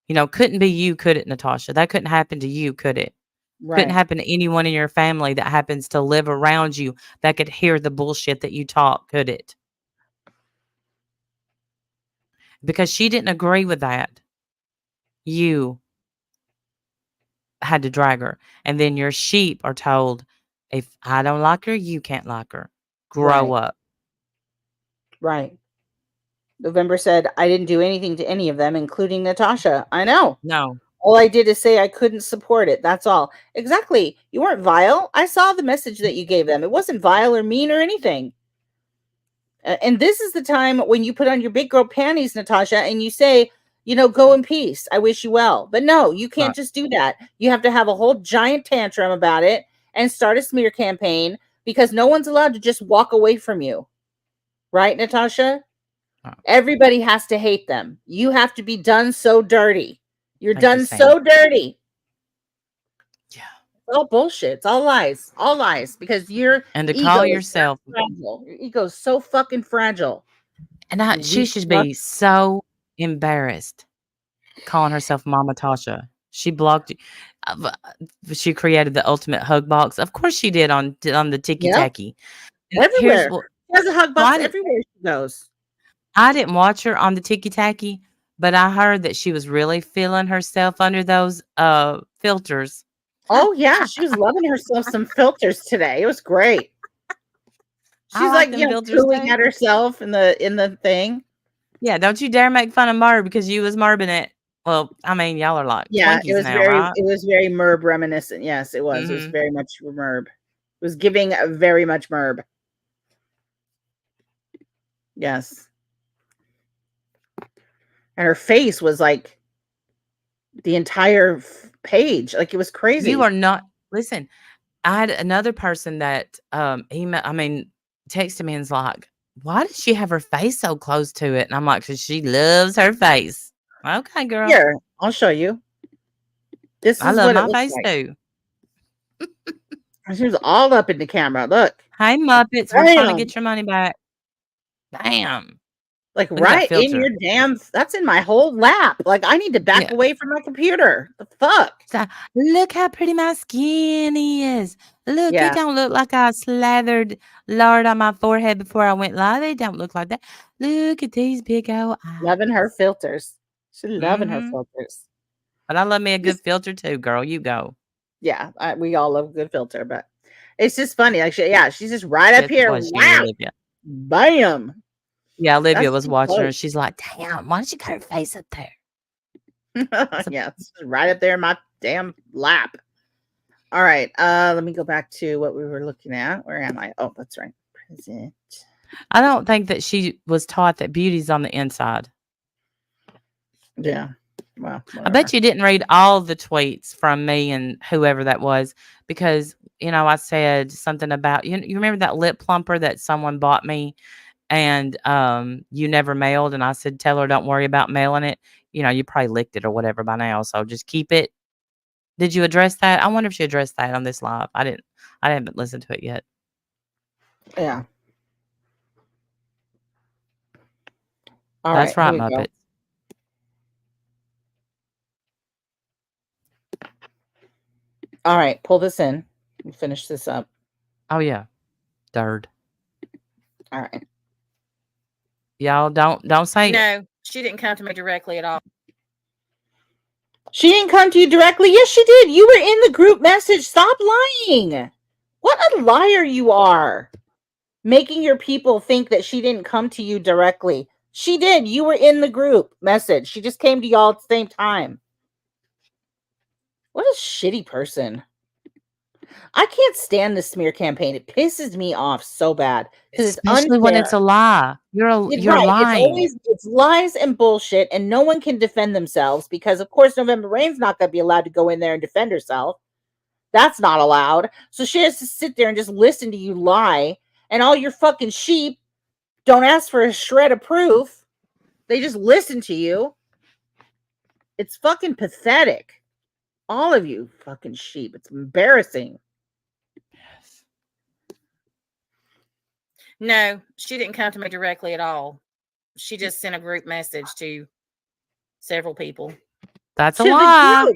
Speaker 9: You know, couldn't be you, could it, Natasha? That couldn't happen to you, could it? Right. Couldn't happen to anyone in your family that happens to live around you that could hear the bullshit that you talk, could it? Because she didn't agree with that. You had to drag her. And then your sheep are told, if I don't like her, you can't like her. Grow up.
Speaker 7: Right. November said, I didn't do anything to any of them, including Natasha. I know.
Speaker 9: No.
Speaker 7: All I did is say I couldn't support it. That's all. Exactly. You weren't vile. I saw the message that you gave them. It wasn't vile or mean or anything. And this is the time when you put on your big girl panties, Natasha, and you say, you know, go in peace. I wish you well. But no, you can't just do that. You have to have a whole giant tantrum about it and start a smear campaign, because no one's allowed to just walk away from you. Right, Natasha? Everybody has to hate them. You have to be done so dirty. You're done so dirty. Yeah. It's all bullshit. It's all lies. All lies. Because you're
Speaker 9: and to call yourself
Speaker 7: fragile. Your ego's so fucking fragile.
Speaker 9: And she should be so embarrassed calling herself Mama Tasha. She blocked you. She created the ultimate hug box. Of course she did on the Tiki Taki.
Speaker 7: Everywhere. She has a hug box everywhere she goes.
Speaker 9: I didn't watch her on the Tiki Taki, but I heard that she was really feeling herself under those filters.
Speaker 7: Oh yeah, she was loving herself some filters today. It was great. She's like, you know, cooing at herself in the thing.
Speaker 9: Yeah, don't you dare make fun of Merb because you was Merbing it. Well, I mean, y'all are like
Speaker 7: Yeah,
Speaker 9: Twinkies now, right?
Speaker 7: it was very Merb reminiscent. Yes, it was. It was very much Merb. It was giving very much Merb. Yes. And her face was like the entire page. Like, it was crazy.
Speaker 9: You are not. Listen, I had another person that texted me and was like, why does she have her face so close to it? And I'm like, because she loves her face. Okay, girl.
Speaker 7: Here, I'll show you. This is
Speaker 9: I love
Speaker 7: what it
Speaker 9: my
Speaker 7: looks
Speaker 9: face
Speaker 7: like.
Speaker 9: too.
Speaker 7: She was all up in the camera. Look.
Speaker 9: Hey, Muppets, we're trying to
Speaker 7: Damn.
Speaker 9: get your money back. Damn.
Speaker 7: Like,
Speaker 9: Look at that
Speaker 7: right in
Speaker 9: filter.
Speaker 7: your damn, that's in my whole lap. Like, I need to back away from my computer. The fuck?
Speaker 9: So, look how pretty my skin is. Look,
Speaker 7: Yeah.
Speaker 9: it don't look like I slathered lard on my forehead before I went live. They don't look like that. Look at these big old eyes.
Speaker 7: Loving her filters. She's loving her
Speaker 9: Mhm.
Speaker 7: filters.
Speaker 9: But I love me a good filter too, girl. You go.
Speaker 7: Yeah, we all love a good filter, but it's just funny. Like, she's just right up
Speaker 9: Guess
Speaker 7: here.
Speaker 9: what, she
Speaker 7: Wow.
Speaker 9: Olivia.
Speaker 7: Bam.
Speaker 9: Yeah, Olivia
Speaker 7: That's
Speaker 9: was
Speaker 7: too
Speaker 9: watching her.
Speaker 7: close.
Speaker 9: She's like, damn, why don't you cut her face up there?
Speaker 7: Yeah, it's right up there in my damn lap. All right. Let me go back to what we were looking at. Where am I? Oh, that's right. Present.
Speaker 9: I don't think that she was taught that beauty's on the inside.
Speaker 7: Yeah. Well,
Speaker 9: I bet you didn't read all the tweets from me and whoever that was because, I said something about, you remember that lip plumper that someone bought me and you never mailed? And I said, tell her don't worry about mailing it. You probably licked it or whatever by now. So just keep it. Did you address that? I wonder if she addressed that on this live. I haven't listened to it yet.
Speaker 7: Yeah.
Speaker 9: That's right, Muppet.
Speaker 7: All right, pull this in. We'll finish this up.
Speaker 9: Oh yeah. Third.
Speaker 7: All right.
Speaker 9: Y'all don't say
Speaker 5: No, she didn't come to me directly at all.
Speaker 7: She didn't come to you directly? Yes, she did. You were in the group message. Stop lying. What a liar you are. Making your people think that she didn't come to you directly. She did. You were in the group message. She just came to y'all at the same time. What a shitty person. I can't stand this smear campaign. It pisses me off so bad because it's
Speaker 9: Especially
Speaker 7: unfair.
Speaker 9: when it's a lie. You're
Speaker 7: Right.
Speaker 9: lying.
Speaker 7: It's lies and bullshit, and no one can defend themselves because, of course, November Rain's not going to be allowed to go in there and defend herself. That's not allowed. So she has to sit there and just listen to you lie, and all your fucking sheep don't ask for a shred of proof. They just listen to you. It's fucking pathetic. All of you fucking sheep. It's embarrassing.
Speaker 5: No, she didn't come to me directly at all. She just sent a group message to several people.
Speaker 9: That's a lie.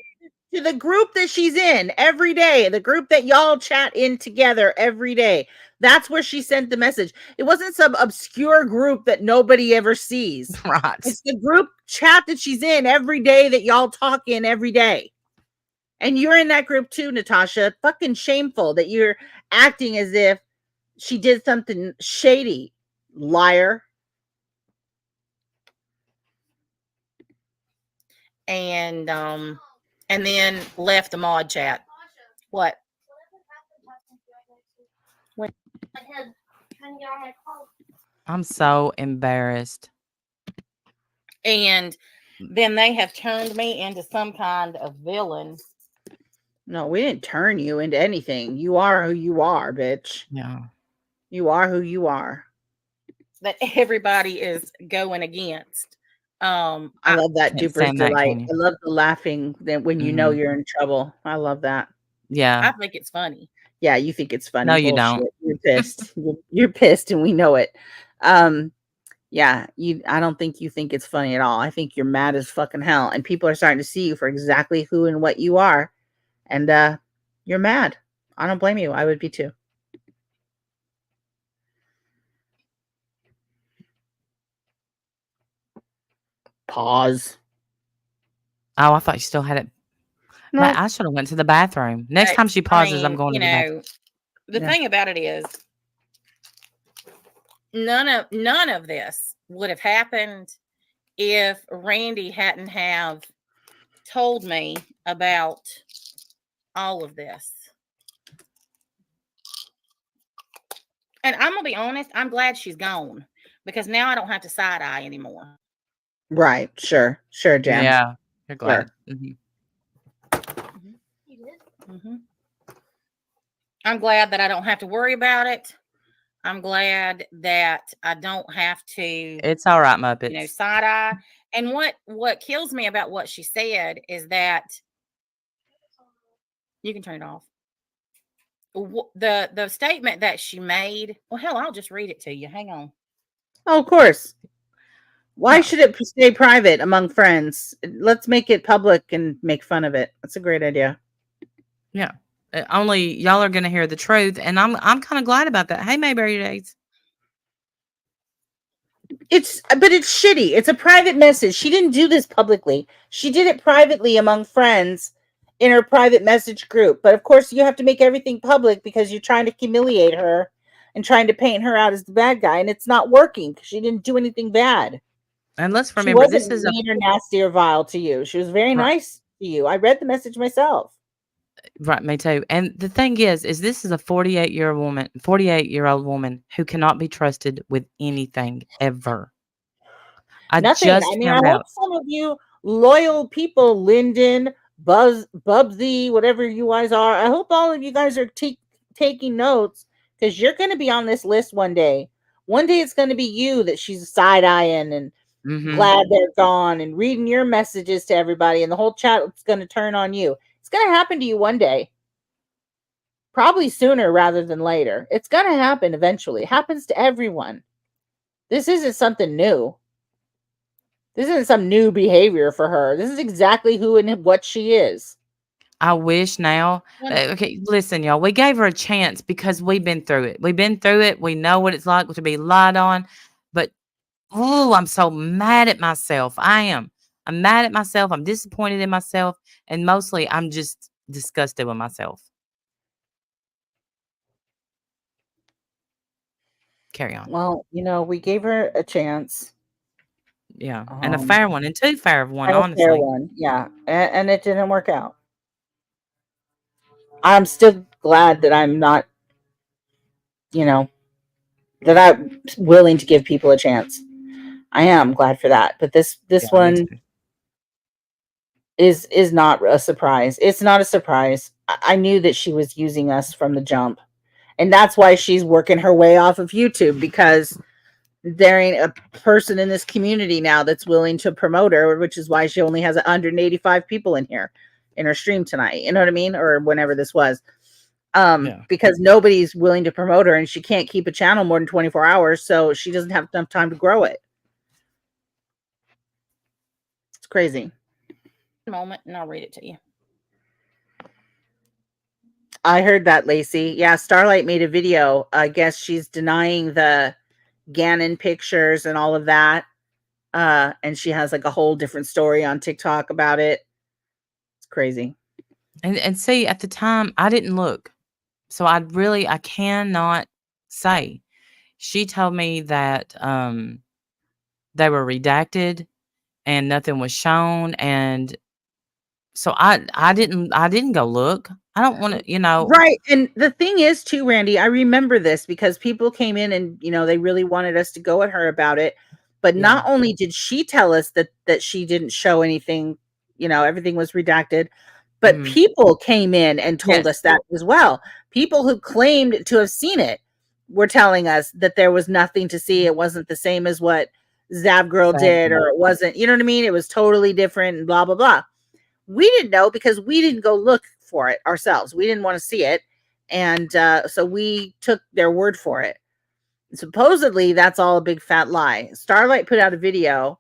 Speaker 7: To the group that she's in every day, the group that y'all chat in together every day. That's where she sent the message. It wasn't some obscure group that nobody ever sees.
Speaker 9: Right.
Speaker 7: It's the group chat that she's in every day that y'all talk in every day. And you're in that group too, Natasha. Fucking shameful that you're acting as if she did something shady. Liar.
Speaker 5: And then left the mod chat. What?
Speaker 9: I'm so embarrassed.
Speaker 5: And then they have turned me into some kind of villain.
Speaker 7: No, we didn't turn you into anything. You are who you are, bitch.
Speaker 9: Yeah.
Speaker 7: You are who you are.
Speaker 5: That everybody is going against.
Speaker 7: I love that
Speaker 9: Can't
Speaker 7: duper
Speaker 9: stand that,
Speaker 7: delight.
Speaker 9: can you?
Speaker 7: I love the laughing that when you know you're in trouble. I love that.
Speaker 9: Yeah.
Speaker 5: I think it's funny.
Speaker 7: Yeah, you think it's funny.
Speaker 9: No, you don't.
Speaker 7: Bullshit. You're pissed. You're pissed, and we know it. Yeah, I don't think you think it's funny at all. I think you're mad as fucking hell, and people are starting to see you for exactly who and what you are, and you're mad. I don't blame you. I would be too. Pause.
Speaker 9: Oh, I thought you still had it.
Speaker 7: No.
Speaker 9: I should have went to the bathroom. Next time she pauses, I'm going to the bathroom.
Speaker 5: The thing about it is, none of this would have happened if Randy hadn't have told me about all of this. And I'm gonna be honest, I'm glad she's gone because now I don't have to side eye anymore.
Speaker 7: Right. Sure. Sure, Jen.
Speaker 9: Yeah, you're glad.
Speaker 7: Sure.
Speaker 5: Mm-hmm. I'm glad that I don't have to worry about it. I'm glad that I don't have to.
Speaker 9: It's all right, Muppets.
Speaker 5: Side eye. And what kills me about what she said is that you can turn it off. The statement that she made. Well, hell, I'll just read it to you. Hang on.
Speaker 7: Oh, of course. Why should it stay private among friends? Let's make it public and make fun of it. That's a great idea.
Speaker 9: Yeah. Only y'all are going to hear the truth, and I'm kind of glad about that. Hey, Mayberry Days.
Speaker 7: But it's shitty. It's a private message. She didn't do this publicly. She did it privately among friends in her private message group. But of course, you have to make everything public because you're trying to humiliate her and trying to paint her out as the bad guy, and it's not working because she didn't do anything bad.
Speaker 9: And let's remember, this is
Speaker 7: mean or nasty or vile to you. She was very nice to you. I read the message myself.
Speaker 9: Right, me too. And the thing is this is a 48-year-old woman who cannot be trusted with anything ever.
Speaker 7: Nothing. I hope some of you loyal people, Lyndon, Bubsy, whatever you guys are, I hope all of you guys are taking notes because you're going to be on this list one day. One day it's going to be you that she's side-eyeing and glad they're gone and reading your messages to everybody, and the whole chat is going to turn on you. It's going to happen to you one day. Probably sooner rather than later. It's going to happen eventually. It happens to everyone. This isn't something new. This isn't some new behavior for her. This is exactly who and what she is.
Speaker 9: I wish now. Okay, listen, y'all. We gave her a chance because we've been through it. We've been through it. We know what it's like to be lied on. But, I'm so mad at myself. I am. I'm mad at myself. I'm disappointed in myself. And mostly, I'm just disgusted with myself. Carry on.
Speaker 7: Well, we gave her a chance.
Speaker 9: Yeah. And a fair one. And too fair of one, honestly.
Speaker 7: A fair one. Yeah. And it didn't work out. I'm still glad that I'm not, that I'm willing to give people a chance. I am glad for that. But this one is not a surprise. It's not a surprise. I knew that she was using us from the jump. And that's why she's working her way off of YouTube, because there ain't a person in this community now that's willing to promote her, which is why she only has 185 people in here in her stream tonight. You know what I mean? Or whenever this was. Because nobody's willing to promote her, and she can't keep a channel more than 24 hours. So she doesn't have enough time to grow it. It's crazy.
Speaker 5: Moment, and I'll read it to you.
Speaker 7: I heard that, Lacey. Yeah, Starlight made a video. I guess she's denying the Gannon pictures and all of that. And she has like a whole different story on TikTok about it. It's crazy.
Speaker 9: And see, at the time, I didn't look. So I cannot say. She told me that they were redacted and nothing was shown. And so I didn't go look. I don't want to,
Speaker 7: Right. And the thing is too, Randy, I remember this because people came in and, they really wanted us to go at her about it. But not only did she tell us that she didn't show anything, everything was redacted, but people came in and told us that as well. People who claimed to have seen it were telling us that there was nothing to see. It wasn't the same as what Zab Girl did, or it wasn't, you know what I mean? It was totally different and blah, blah, blah. We didn't know because we didn't go look for it ourselves. We didn't want to see it. And so we took their word for it. Supposedly, that's all a big fat lie. Starlight put out a video.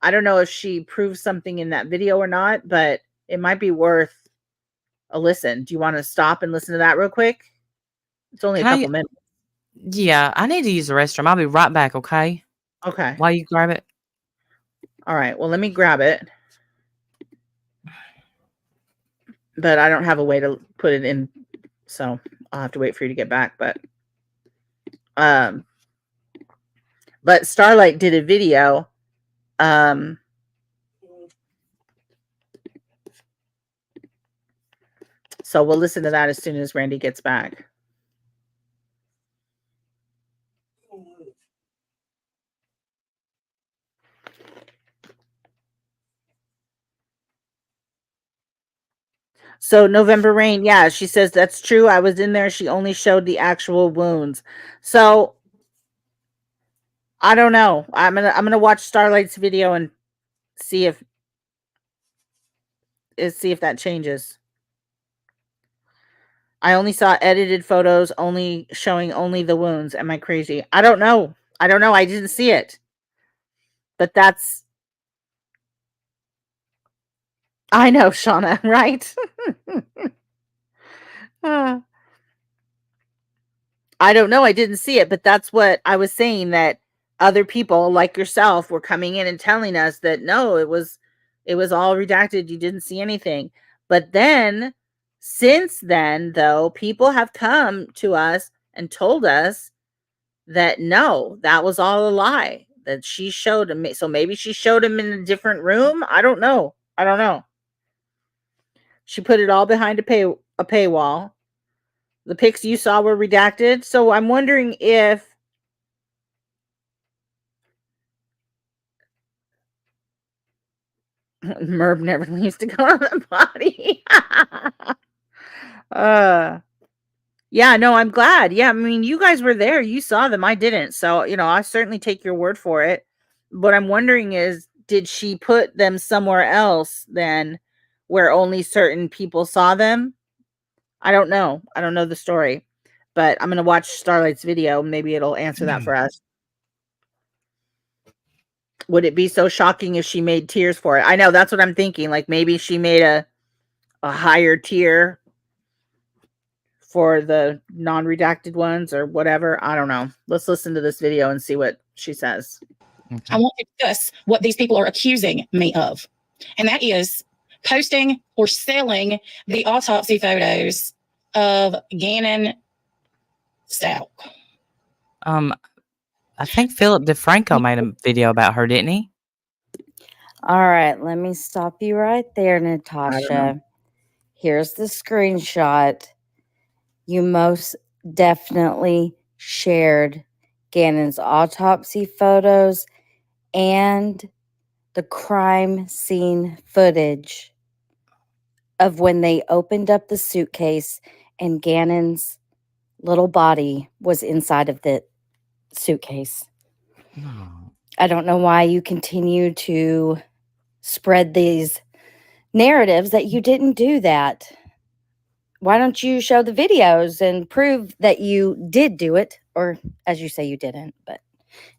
Speaker 7: I don't know if she proved something in that video or not, but it might be worth a listen. Do you want to stop and listen to that real quick? It's only a couple minutes.
Speaker 9: Yeah, I need to use the restroom. I'll be right back, okay?
Speaker 7: Okay.
Speaker 9: While you grab it.
Speaker 7: All right. Well, let me grab it. But I don't have a way to put it in, so I'll have to wait for you to get back. But Starlight did a video So we'll listen to that as soon as Randy gets back. So November Rain, yeah, she says that's true. I was in there. She only showed the actual wounds. So I don't know. I'm gonna watch Starlight's video and see if that changes. I only saw edited photos showing only the wounds. Am I crazy? I don't know. I didn't see it. But that's I know, Shauna, right? I don't know. I didn't see it, but that's what I was saying, that other people like yourself were coming in and telling us that no, it was all redacted. You didn't see anything. But then since then, though, people have come to us and told us that no, that was all a lie, that she showed him. So maybe she showed him in a different room. I don't know. She put it all behind a paywall. The pics you saw were redacted. So I'm wondering if Merv never leaves to go on the body. Yeah, no, I'm glad. Yeah, I mean, you guys were there. You saw them. I didn't. So, I certainly take your word for it. What I'm wondering is, did she put them somewhere else then where only certain people saw them? I don't know. I don't know the story. But I'm going to watch Starlight's video. Maybe it'll answer that for us. Would it be so shocking if she made tiers for it? I know, that's what I'm thinking. Like maybe she made a higher tier for the non-redacted ones or whatever. I don't know. Let's listen to this video and see what she says.
Speaker 11: Okay. I want to discuss what these people are accusing me of. And that is posting or selling the autopsy photos of Gannon Stout.
Speaker 9: I think Philip DeFranco made a video about her, didn't he?
Speaker 12: All right, let me stop you right there, Natasha. Here's the screenshot. You most definitely shared Gannon's autopsy photos and the crime scene footage of when they opened up the suitcase and Gannon's little body was inside of the suitcase. I don't know why you continue to spread these narratives that you didn't do that. Why don't you show the videos and prove that you did do it? Or as you say, you didn't. But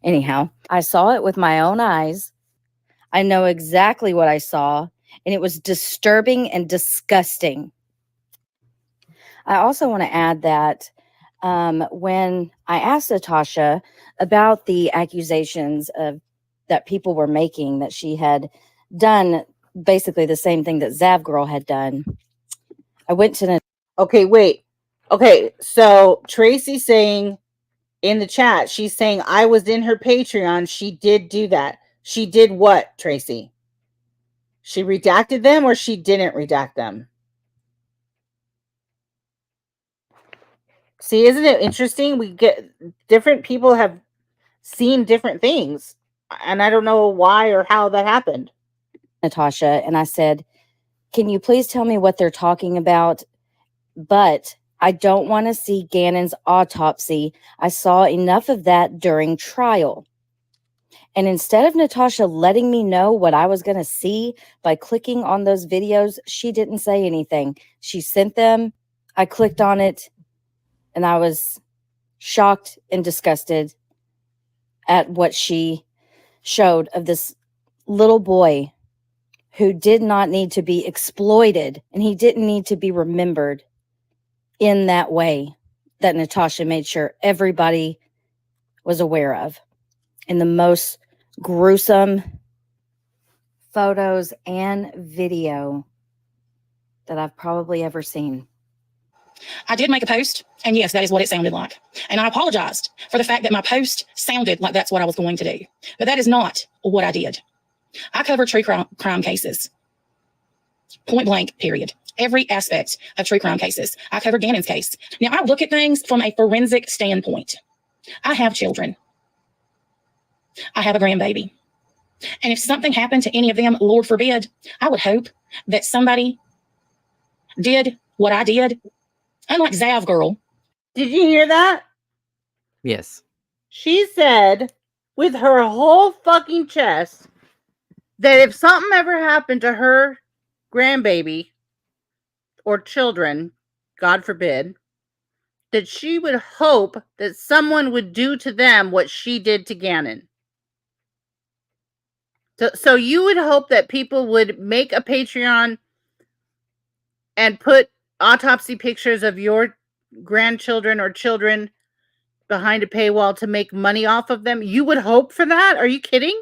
Speaker 12: anyhow, I saw it with my own eyes. I know exactly what I saw, and it was disturbing and disgusting. I also want to add that when I asked Natasha about the accusations that people were making, that she had done basically the same thing that Zav Girl had done, I went to
Speaker 7: Okay, wait. Okay, so Tracy saying in the chat, she's saying I was in her Patreon. She did do that. She did what, Tracy? She redacted them or she didn't redact them? See, isn't it interesting? We get different people have seen different things, and I don't know why or how that happened.
Speaker 12: Natasha, and I said, can you please tell me what they're talking about? But I don't want to see Gannon's autopsy. I saw enough of that during trial. And instead of Natasha letting me know what I was going to see by clicking on those videos, she didn't say anything. She sent them. I clicked on it, and I was shocked and disgusted at what she showed of this little boy who did not need to be exploited, and he didn't need to be remembered in that way that Natasha made sure everybody was aware of. In the most gruesome photos and video that I've probably ever seen.
Speaker 11: I did make a post, and yes, that is what it sounded like. And I apologized for the fact that my post sounded like that's what I was going to do. But that is not what I did. I cover true crime cases. Point blank, period. Every aspect of true crime cases. I covered Gannon's case. Now, I look at things from a forensic standpoint. I have children. I have a grandbaby. And if something happened to any of them, Lord forbid, I would hope that somebody did what I did. Unlike Zav Girl.
Speaker 7: Did you hear that?
Speaker 9: Yes.
Speaker 7: She said with her whole fucking chest that if something ever happened to her grandbaby or children, God forbid, that she would hope that someone would do to them what she did to Gannon. So you would hope that people would make a Patreon and put autopsy pictures of your grandchildren or children behind a paywall to make money off of them? You would hope for that? Are you kidding?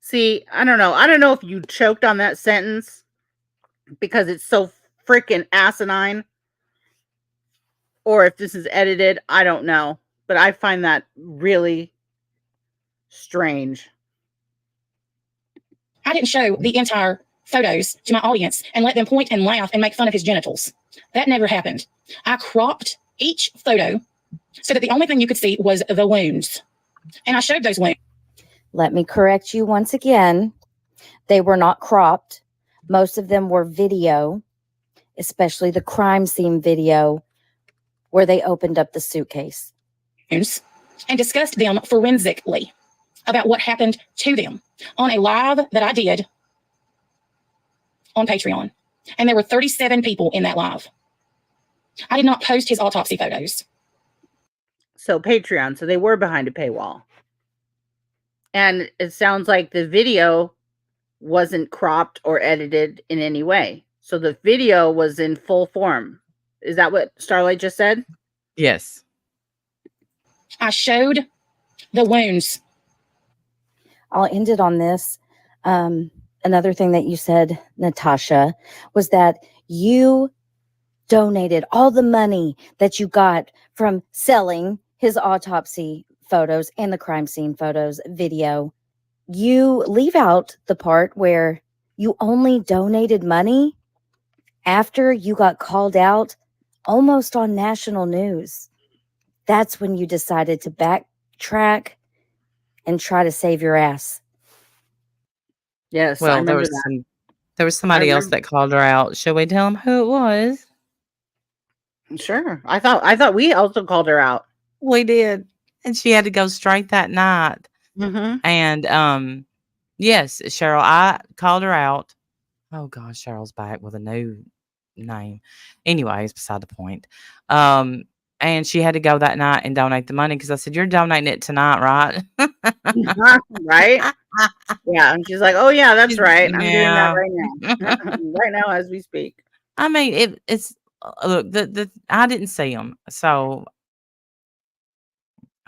Speaker 7: See, I don't know. I don't know if you choked on that sentence because it's so freaking asinine, or if this is edited. I don't know. But I find that really strange.
Speaker 11: I didn't show the entire photos to my audience and let them point and laugh and make fun of his genitals. That never happened. I cropped each photo so that the only thing you could see was the wounds. And I showed those wounds.
Speaker 12: Let me correct you once again. They were not cropped. Most of them were video, especially the crime scene video where they opened up the suitcase.
Speaker 11: And discussed them forensically about what happened to them on a live that I did on Patreon. And there were 37 people in that live. I did not post his autopsy photos.
Speaker 7: So Patreon, so they were behind a paywall. And it sounds like the video wasn't cropped or edited in any way. So the video was in full form. Is that what Starlight just said?
Speaker 9: Yes.
Speaker 11: I showed the wounds.
Speaker 12: I'll end it on this. Another thing that you said, Natasha, was that you donated all the money that you got from selling his autopsy photos and the crime scene photos video. You leave out the part where you only donated money after you got called out almost on national news. That's when you decided to backtrack and try to save your ass.
Speaker 7: Yes, I
Speaker 9: Well,
Speaker 7: remember
Speaker 9: there was somebody else that called her out. Should we tell them who it was?
Speaker 7: Sure. I thought we also called her out.
Speaker 9: We did. And she had to go straight that night.
Speaker 7: Mm-hmm.
Speaker 9: And yes, Cheryl, I called her out. Oh gosh, Cheryl's back with a new name. Anyways, beside the point. And she had to go that night and donate the money because I said, "You're donating it tonight, right?"
Speaker 7: Right? Yeah. And she's like, "Oh yeah, that's right. I'm doing
Speaker 9: Yeah.
Speaker 7: that right now, right now as we speak."
Speaker 9: I mean, it's look, the I didn't see them, so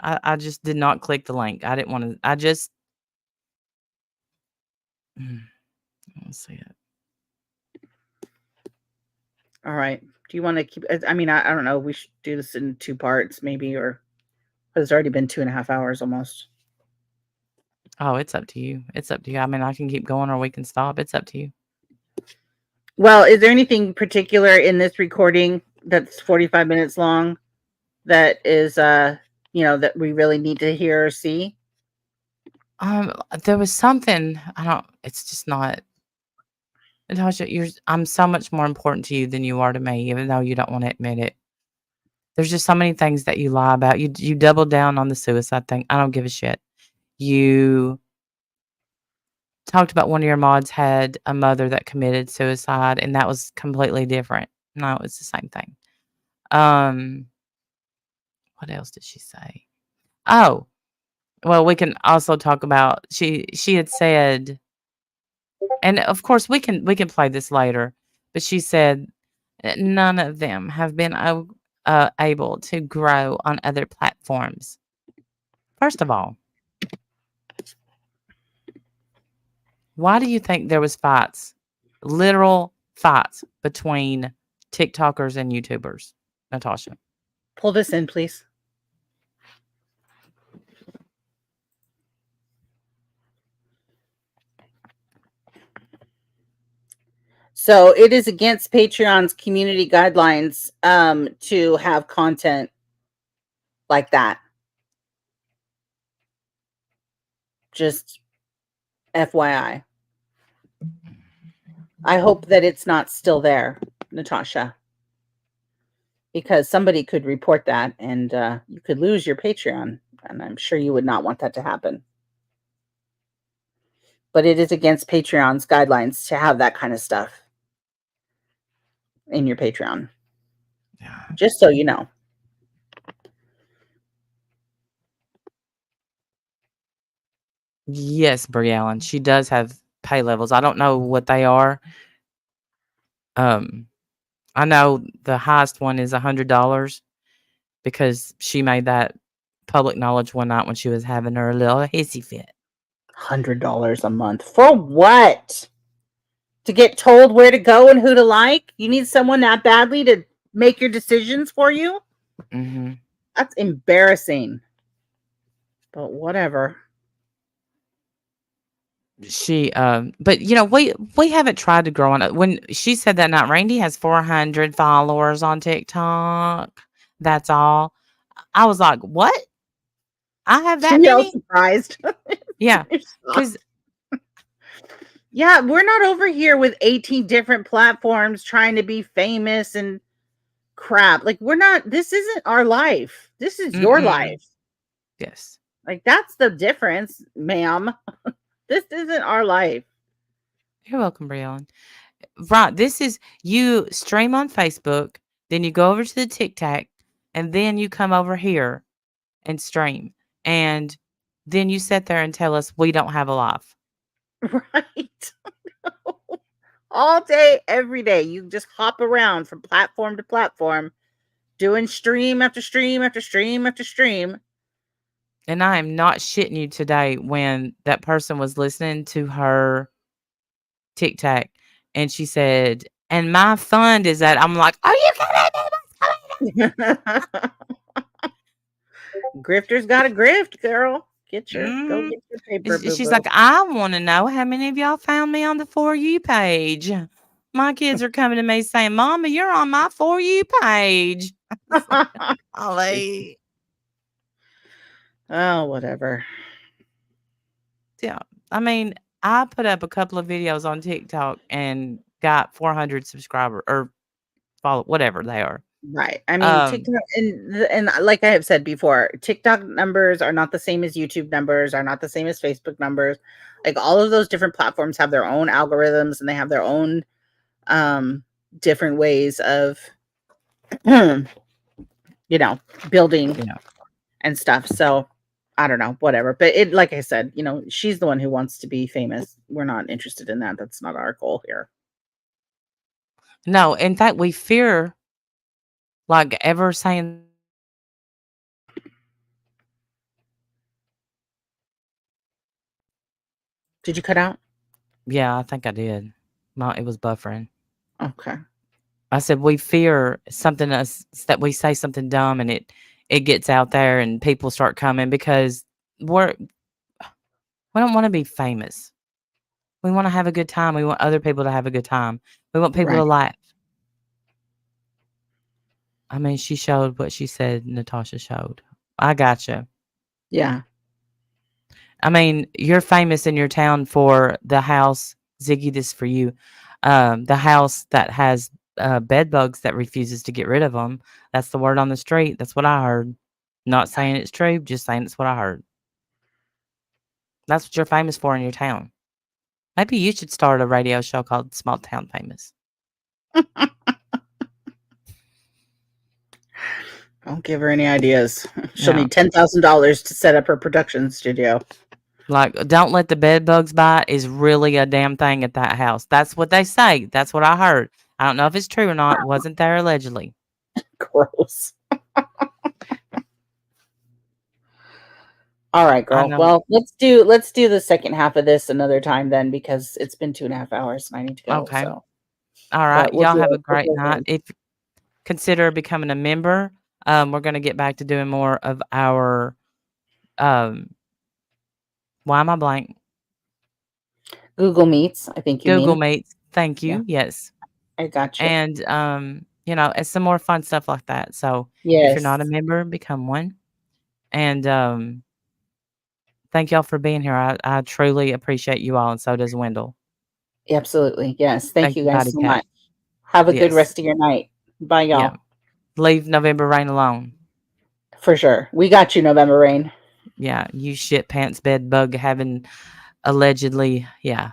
Speaker 9: I just did not click the link. I didn't want to. I just let's see it.
Speaker 7: All right. Do you want to keep? I mean, I don't know. We should do this in 2 parts, maybe, or it's already been 2.5 hours almost.
Speaker 9: Oh, it's up to you. It's up to you. I mean, I can keep going or we can stop. It's up to you.
Speaker 7: Well, is there anything particular in this recording that's 45 minutes long that is, that we really need to hear or see?
Speaker 9: There was something. It's just not. Natasha, I'm so much more important to you than you are to me, even though you don't want to admit it. There's just so many things that you lie about. You double down on the suicide thing. I don't give a shit. You talked about one of your mods had a mother that committed suicide, and that was completely different. No, it's the same thing. What else did she say? Oh, well, we can also talk about she had said, and of course we can play this later, but she said none of them have been able to grow on other platforms. First of all, why do you think there was fights, literal fights between TikTokers and YouTubers, Natasha?
Speaker 7: Pull this in, please. So it is against Patreon's community guidelines to have content like that. Just FYI. I hope that it's not still there, Natasha, because somebody could report that and you could lose your Patreon, and I'm sure you would not want that to happen. But it is against Patreon's guidelines to have that kind of stuff in your Patreon.
Speaker 9: Yeah.
Speaker 7: Just so you know.
Speaker 9: Yes, Brie Allen. She does have pay levels. I don't know what they are. I know the highest one is $100 because she made that public knowledge one night when she was having her little hissy fit.
Speaker 7: $100 a month for what? To get told where to go and who to like? You need someone that badly to make your decisions for you?
Speaker 9: Mm-hmm.
Speaker 7: That's embarrassing. But whatever.
Speaker 9: She but you know, we haven't tried to grow on it. When she said that night, Randy has 400 followers on TikTok. That's all. I was like, what? I have that
Speaker 7: She was
Speaker 9: many?
Speaker 7: surprised.
Speaker 9: Yeah. Because
Speaker 7: yeah, we're not over here with 18 different platforms trying to be famous and crap. Like, we're not, this isn't our life. This is your life.
Speaker 9: Yes.
Speaker 7: Like, that's the difference, ma'am. This isn't our life.
Speaker 9: You're welcome, Brianna. Right. This is, you stream on Facebook, then you go over to the TikTok, and then you come over here and stream. And then you sit there and tell us we don't have a life.
Speaker 7: Right. All day, every day. You just hop around from platform to platform, doing stream after stream after stream after stream.
Speaker 9: And I am not shitting you today when that person was listening to her TikTok and she said, and my fund is that, I'm like, are you kidding me?
Speaker 7: Grifter's got a grift, girl. Get your go get your paper.
Speaker 9: She's like, I want to know how many of y'all found me on the For You page. My kids are coming to me saying, Mama, you're on my For You page. Ollie.
Speaker 7: Oh, whatever.
Speaker 9: Yeah. I mean, I put up a couple of videos on TikTok and got 400 subscribers or follow, whatever they are.
Speaker 7: Right. I mean, TikTok and like I have said before, TikTok numbers are not the same as YouTube numbers, are not the same as Facebook numbers. Like, all of those different platforms have their own algorithms and they have their own different ways of you know, building and stuff. So I don't know, whatever. But it, like I said, you know, she's the one who wants to be famous. We're not interested in that. That's not our goal here.
Speaker 9: No, in fact, we fear like ever saying.
Speaker 7: Did you cut out?
Speaker 9: Yeah, I think I did. No, it was buffering.
Speaker 7: Okay.
Speaker 9: I said we fear something that we say something dumb and it gets out there and people start coming because we don't want to be famous. We want to have a good time. We want other people to have a good time. We want people to laugh. I mean, she showed what she said Natasha showed. I gotcha.
Speaker 7: Yeah.
Speaker 9: I mean, you're famous in your town for the house, Ziggy, this for you. The house that has bed bugs that refuses to get rid of them. That's the word on the street. That's what I heard. Not saying it's true, just saying it's what I heard. That's what you're famous for in your town. Maybe you should start a radio show called Small Town Famous.
Speaker 7: Don't give her any ideas. She'll need $10,000 to set up her production studio.
Speaker 9: Like, don't let the bed bugs bite is really a damn thing at that house. That's what they say. That's what I heard. I don't know if it's true or not. Wasn't there allegedly.
Speaker 7: Gross. All right, girl. Well, let's do the second half of this another time then, because it's been 2.5 hours and I need to go.
Speaker 9: Okay.
Speaker 7: So.
Speaker 9: All right.
Speaker 7: We'll
Speaker 9: Y'all have a great night. If consider becoming a member, we're going to get back to doing more of our why am I blank?
Speaker 7: Google Meets. I think you
Speaker 9: Google
Speaker 7: mean.
Speaker 9: Meets. Thank you. Yes.
Speaker 7: I got you.
Speaker 9: And it's some more fun stuff like that. So if you're not a
Speaker 7: Yes.
Speaker 9: member, become one. And thank y'all for being here. I truly appreciate you all, and so does Wendell.
Speaker 7: Absolutely. Yes. Thank
Speaker 9: Thank
Speaker 7: you
Speaker 9: you,
Speaker 7: guys
Speaker 9: Patty
Speaker 7: so
Speaker 9: Cat.
Speaker 7: much. Have a good
Speaker 9: Yes.
Speaker 7: rest of your night. Bye, y'all.
Speaker 9: Yeah. Leave November Rain alone.
Speaker 7: For sure. We got you, November Rain.
Speaker 9: Yeah, you shit pants bed bug having allegedly, yeah.